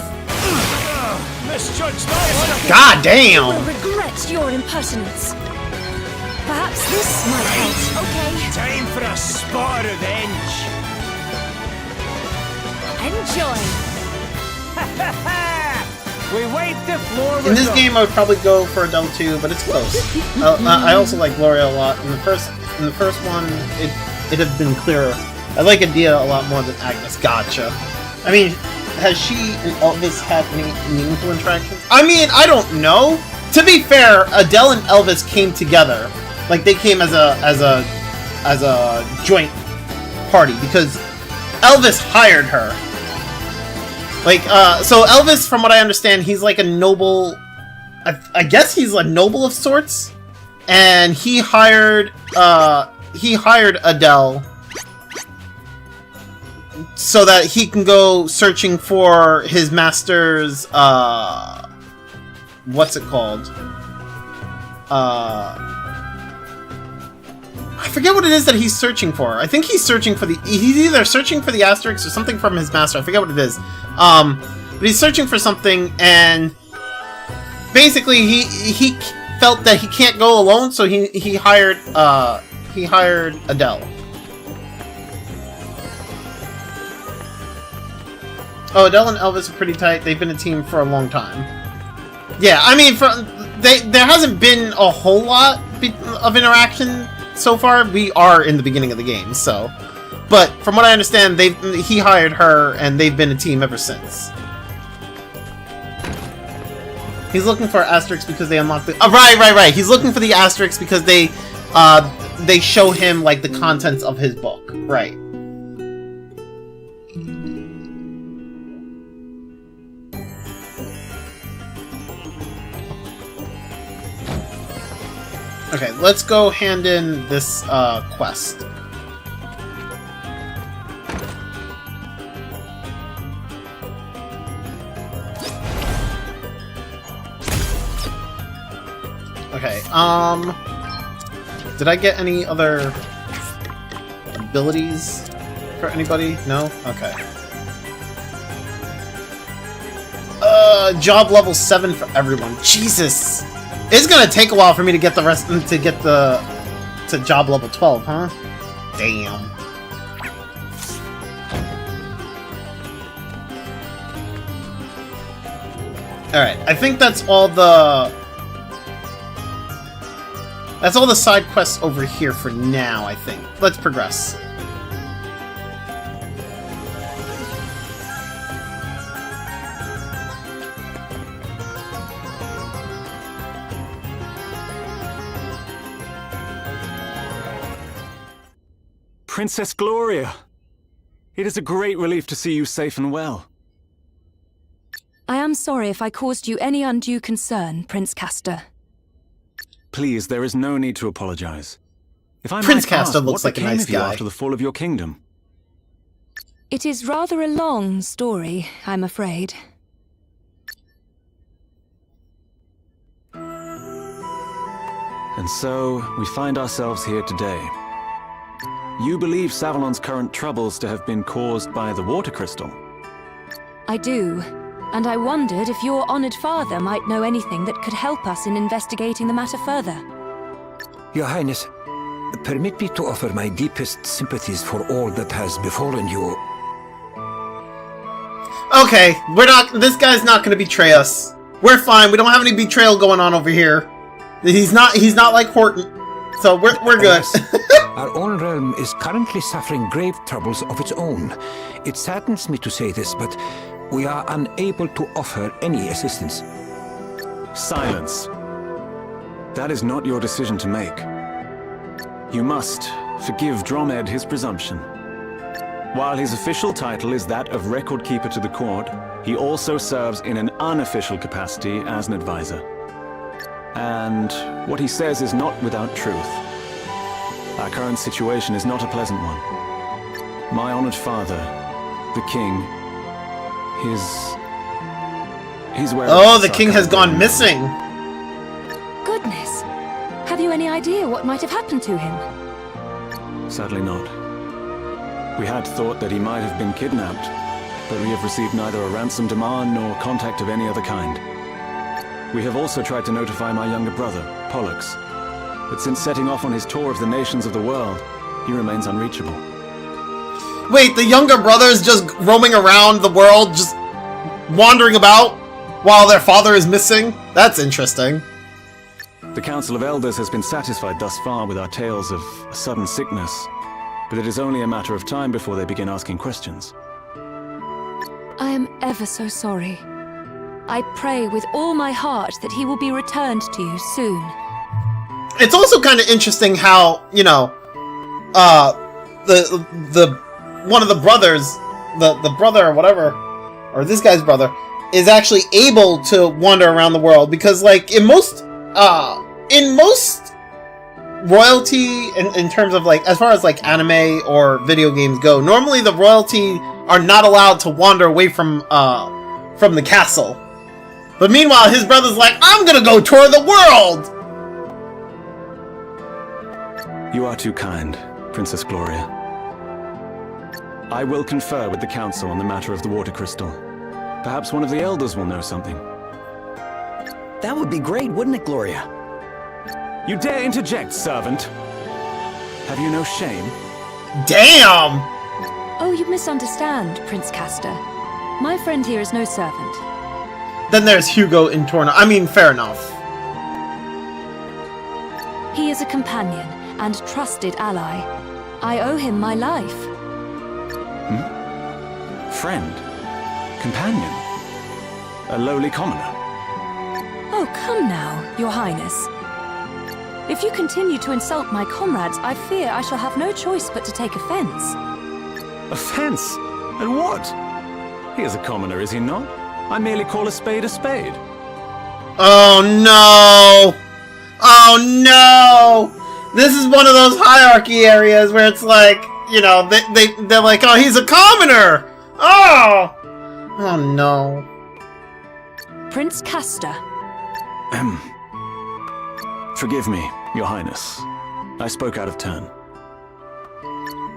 misjudged that one. God You damn! will regret your impertinence. Perhaps this might help. Okay. Time for a spot of revenge. Enjoy. We wipe the floor with In this the- game, I would probably go for Adele too, but it's close. I also like Gloria a lot. In the first one, it had been clearer. I like Adia a lot more than Agnes. Gotcha. I mean, has she and Elvis had any meaningful interactions? I mean, I don't know. To be fair, Adele and Elvis came together. Like they came as a joint party because Elvis hired her. Like, so Elvis, from what I understand, he's like a noble. I guess he's a noble of sorts, and he hired Adele so that he can go searching for his master's what's it called? I forget what it is that he's searching for. I think he's searching for he's either searching for the asterisk or something from his master. I forget what it is. But he's searching for something, and basically he felt that he can't go alone, so he hired Adele. Oh, Adele and Elvis are pretty tight. They've been a team for a long time. Yeah, I mean, there hasn't been a whole lot of interaction so far. We are in the beginning of the game, so. But from what I understand, he hired her, and they've been a team ever since. He's looking for asterisks because they unlock the. Right. He's looking for the asterisks because they show him like the contents of his book. Right. Okay, let's go hand in this quest. Okay, did I get any other abilities for anybody? No? Okay. Job level 7 for everyone. Jesus! It's gonna take a while for me to get the rest to job level 12, huh? Damn. Alright, I think that's all the side quests over here for now, I think. Let's progress. Princess Gloria, it is a great relief to see you safe and well. I am sorry if I caused you any undue concern, Prince Castor. Please, there is no need to apologize. If I Prince might ask, Castor looks what like a became nice of you guy. after the fall of your kingdom? It is rather a long story, I'm afraid. And so, we find ourselves here today. You believe Savalon's current troubles to have been caused by the water crystal? I do, and I wondered if your honored father might know anything that could help us in investigating the matter further. Your Highness, permit me to offer my deepest sympathies for all that has befallen you. Okay, this guy's not gonna betray us. We're fine, we don't have any betrayal going on over here. He's not like Horten. So we're good. Our own realm is currently suffering grave troubles of its own. It saddens me to say this, but we are unable to offer any assistance. Silence. That is not your decision to make. You must forgive Dromed his presumption. While his official title is that of Record Keeper to the court, he also serves in an unofficial capacity as an advisor. And what he says is not without truth. Our current situation is not a pleasant one. My honored father, the king, he's where... Oh, the king has gone missing! Goodness! Have you any idea what might have happened to him? Sadly not. We had thought that he might have been kidnapped, but we have received neither a ransom demand nor contact of any other kind. We have also tried to notify my younger brother, Pollux, but since setting off on his tour of the nations of the world, he remains unreachable. Wait, the younger brother is just roaming around the world, just wandering about, while their father is missing? That's interesting. The Council of Elders has been satisfied thus far with our tales of a sudden sickness, but it is only a matter of time before they begin asking questions. I am ever so sorry. I pray with all my heart that he will be returned to you soon. It's also kind of interesting how, you know, the one of the brothers, the brother or whatever, or this guy's brother, is actually able to wander around the world, because like in most royalty in terms of like, as far as like anime or video games go, normally the royalty are not allowed to wander away from the castle. But meanwhile, his brother's like, I'm gonna go tour the world! You are too kind, Princess Gloria. I will confer with the council on the matter of the water crystal. Perhaps one of the elders will know something. That would be great, wouldn't it, Gloria? You dare interject, servant? Have you no shame? Damn! Oh, you misunderstand, Prince Castor. My friend here is no servant. Then there's Hugo in Torna. I mean, fair enough. He is a companion and trusted ally. I owe him my life. Friend? Companion? A lowly commoner? Oh, come now, Your Highness. If you continue to insult my comrades, I fear I shall have no choice but to take offense. Offense? At what? He is a commoner, is he not? I merely call a spade a spade. Oh no! Oh no! This is one of those hierarchy areas where it's like, you know, they're like, oh, he's a commoner! Oh! Oh no. Prince Castor. Forgive me, Your Highness. I spoke out of turn.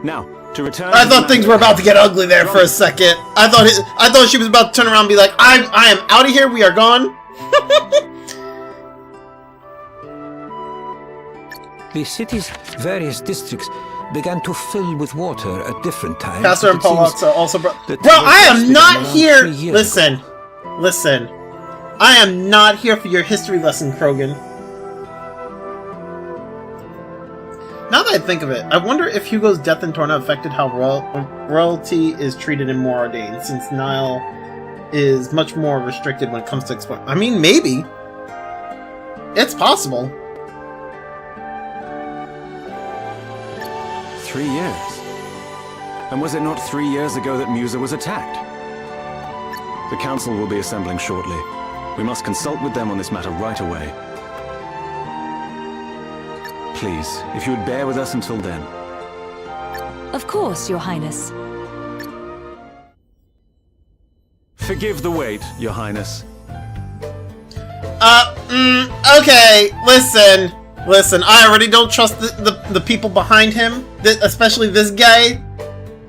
Now, to return... I thought things were about to get ugly there for a second. I thought she was about to turn around and be like, I am out of here, we are gone. The city's various districts began to fill with water at different times. Castor and Pollux are also bro, I am not here. Listen. I am not here for your history lesson, Krogan. Now that I think of it, I wonder if Hugo's death in Torna affected how royalty is treated in Moradane, since Nile is much more restricted when it comes to exploring. I mean, maybe. It's possible. 3 years. And was it not 3 years ago that Musa was attacked? The council will be assembling shortly. We must consult with them on this matter right away. Please, if you would bear with us until then. Of course, Your Highness. Forgive the wait, Your Highness. Okay, listen, I already don't trust the people behind him, especially this guy.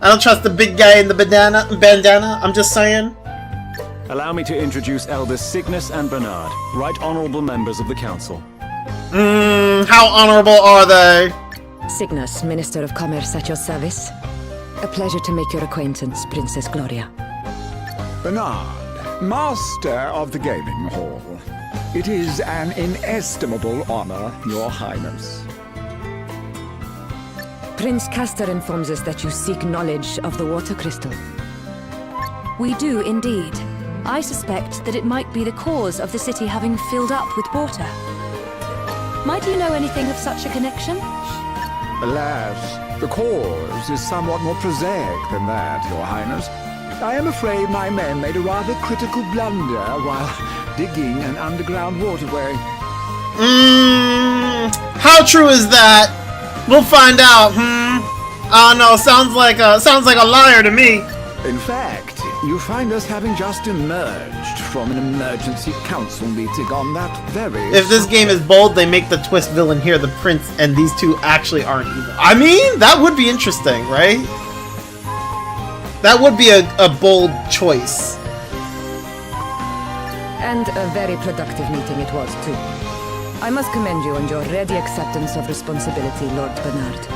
I don't trust the big guy in the bandana, I'm just saying. Allow me to introduce Elders Cygnus and Bernard, right honorable members of the council. How honorable are they? Cygnus, Minister of Commerce at your service. A pleasure to make your acquaintance, Princess Gloria. Bernard, Master of the Gaming Hall. It is an inestimable honor, Your Highness. Prince Castor informs us that you seek knowledge of the water crystal. We do indeed. I suspect that it might be the cause of the city having filled up with water. Might you know anything of such a connection? Alas, the cause is somewhat more prosaic than that, Your Highness. I am afraid my men made a rather critical blunder while digging an underground waterway. How true is that? We'll find out, I don't know, sounds like a liar to me. In fact, you find us having just emerged from an emergency council meeting on that very... If this game is bold, they make the twist villain here the prince, and these two actually aren't evil. I mean, that would be interesting, right? That would be a bold choice. And a very productive meeting it was, too. I must commend you on your ready acceptance of responsibility, Lord Bernard.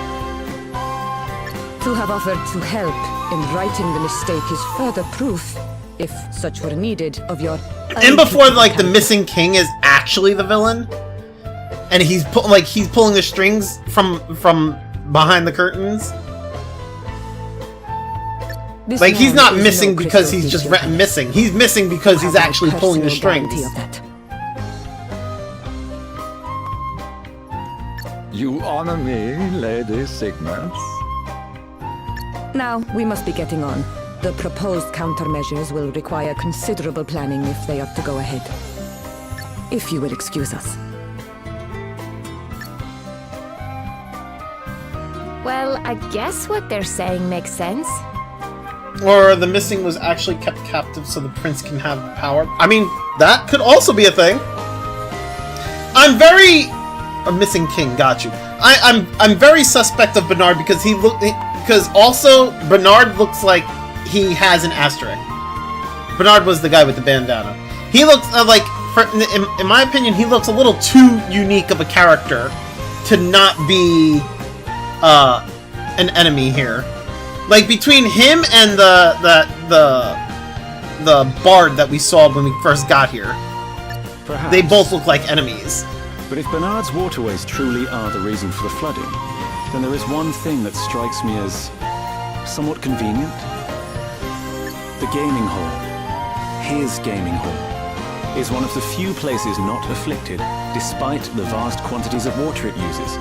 To have offered to help in righting the mistake is further proof, if such were needed, of your... And before, like, the missing king is actually the villain, and he's pulling the strings from behind the curtains. Like, he's not missing because he's just missing. He's missing because he's actually pulling the strings. You honor me, Lady Cygnus. Now, we must be getting on. The proposed countermeasures will require considerable planning if they are to go ahead. If you will excuse us. Well, I guess what they're saying makes sense. Or the missing was actually kept captive so the prince can have power. I mean, that could also be a thing. A missing king, got you. I'm very suspect of Bernard because also Bernard looks like he has an asterisk. Bernard was the guy with the bandana. He looks in my opinion, he looks a little too unique of a character to not be an enemy here. Like, between him and the bard that we saw when we first got here, Perhaps. They both look like enemies. But if Bernard's waterways truly are the reason for the flooding, then there is one thing that strikes me as somewhat convenient. The gaming hall, his gaming hall, is one of the few places not afflicted, despite the vast quantities of water it uses.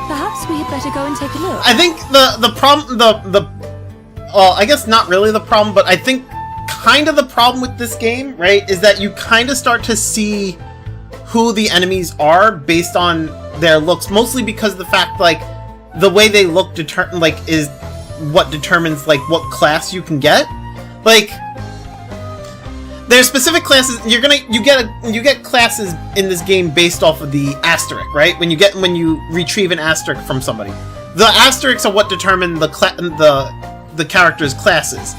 Perhaps we had better go and take a look. I think the problem, well, I guess not really the problem, but I think kind of the problem with this game, right, is that you kind of start to see who the enemies are based on their looks, mostly because of the fact, like, the way they look is what determines, like, what class you can get. Like, there's specific classes. You get classes in this game based off of the asterisk, right? When you retrieve an asterisk from somebody, the asterisks are what determine the character's classes,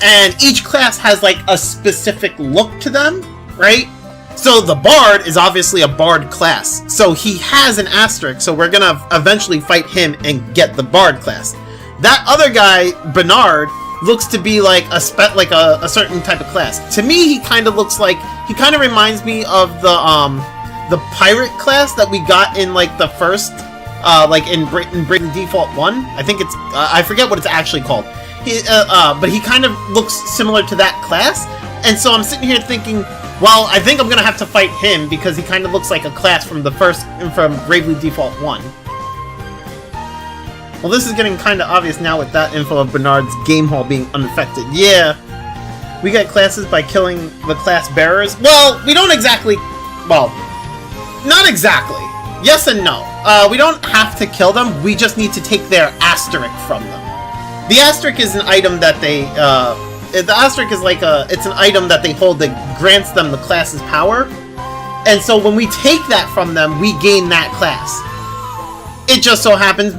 and each class has like a specific look to them, right? So the bard is obviously a bard class, so he has an asterisk. So we're gonna eventually fight him and get the bard class. That other guy, Bernard, looks to be like a certain type of class. To me, he kind of reminds me of the pirate class that we got in like the first in Bravely Default 1. I think it's I forget what it's actually called. But he kind of looks similar to that class, and so I'm sitting here thinking, well, I think I'm gonna have to fight him because he kind of looks like a class from Bravely Default 1. Well, this is getting kind of obvious now with that info of Bernard's game hall being unaffected. Yeah, we get classes by killing the class bearers. Well, we don't exactly... Well, not exactly. Yes and no. We don't have to kill them, we just need to take their asterisk from them. The asterisk is an item that they, the asterisk is like it's an item that they hold that grants them the class's power. And so when we take that from them, we gain that class. It just so happens,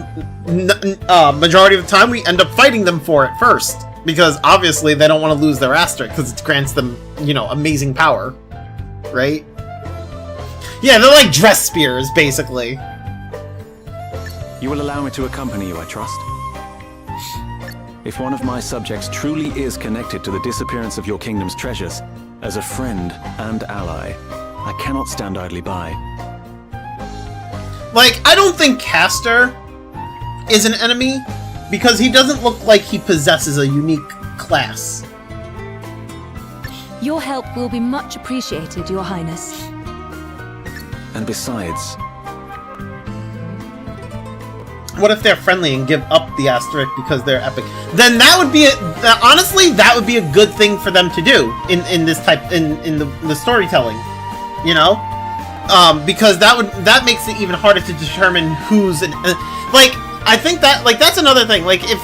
majority of the time, we end up fighting them for it first. Because obviously they don't want to lose their asterisk, because it grants them, you know, amazing power. Right? Yeah, they're like dress spears, basically. You will allow me to accompany you, I trust? If one of my subjects truly is connected to the disappearance of your kingdom's treasures, as a friend and ally, I cannot stand idly by. Like, I don't think Castor is an enemy, because he doesn't look like he possesses a unique class. Your help will be much appreciated, Your Highness. And besides... What if they're friendly and give up the asterisk because they're epic? Then that would be honestly, that would be a good thing for them to do in this type in the storytelling, you know, because that makes it even harder to determine who's like. I think that that's another thing. Like if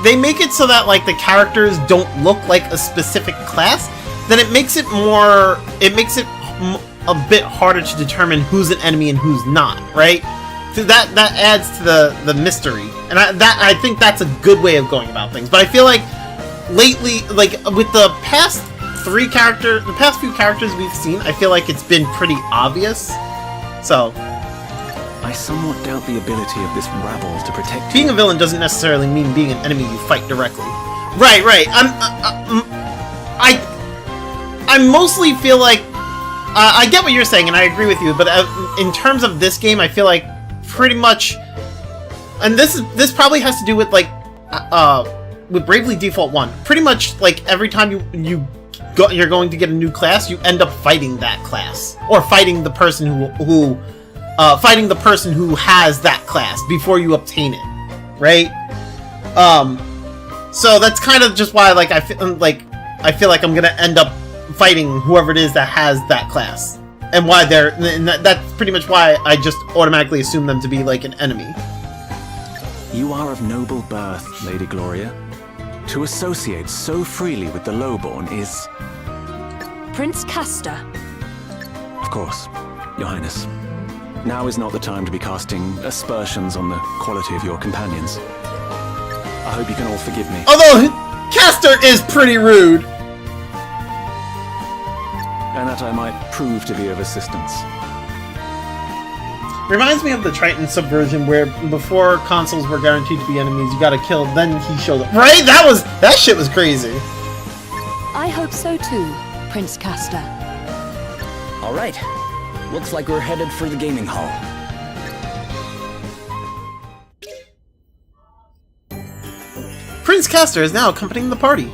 they make it so that like the characters don't look like a specific class, then it makes it a bit harder to determine who's an enemy and who's not, right? So that adds to the mystery, and I think that's a good way of going about things. But I feel like lately, like with the past few characters we've seen, I feel like it's been pretty obvious. So I somewhat doubt the ability of this rabble to protect you. Being a villain doesn't necessarily mean being an enemy you fight directly. Right. I mostly feel like I get what you're saying, and I agree with you. But in terms of this game, I feel like pretty much, and this probably has to do with like with Bravely Default 1. Pretty much like every time you're going to get a new class, you end up fighting that class, or fighting the person who has that class before you obtain it, right? So that's kind of just why I feel like I'm gonna end up fighting whoever it is that has that class, and why that's pretty much why I just automatically assume them to be like an enemy. You are of noble birth, Lady Gloria. To associate so freely with the lowborn is... Prince Castor. Of course, Your Highness. Now is not the time to be casting aspersions on the quality of your companions. I hope you can all forgive me. Although, Castor is pretty rude. And that I might prove to be of assistance. Reminds me of the Triton subversion, where before consoles were guaranteed to be enemies, you gotta kill, then he showed up. Right? That shit was crazy. I hope so too, Prince Castor. Alright. Looks like we're headed for the gaming hall. Prince Castor is now accompanying the party.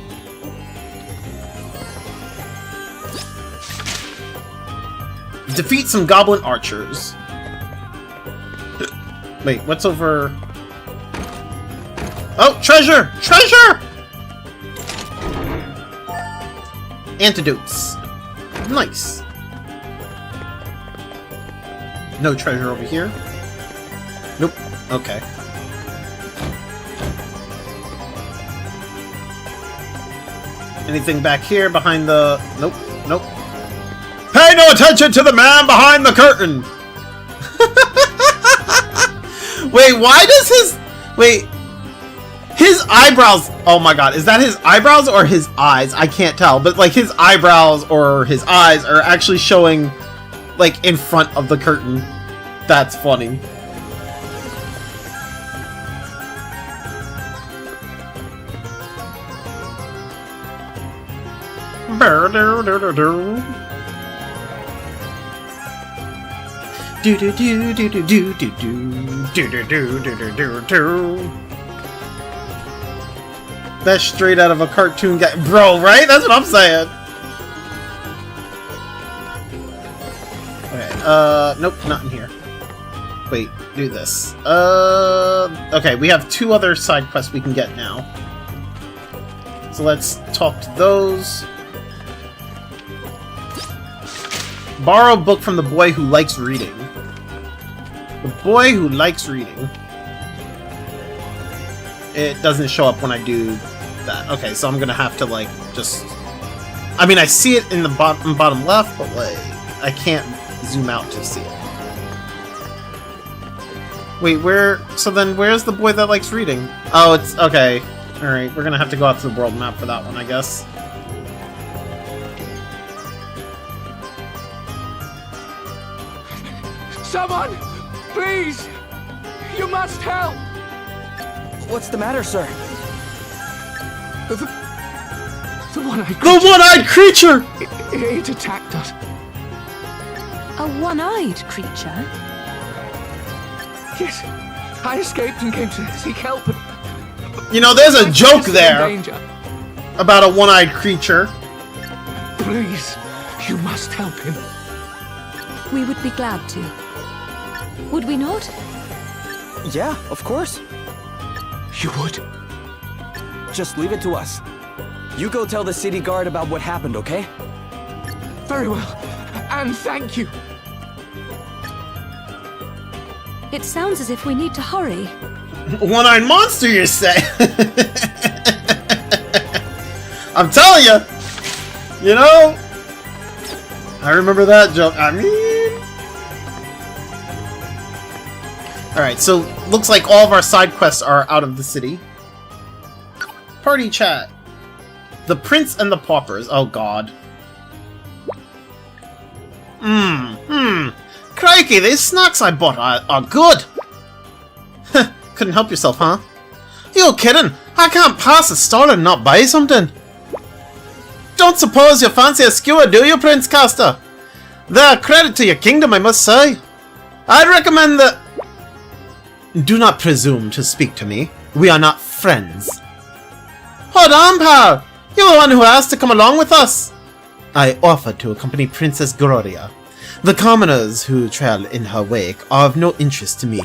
Defeat some goblin archers. Wait, what's over... Oh, treasure! Treasure! Antidotes. Nice. No treasure over here. Nope. Okay. Anything back here behind the... Nope. Nope. Pay no attention to the man behind the curtain! Wait, why does his... Wait. His eyebrows... Oh my god, is that his eyebrows or his eyes? I can't tell, but like his eyebrows or his eyes are actually showing like in front of the curtain. That's funny. That's straight out of a cartoon guy, bro, right? That's what I'm saying. Okay, nope, not in here. Wait, do this. Okay, we have 2 other side quests we can get now. So let's talk to those. Borrow a book from the boy who likes reading. The boy who likes reading. It doesn't show up when I do that. Okay, so I'm gonna have to, like, just... I mean, I see it in the bottom left, but, like, I can't zoom out to see it. Wait, where... So then, where's the boy that likes reading? Oh, it's... Okay. Alright, we're gonna have to go out to the world map for that one, I guess. Someone! Please! You must help! What's the matter, sir? The one-eyed creature! The one-eyed creature! It attacked us. A one-eyed creature? Yes. I escaped and came to seek help, but... You know, there's a joke there danger. about a one-eyed creature. Please, you must help him. We would be glad to. Would we not? Yeah, of course. You would? Just leave it to us. You go tell the city guard about what happened, okay? Very well. And thank you. It sounds as if we need to hurry. One-eyed monster, you say? I'm telling you. You know, I remember that joke. I mean... Alright, so looks like all of our side quests are out of the city. Party chat. The Prince and the Paupers. Oh god. Crikey, these snacks I bought are good. Couldn't help yourself, huh? You kidding? I can't pass a store and not buy something. Don't suppose you fancy a skewer, do you, Prince Castor? They're a credit to your kingdom, I must say. I'd recommend that... Do not presume to speak to me. We are not friends. Hold on, pal. You're the one who asked to come along with us. I offered to accompany Princess Gloria. The commoners who trail in her wake are of no interest to me.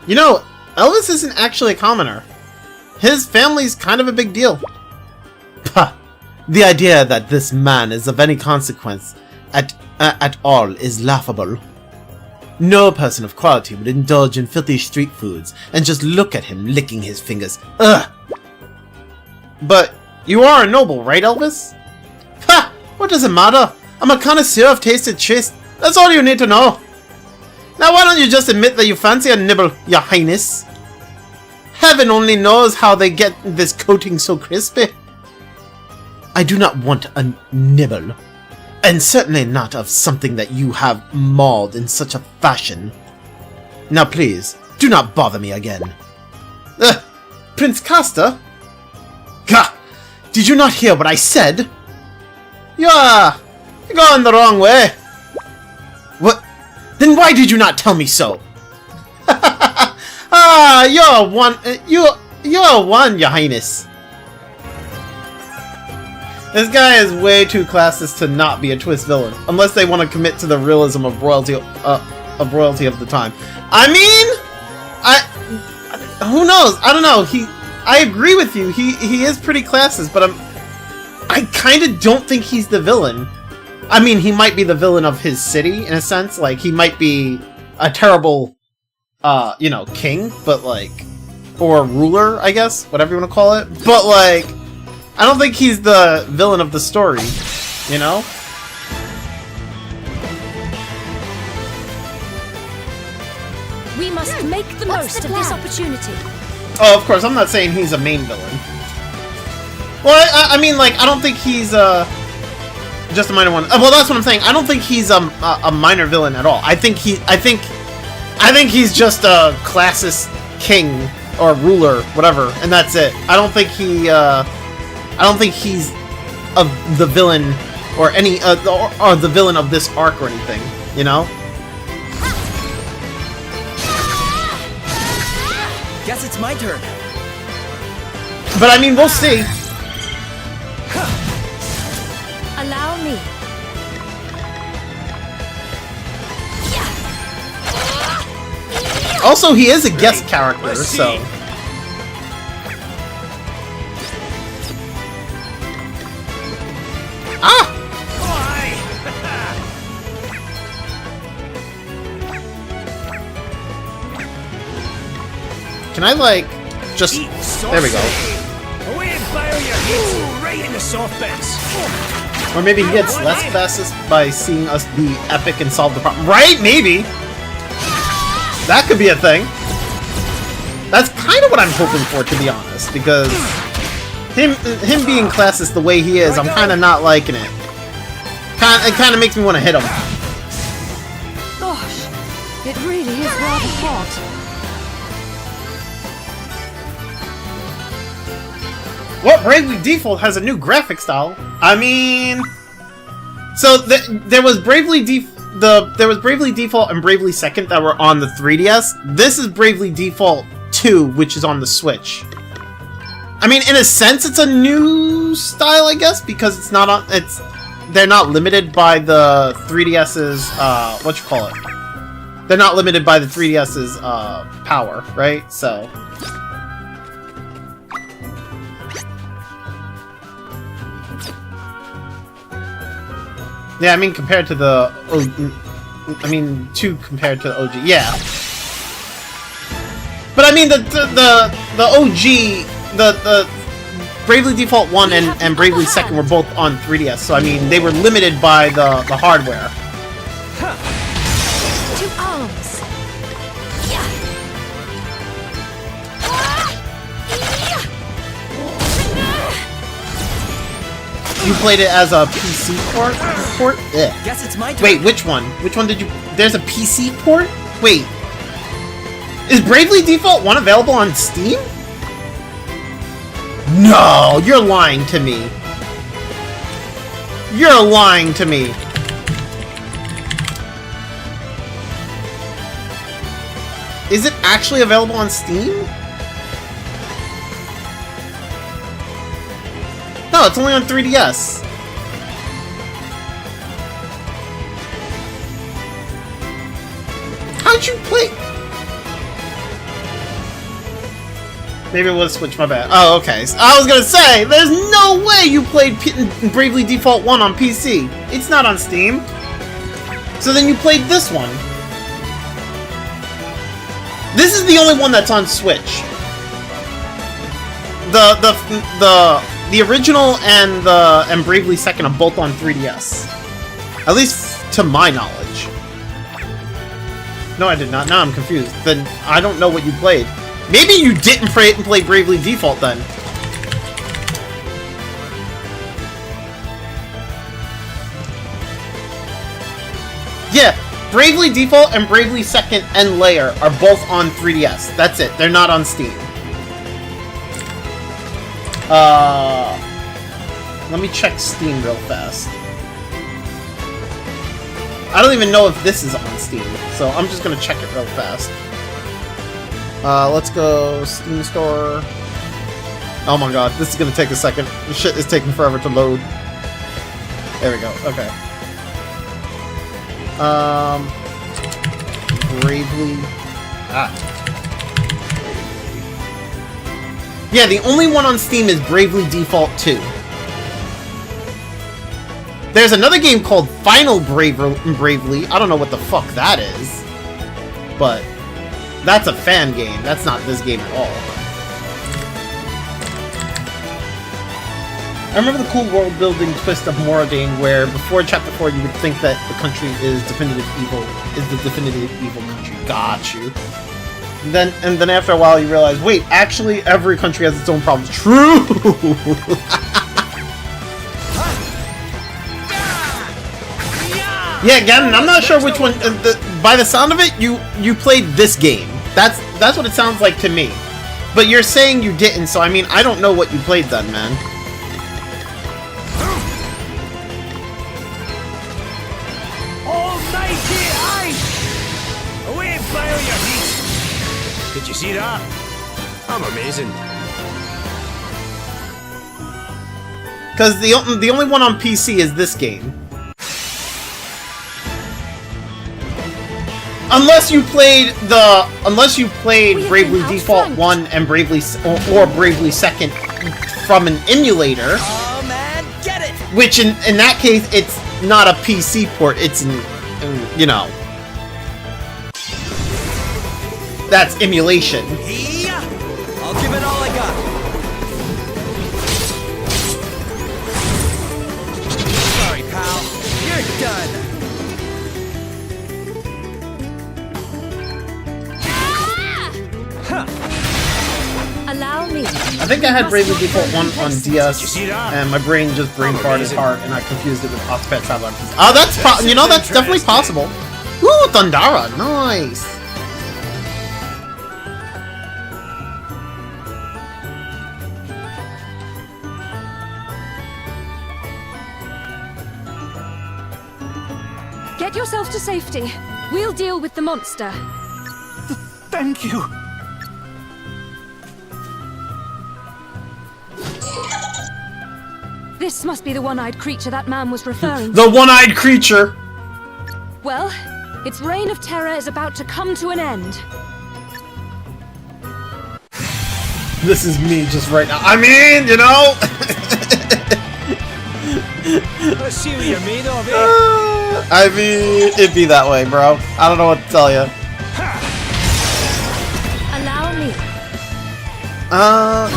You know, Elvis isn't actually a commoner. His family's kind of a big deal. Pah! The idea that this man is of any consequence at all is laughable. No person of quality would indulge in filthy street foods and just look at him licking his fingers. Ugh! But you are a noble, right, Elvis? Ha! What does it matter? I'm a connoisseur of tasted cheese. That's all you need to know. Now why don't you just admit that you fancy a nibble, your highness? Heaven only knows how they get this coating so crispy. I do not want a nibble. And certainly not of something that you have mauled in such a fashion. Now please, do not bother me again. Prince Castor? Gah! Did you not hear what I said? You're going the wrong way. What? Then why did you not tell me so? You're one, your highness. This guy is way too classist to not be a twist villain, unless they want to commit to the realism of royalty of the time. I mean, who knows? I don't know. I agree with you. He is pretty classist, but I kind of don't think he's the villain. I mean, he might be the villain of his city in a sense. Like he might be a terrible, king, but like, or ruler, I guess, whatever you want to call it. But like, I don't think he's the villain of the story, you know? We must make the most of this opportunity. Oh, of course, I'm not saying he's a main villain. Well, I mean, like, I don't think he's just a minor one. Well, that's what I'm saying. I don't think he's a minor villain at all. I think he's just a classist king or ruler, whatever, and that's it. I don't think he's the villain or any or the villain of this arc or anything, you know? Guess it's my turn. But I mean, we'll see. Allow me. Also, he is a guest character, so... Can I, like, just... There we go. Right in the soft bits. Or maybe he gets less fastest by seeing us be epic and solve the problem. Right? Maybe! That could be a thing. That's kind of what I'm hoping for, to be honest, because him being classist the way he is, I'm kind of not liking it. It kind of makes me want to hit him. Gosh, it really is rather hot. What? Bravely Default has a new graphic style. I mean, so there was Bravely Default and Bravely Second that were on the 3DS. This is Bravely Default 2, which is on the Switch. I mean, in a sense, it's a new style, I guess, because it's not on. They're not limited by the 3DS's They're not limited by the 3DS's power, right? So. Yeah, I mean, compared to the... compared to the OG, yeah. But I mean, the OG... The Bravely Default 1 and Bravely Second were both on 3DS, so I mean, they were limited by the hardware. Two arms. You played it as a PC port? Ugh. Guess it's my turn. Wait, which one? Which one did you... There's a PC port? Wait. Is Bravely Default 1 available on Steam? No! You're lying to me. You're lying to me. Is it actually available on Steam? No, it's only on 3DS. How'd you play? Maybe it was Switch, my bad. Oh, okay. So I was gonna say, there's no way you played Bravely Default 1 on PC. It's not on Steam. So then you played this one. This is the only one that's on Switch. The original and Bravely Second are both on 3DS. At least to my knowledge. No, I did not. Now I'm confused. Then I don't know what you played. Maybe you didn't play Bravely Default then. Yeah, Bravely Default and Bravely Second and Layer are both on 3DS. That's it. They're not on Steam. Let me check Steam real fast. I don't even know if this is on Steam, so I'm just gonna check it real fast. Let's go Steam Store. Oh my god, this is gonna take a second. This shit is taking forever to load. There we go, okay. Bravely... Yeah, the only one on Steam is Bravely Default 2. There's another game called Final Bravely. I don't know what the fuck that is. But that's a fan game. That's not this game at all. I remember the cool world-building twist of Moradane, where before Chapter 4 you would think that the country is the definitive evil country. Got you. And then after a while you realize, wait, actually every country has its own problems. True! Yeah, again, I'm not sure which one. By the sound of it, you played this game. That's what it sounds like to me. But you're saying you didn't, so I mean, I don't know what you played then, man. Almighty ice! Away, fire your heat! Did you see that? I'm amazing. Because the only one on PC is this game. Unless you played Bravely Default 1 and Bravely or Bravely Second from an emulator. Oh man, get it! Which in that case it's not a PC port, it's you know. That's emulation. I think I had Bravely Default 1 on DS, and my brain just brain farted hard, and I confused it with Octopath Traveler. Oh, that's that's definitely possible. Ooh, Thundara, nice. Get yourself to safety. We'll deal with the monster. Thank you. This must be the one-eyed creature that man was referring to. The one-eyed creature! Well, its reign of terror is about to come to an end. This is me just right now. I mean, you know? Let's see what you're made of, eh? I mean, it'd be that way, bro. I don't know what to tell you. Allow me.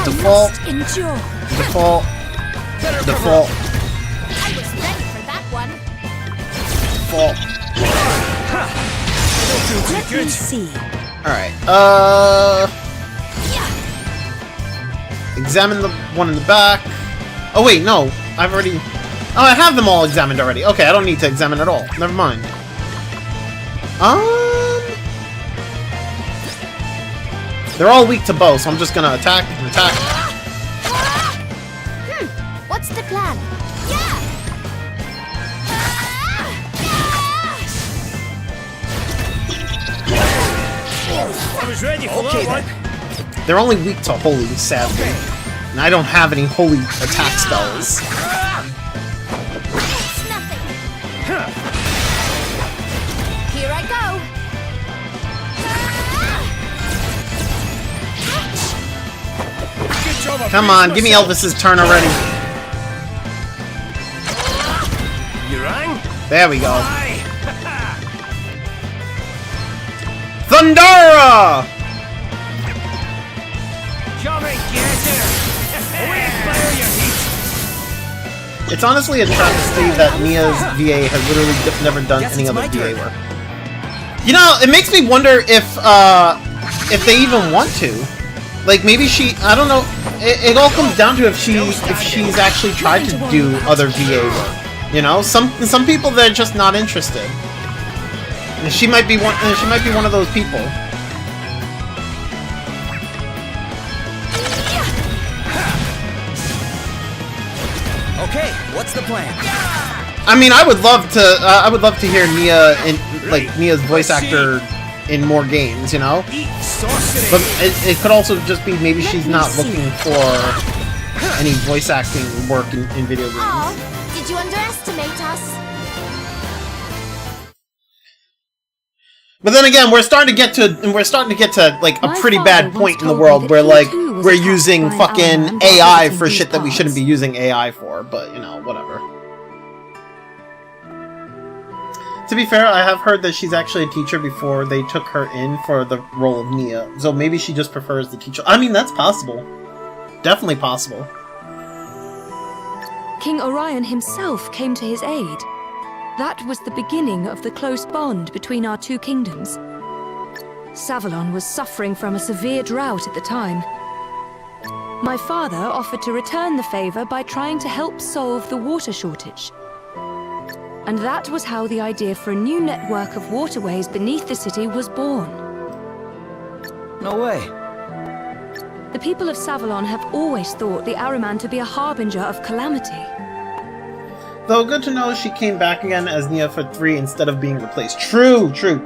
Default. Endure. Default. Default. I was ready for that one. Default. Let me see. Alright, examine the one in the back. Oh wait, no. I've already... Oh, I have them all examined already. Okay, I don't need to examine at all. Never mind. They're all weak to bow, so I'm just gonna attack and attack. What's the plan? I was ready for that one. They're only weak to holy, sadly. And I don't have any holy attack spells. It's nothing. Here I go. Good job. Come on, give me Elvis's turn already. You rang? There we go. Aye. Thundara! Come and get her. Away, fire your heat. It's honestly a travesty that Mia's VA has literally never done any other VA work. You know, it makes me wonder if they even want to. Like, maybe she... I don't know. It all comes down to if she's actually tried to do other VA work. You know, some people, they're just not interested. And she might be one of those people. Okay, what's the plan? I mean, I would love to hear Nia Nia's voice actor in more games, you know? But it could also just be maybe she's not looking for any voice acting work in video games. Oh, did you underestimate us? But then again, we're starting to get to like a pretty bad point in the world where like we're using fucking AI for shit that we shouldn't be using AI for, but you know, whatever. To be fair, I have heard that she's actually a teacher before they took her in for the role of Nia, so maybe she just prefers the teacher. I mean, that's possible. Definitely possible. King Orion himself came to his aid. That was the beginning of the close bond between our two kingdoms. Savalon was suffering from a severe drought at the time. My father offered to return the favor by trying to help solve the water shortage. And that was how the idea for a new network of waterways beneath the city was born. No way. The people of Savalon have always thought the Ahriman to be a harbinger of calamity. Though good to know she came back again as Nia for 3 instead of being replaced. True, true.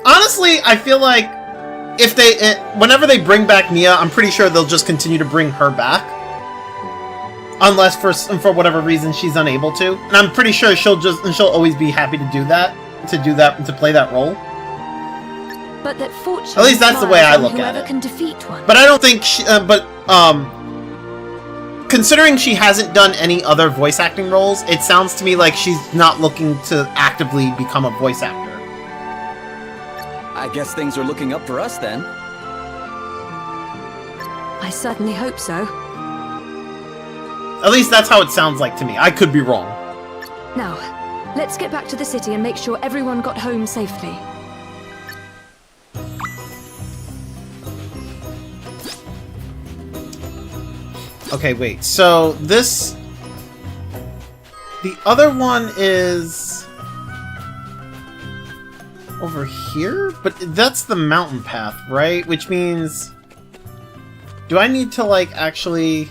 Honestly, I feel like if whenever they bring back Nia, I'm pretty sure they'll just continue to bring her back. Unless for whatever reason she's unable to. And I'm pretty sure she'll always be happy to do that, to play that role. But that fortune at least that's the way I look at it. Can defeat one. But I don't think considering she hasn't done any other voice acting roles, it sounds to me like she's not looking to actively become a voice actor. I guess things are looking up for us then. I certainly hope so. At least that's how it sounds like to me. I could be wrong. Now, let's get back to the city and make sure everyone got home safely. Okay, wait. So this... The other one is... over here? But that's the mountain path, right? Which means... Do I need to, like, actually...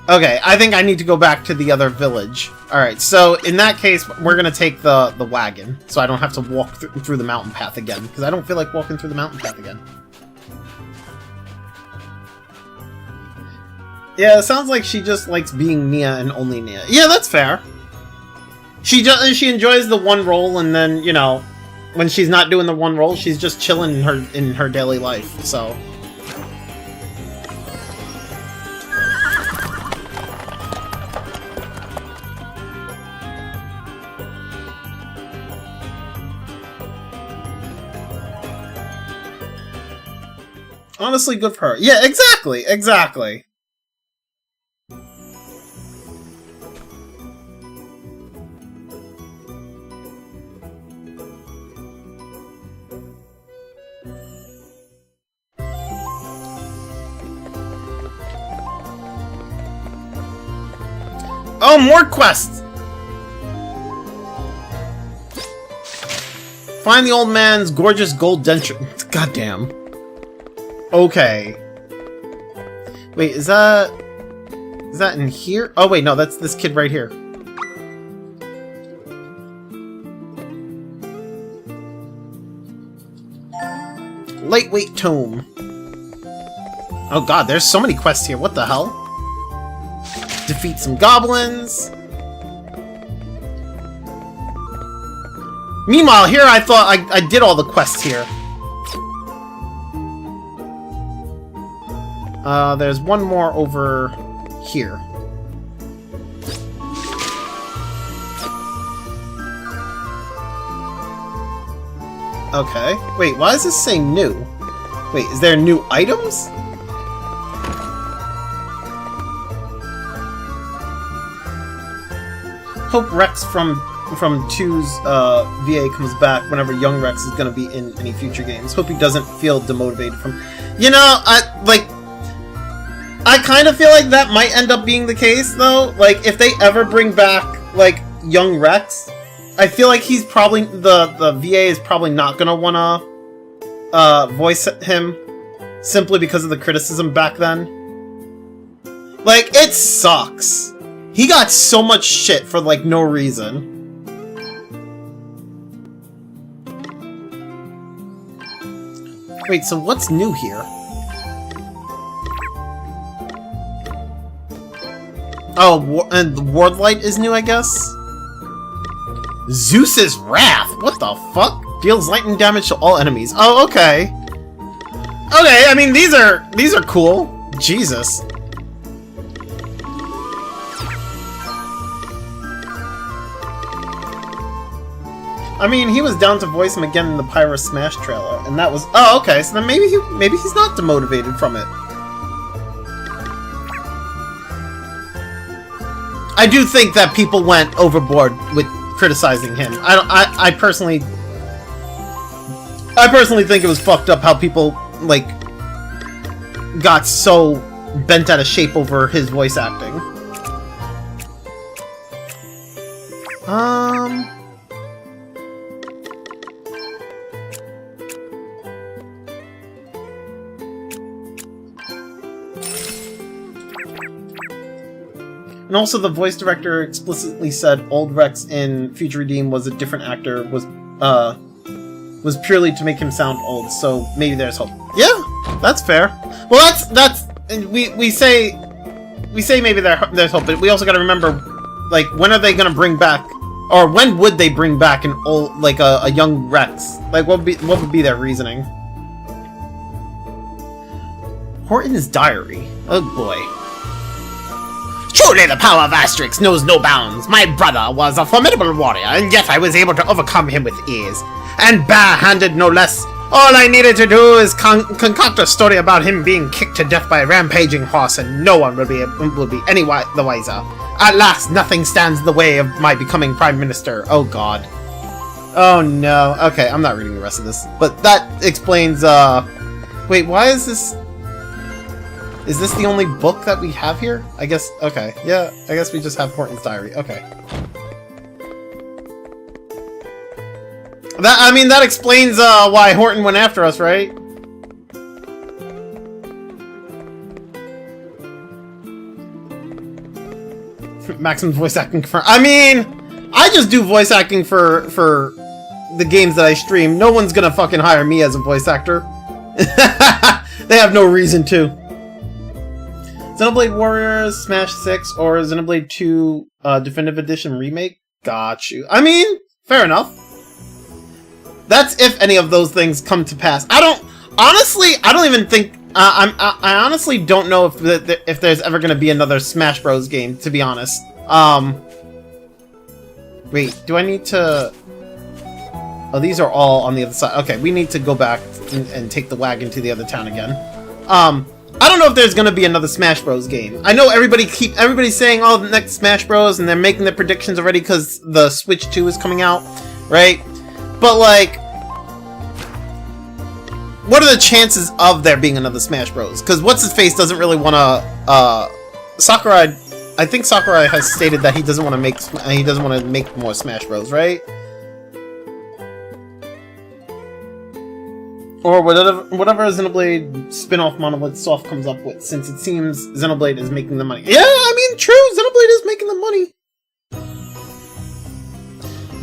Okay, I think I need to go back to the other village. Alright, so in that case, we're gonna take the wagon, so I don't have to walk through the mountain path again, because I don't feel like walking through the mountain path again. Yeah, it sounds like she just likes being Nia and only Nia. Yeah, that's fair. She enjoys the one role, and then, you know, when she's not doing the one role, she's just chilling in her daily life, so... Honestly, good for her. Yeah, exactly, exactly. Oh, more quests! Find the old man's gorgeous gold denture. Goddamn. Okay. Wait, is that in here? Oh wait, no, that's this kid right here. Lightweight tome. Oh god, there's so many quests here. What the hell? Defeat some goblins. Meanwhile, here I thought I did all the quests here. There's one more over here. Okay. Wait, why is this saying new? Wait, is there new items? Hope Rex from 2's VA comes back whenever young Rex is gonna be in any future games. Hope he doesn't feel demotivated from... You know, I kind of feel like that might end up being the case, though. Like, if they ever bring back, like, young Rex, I feel like he's probably... The VA is probably not gonna wanna voice him simply because of the criticism back then. Like, it sucks. He got so much shit for, like, no reason. Wait, so what's new here? Oh, and the Wardlight is new, I guess? Zeus's Wrath! What the fuck? Deals lightning damage to all enemies. Oh, okay. Okay, I mean, these are cool. Jesus. I mean, he was down to voice him again in the Pyro Smash trailer, and that was... Oh, okay, so then maybe he's not demotivated from it. I do think that people went overboard with criticizing him. I personally think it was fucked up how people, like, got so bent out of shape over his voice acting. And also, the voice director explicitly said Old Rex in Future Redeem was a different actor, was purely to make him sound old, so maybe there's hope. Yeah, that's fair. Well, that's we say maybe there's hope, but we also gotta remember, like, when are they gonna bring back, or when would they bring back an old, like, a young Rex? Like, what would be their reasoning? Horton's diary. Oh boy. Truly, the power of Asterix knows no bounds. My brother was a formidable warrior, and yet I was able to overcome him with ease. And barehanded, no less. All I needed to do is concoct a story about him being kicked to death by a rampaging horse, and no one will be any the wiser. At last, nothing stands in the way of my becoming Prime Minister. Oh god. Oh no. Okay, I'm not reading the rest of this. But that explains, Wait, why is this... Is this the only book that we have here? I guess... Okay. Yeah, I guess we just have Horten's diary. Okay. I mean, that explains why Horten went after us, right? Maximum voice acting confirmed. I mean, I just do voice acting for the games that I stream. No one's gonna fucking hire me as a voice actor. They have no reason to. Xenoblade Warriors Smash 6 or Xenoblade 2 Definitive Edition Remake? Got you. I mean, fair enough. That's if any of those things come to pass. I don't even think... I honestly don't know if there's ever going to be another Smash Bros. Game, to be honest. Wait, do I need to... Oh, these are all on the other side. Okay, we need to go back and take the wagon to the other town again. I don't know if there's gonna be another Smash Bros. Game. I know everybody's saying, oh, the next Smash Bros. And they're making their predictions already because the Switch 2 is coming out, right? But, like, what are the chances of there being another Smash Bros? Because What's-His-Face doesn't really want to, Sakurai, I think Sakurai has stated that he doesn't want to make more Smash Bros, right? Or whatever Xenoblade spin-off Monolith Soft comes up with, since it seems Xenoblade is making the money. Yeah, I mean, true, Xenoblade is making the money.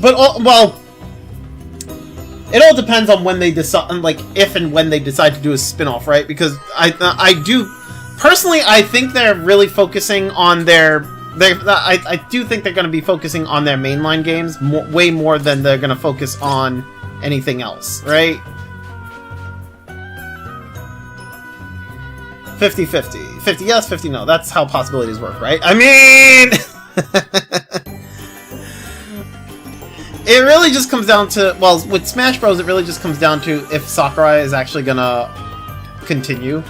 But, well, it all depends on when they decide, like, if and when they decide to do a spin-off, right? Because I do, personally, I think they're really focusing on I do think they're going to be focusing on their mainline games way more than they're going to focus on anything else, right? 50-50. 50 yes, 50 no. That's how possibilities work, right? I mean... It really just comes down to... Well, with Smash Bros, it really just comes down to if Sakurai is actually gonna continue.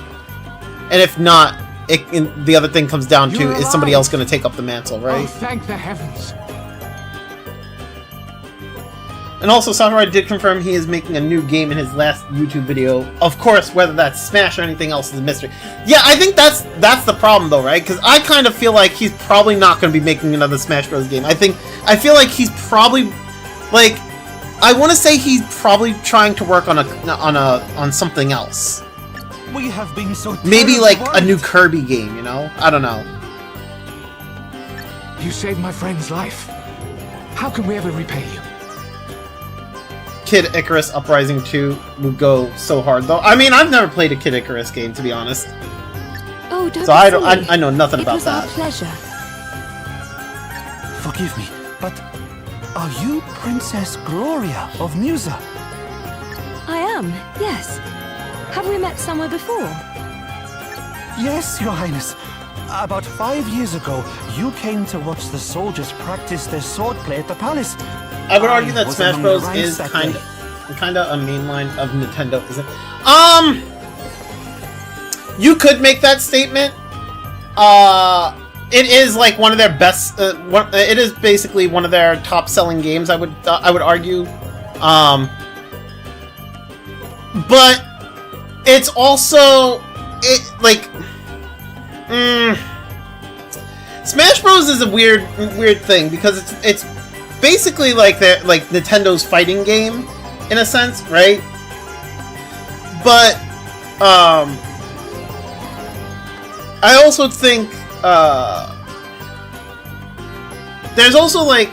And if not, the other thing comes down to, is somebody else gonna take up the mantle, right? Oh, thank the heavens. And also, Sakurai did confirm he is making a new game in his last YouTube video. Of course, whether that's Smash or anything else is a mystery. Yeah, I think that's the problem, though, right? Because I kind of feel like he's probably not going to be making another Smash Bros. Game. I feel like he's probably, like, I want to say he's probably trying to work on something else. We have been so maybe like a new Kirby game, you know? I don't know. You saved my friend's life. How can we ever repay you? Kid Icarus Uprising 2 would go so hard, though. I mean, I've never played a Kid Icarus game, to be honest. Oh, don't so I know nothing about that. It was our pleasure. Forgive me, but are you Princess Gloria of Musa? I am, yes. Have we met somewhere before? Yes, Your Highness. About 5 years ago, you came to watch the soldiers practice their swordplay at the palace. I would argue that Smash Bros. Is kind of a mainline of Nintendo, isn't it? You could make that statement. It is like one of their best. It is basically one of their top-selling games. I would argue. But it's also Smash Bros. Is a weird thing because it's basically like Nintendo's fighting game in a sense, right? But I also think there's also like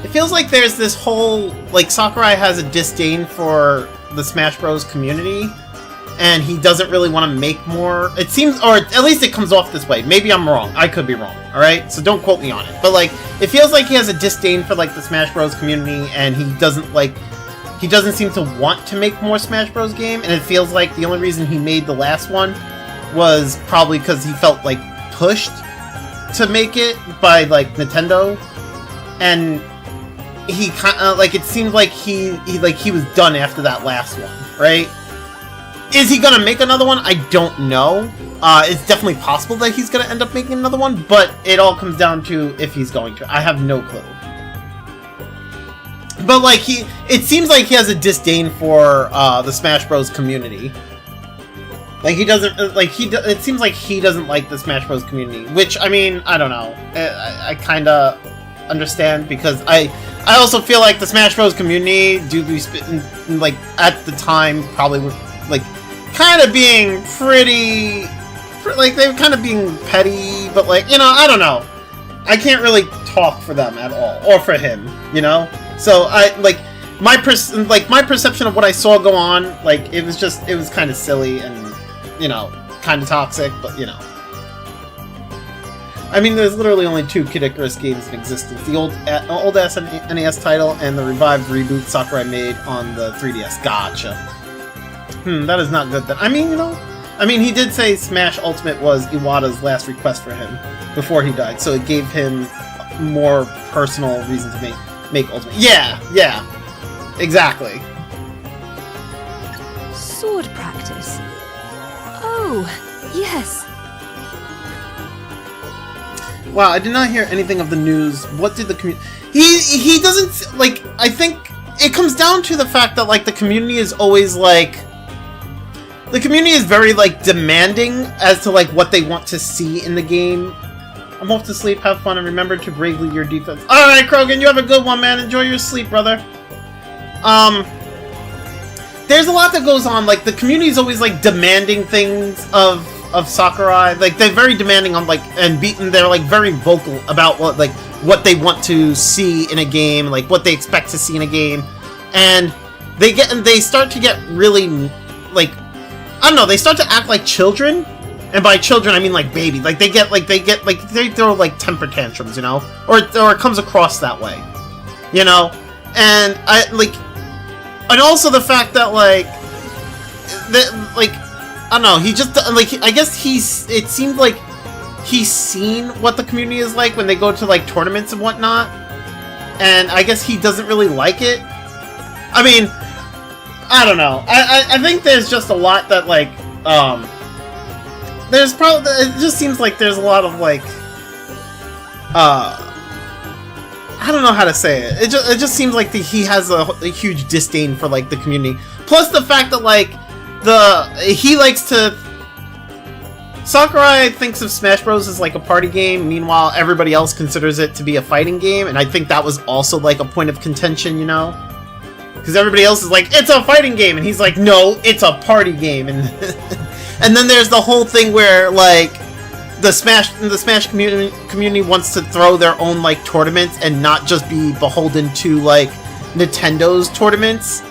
it feels like there's this whole like Sakurai has a disdain for the Smash Bros. Community. And he doesn't really want to make more. It seems, or at least it comes off this way. Maybe I'm wrong. I could be wrong. All right, so don't quote me on it. But like, it feels like he has a disdain for like the Smash Bros. Community, and he doesn't seem to want to make more Smash Bros. Game. And it feels like the only reason he made the last one was probably because he felt like pushed to make it by like Nintendo, and he kind of like it seemed like he was done after that last one, right? Is he gonna make another one? I don't know. It's definitely possible that he's gonna end up making another one, but it all comes down to if he's going to. I have no clue. But like it seems like he has a disdain for the Smash Bros. Community. Like he doesn't like it seems like he doesn't like the Smash Bros. Community, which I mean I don't know. I kind of understand because I also feel like the Smash Bros. Community do be like at the time probably were like kind of being pretty like they were kind of being petty, but like you know I don't know. I can't really talk for them at all or for him, you know. So I like my perception of what I saw go on, like it was kind of silly and you know kind of toxic, but you know. I mean, there's literally only 2 Kid Icarus games in existence: the old NES title and the revived reboot Sakurai made on the 3DS. Gotcha. That is not good. Then I mean, you know, he did say Smash Ultimate was Iwata's last request for him before he died, so it gave him more personal reason to make Ultimate. Yeah, exactly. Sword practice. Oh, yes. Wow, I did not hear anything of the news. What did the community... He doesn't... Like, I think it comes down to the fact that, like, the community is always, like... The community is very, like, demanding as to, like, what they want to see in the game. I'm off to sleep, have fun, and remember to bravely your defense. Alright, Krogan, you have a good one, man. Enjoy your sleep, brother. There's a lot that goes on. Like, the community is always, like, demanding things of Sakurai. Like, they're very demanding on, like, and they're, like, very vocal about what they want to see in a game, like, what they expect to see in a game. And they start to get really, like, I don't know, they start to act like children. And by children, I mean, like, baby. Like, they throw, like, temper tantrums, you know? Or it comes across that way. You know? And, and also the fact that, like, I don't know, he just, like, I guess it seemed like he's seen what the community is like when they go to, like, tournaments and whatnot. And I guess he doesn't really like it. I mean, I don't know. I think there's just a lot that, like, there's probably, it just seems like there's a lot of, like, I don't know how to say it. It just seems like he has a huge disdain for, like, the community. Plus the fact that, like, he likes to... Sakurai thinks of Smash Bros. As, like, a party game, meanwhile everybody else considers it to be a fighting game, and I think that was also, like, a point of contention, you know? Because everybody else is like, it's a fighting game, and he's like, no, it's a party game, and... And then there's the whole thing where, like, the Smash community wants to throw their own, like, tournaments and not just be beholden to, like, Nintendo's tournaments.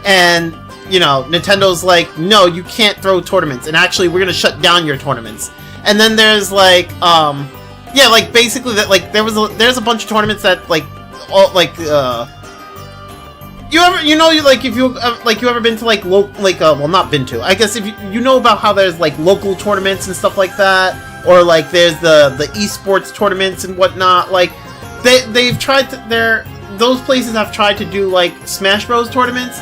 And, you know, Nintendo's like, no, you can't throw tournaments, and actually we're gonna shut down your tournaments. And then there's, like, yeah, like, basically that, like, there's a bunch of tournaments that, like, all, like, you ever been to, like, well, not been to, I guess if you know about how there's, like, local tournaments and stuff like that, or, like, there's the esports tournaments and whatnot, like, they've tried to, those places have tried to do, like, Smash Bros. Tournaments,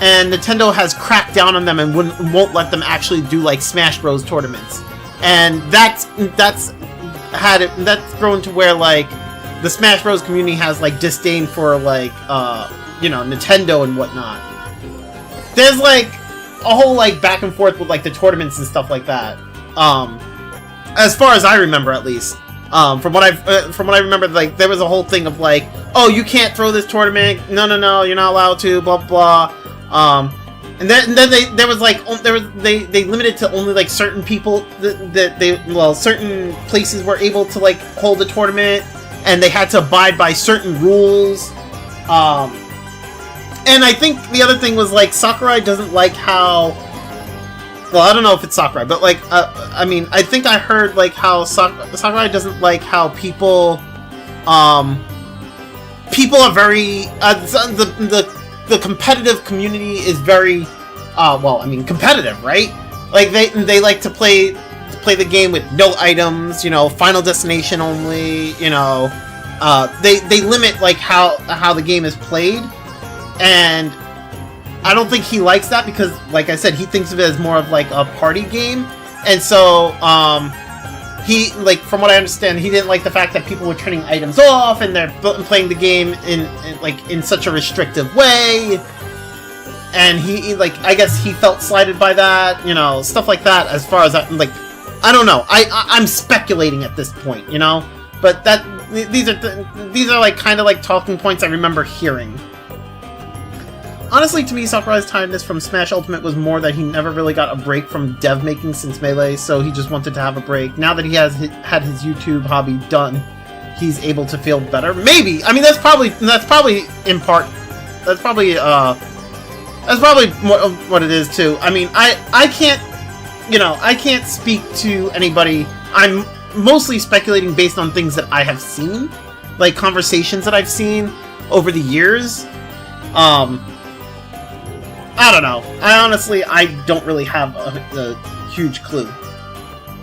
and Nintendo has cracked down on them and won't let them actually do, like, Smash Bros. Tournaments. And that's grown to where, like, the Smash Bros. Community has, like, disdain for, like, you know, Nintendo and whatnot. There's, like, a whole, like, back and forth with, like, the tournaments and stuff like that. As far as I remember, at least. From what I remember, like, there was a whole thing of, like, oh, you can't throw this tournament. No, you're not allowed to, blah, blah. And then they limited to only, like, certain people certain places were able to, like, hold a tournament, and they had to abide by certain rules. And I think the other thing was, like, Sakurai doesn't like how... Well, I don't know if it's Sakurai, but, like, I mean, I think I heard, like, how Sakurai doesn't like how people are very... the competitive community is very... well, I mean, competitive, right? Like, they like to play the game with no items, you know, Final Destination only, you know... they limit, like, how the game is played, and I don't think he likes that because, like I said, he thinks of it as more of, like, a party game, and so, he, like, from what I understand, he didn't like the fact that people were turning items off and they're playing the game in such a restrictive way. And he, like, I guess he felt slighted by that, you know, stuff like that. As far as I don't know. I'm speculating at this point, you know, but these are like kind of like talking points I remember hearing. Honestly, to me, Sakurai's tiredness from Smash Ultimate was more that he never really got a break from dev making since Melee, so he just wanted to have a break. Now that he has had his YouTube hobby done, he's able to feel better. Maybe. I mean, that's probably in part. That's probably what it is too. I mean, I can't, you know, I can't speak to anybody. I'm mostly speculating based on things that I have seen, like conversations that I've seen over the years. I don't know. I don't really have a huge clue.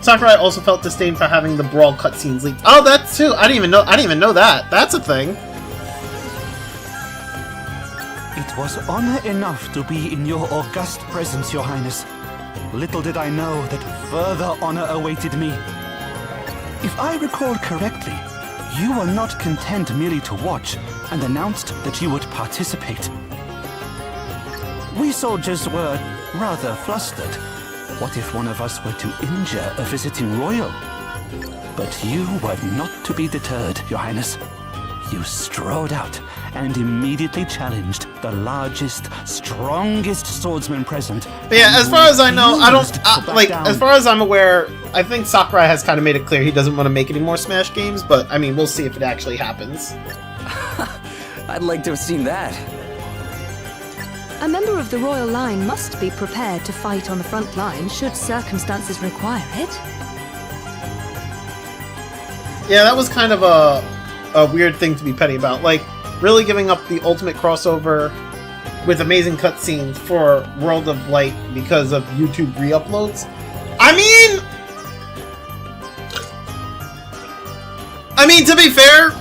Sakurai also felt disdain for having the brawl cutscenes leaked. Oh, that too. I didn't even know that. That's a thing. It was honor enough to be in your august presence, Your Highness. Little did I know that further honor awaited me. If I recall correctly, you were not content merely to watch and announced that you would participate. We soldiers were rather flustered. What if one of us were to injure a visiting royal? But you were not to be deterred, Your Highness. You strode out and immediately challenged the largest, strongest swordsman present. But yeah, as far as I know, as far as I'm aware, I think Sakurai has kind of made it clear he doesn't want to make any more Smash games, but I mean, we'll see if it actually happens. I'd like to have seen that. A member of the royal line must be prepared to fight on the front line should circumstances require it. Yeah, that was kind of a weird thing to be petty about. Like, really giving up the ultimate crossover with amazing cutscenes for World of Light because of YouTube re-uploads. I mean, to be fair,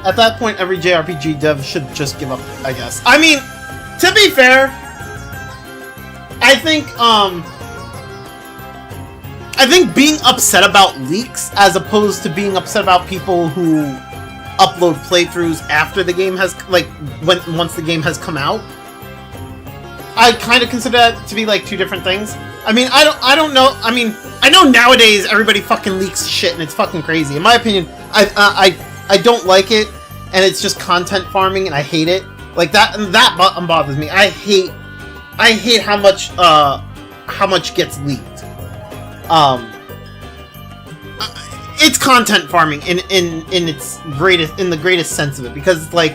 at that point, every JRPG dev should just give up, I guess. I mean, to be fair, I think being upset about leaks as opposed to being upset about people who upload playthroughs after the game has, like, once the game has come out, I kind of consider that to be like two different things. I mean, I don't know. I mean, I know nowadays everybody fucking leaks shit and it's fucking crazy. In my opinion, I don't like it, and it's just content farming, and I hate it. Like that bothers me. I hate how much gets leaked. It's content farming in the greatest sense of it, because it's like,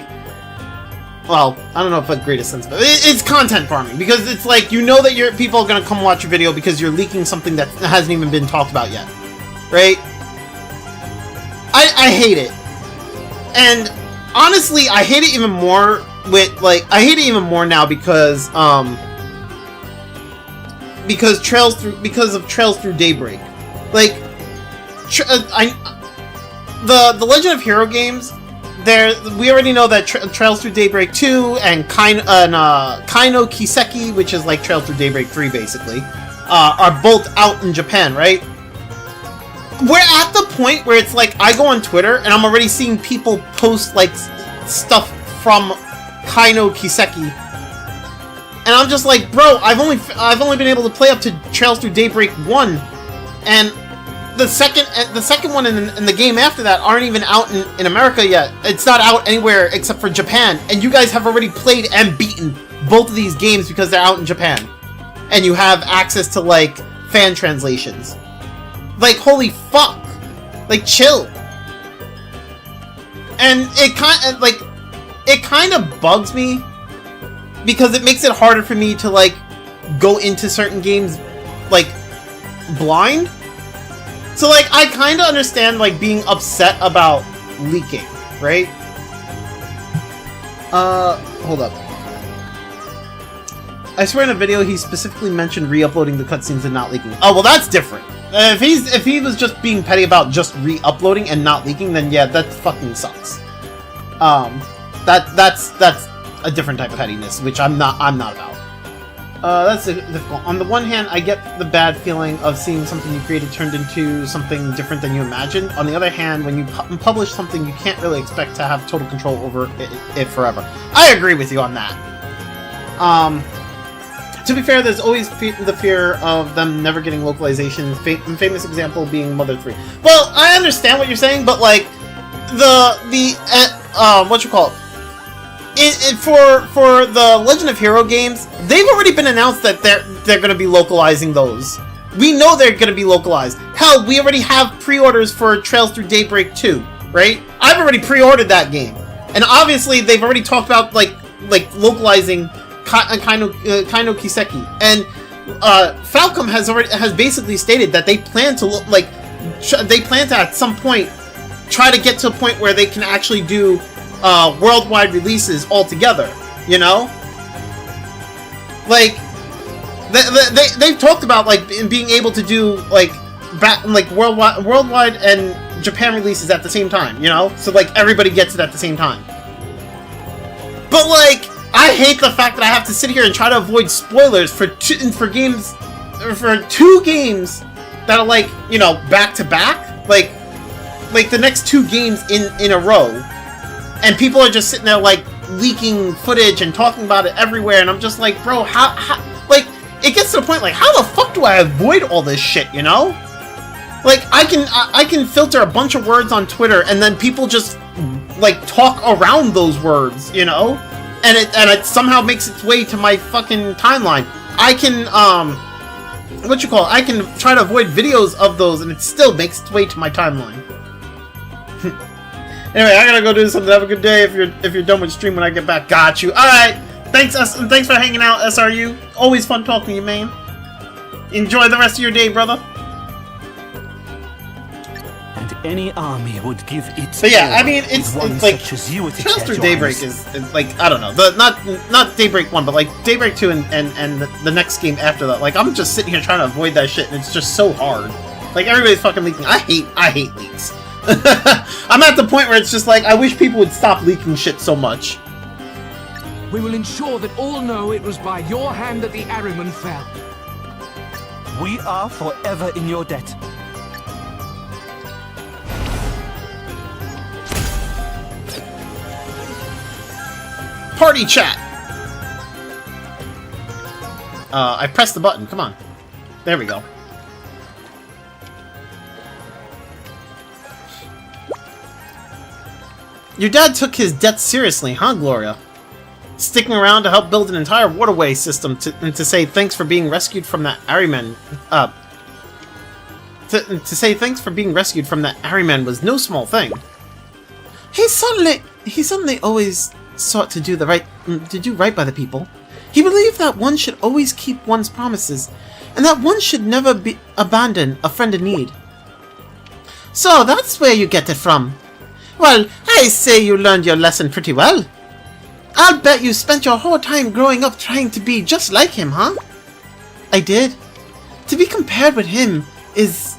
well, I don't know if the greatest sense of it. It's content farming because it's like, you know that people are gonna come watch your video because you're leaking something that hasn't even been talked about yet, right? I hate it, and honestly, I hate it even more now because of Trails Through Daybreak. Like, the Legend of Hero games, we already know that Trails Through Daybreak 2 and Kaino Kiseki, which is like Trails Through Daybreak 3 basically, are both out in Japan, right? We're at the point where it's like, I go on Twitter and I'm already seeing people post like stuff from Kaino Kiseki, and I'm just like, bro, I've only been able to play up to Trails Through Daybreak 1, and the second one in the game after that aren't even out in America yet. It's not out anywhere except for Japan, and you guys have already played and beaten both of these games because they're out in Japan, and you have access to like fan translations. Like, holy fuck! Like, chill. And it kind of bugs me because it makes it harder for me to like go into certain games like blind. So like, I kind of understand like being upset about leaking, right? Hold up. I swear in a video he specifically mentioned re-uploading the cutscenes and not leaking. Oh, well, that's different. If he was just being petty about just re-uploading and not leaking, then yeah, that fucking sucks. That's a different type of pettiness, which I'm not about. That's difficult. On the one hand, I get the bad feeling of seeing something you created turned into something different than you imagined. On the other hand, when you publish something, you can't really expect to have total control over it forever. I agree with you on that. To be fair, there's always the fear of them never getting localization. Famous example being Mother 3. Well, I understand what you're saying, but like what you call it? For the Legend of Hero games, they've already been announced that they're going to be localizing those. We know they're going to be localized. Hell, we already have pre-orders for Trails Through Daybreak 2, right? I've already pre-ordered that game, and obviously they've already talked about like localizing Kaino Kiseki, and Falcom has basically stated that they plan to at some point try to get to a point where they can actually do worldwide releases altogether. You know, like they've talked about like being able to do like worldwide and Japan releases at the same time. You know, so like everybody gets it at the same time. But like, I hate the fact that I have to sit here and try to avoid spoilers for two games that are like, you know, back to back, like the next 2 games in a row, and people are just sitting there like leaking footage and talking about it everywhere, and I'm just like, bro, how like it gets to the point like, how the fuck do I avoid all this shit, you know? Like I can filter a bunch of words on Twitter, and then people just like talk around those words, you know? And it somehow makes its way to my fucking timeline. I can, I can try to avoid videos of those, and it still makes its way to my timeline. Anyway, I gotta go do something. Have a good day. If you're done with stream when I get back, got you. All right, thanks for hanging out, SRU. Always fun talking to you, man. Enjoy the rest of your day, brother. Any army would give its. But yeah, I mean, it's like Trails Through Daybreak is like, I don't know, not Daybreak 1, but like Daybreak 2 and the next game after that. Like, I'm just sitting here trying to avoid that shit, and it's just so hard. Like, everybody's fucking leaking. I hate leaks. I'm at the point where it's just like, I wish people would stop leaking shit so much. We will ensure that all know it was by your hand that the Ahriman fell. We are forever in your debt. Party chat! I pressed the button, come on. There we go. Your dad took his debt seriously, huh, Gloria? Sticking around to help build an entire waterway system and to say thanks for being rescued from that Ahriman, to say thanks for being rescued from that Ahriman was no small thing. He suddenly always sought to do right by the people. He believed that one should always keep one's promises, and that one should never abandon a friend in need. So that's where you get it from. Well, I say you learned your lesson pretty well. I'll bet you spent your whole time growing up trying to be just like him, huh? I did. To be compared with him it's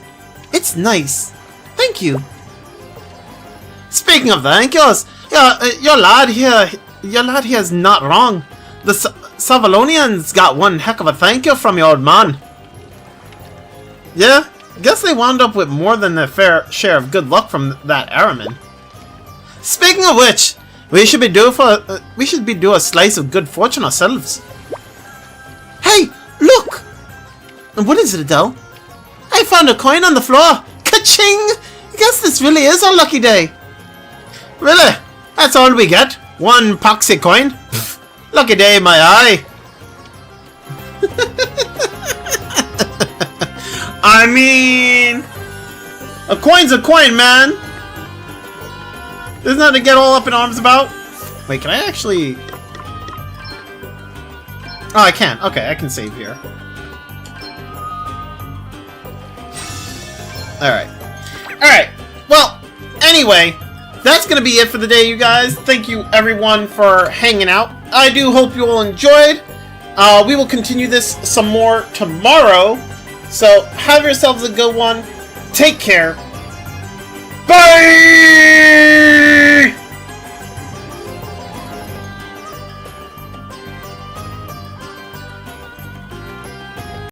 nice. Thank you. Speaking of thank yous, your lad here is not wrong. The Savalonians got one heck of a thank you from your old man. Yeah, guess they wound up with more than their fair share of good luck from that Ahriman. Speaking of which, we should be due a slice of good fortune ourselves. Hey, look! What is it, Adele? I found a coin on the floor. Ka-ching! Guess this really is our lucky day. Really? That's all we get? One poxy coin? Pfft, lucky day, my eye. I mean, a coin's a coin, man. There's nothing to get all up in arms about. Wait, can I actually... Oh, I can. Okay, I can save here. Alright. Alright. Well, anyway, that's going to be it for the day, you guys. Thank you, everyone, for hanging out. I do hope you all enjoyed. We will continue this some more tomorrow. So, have yourselves a good one. Take care. Bye!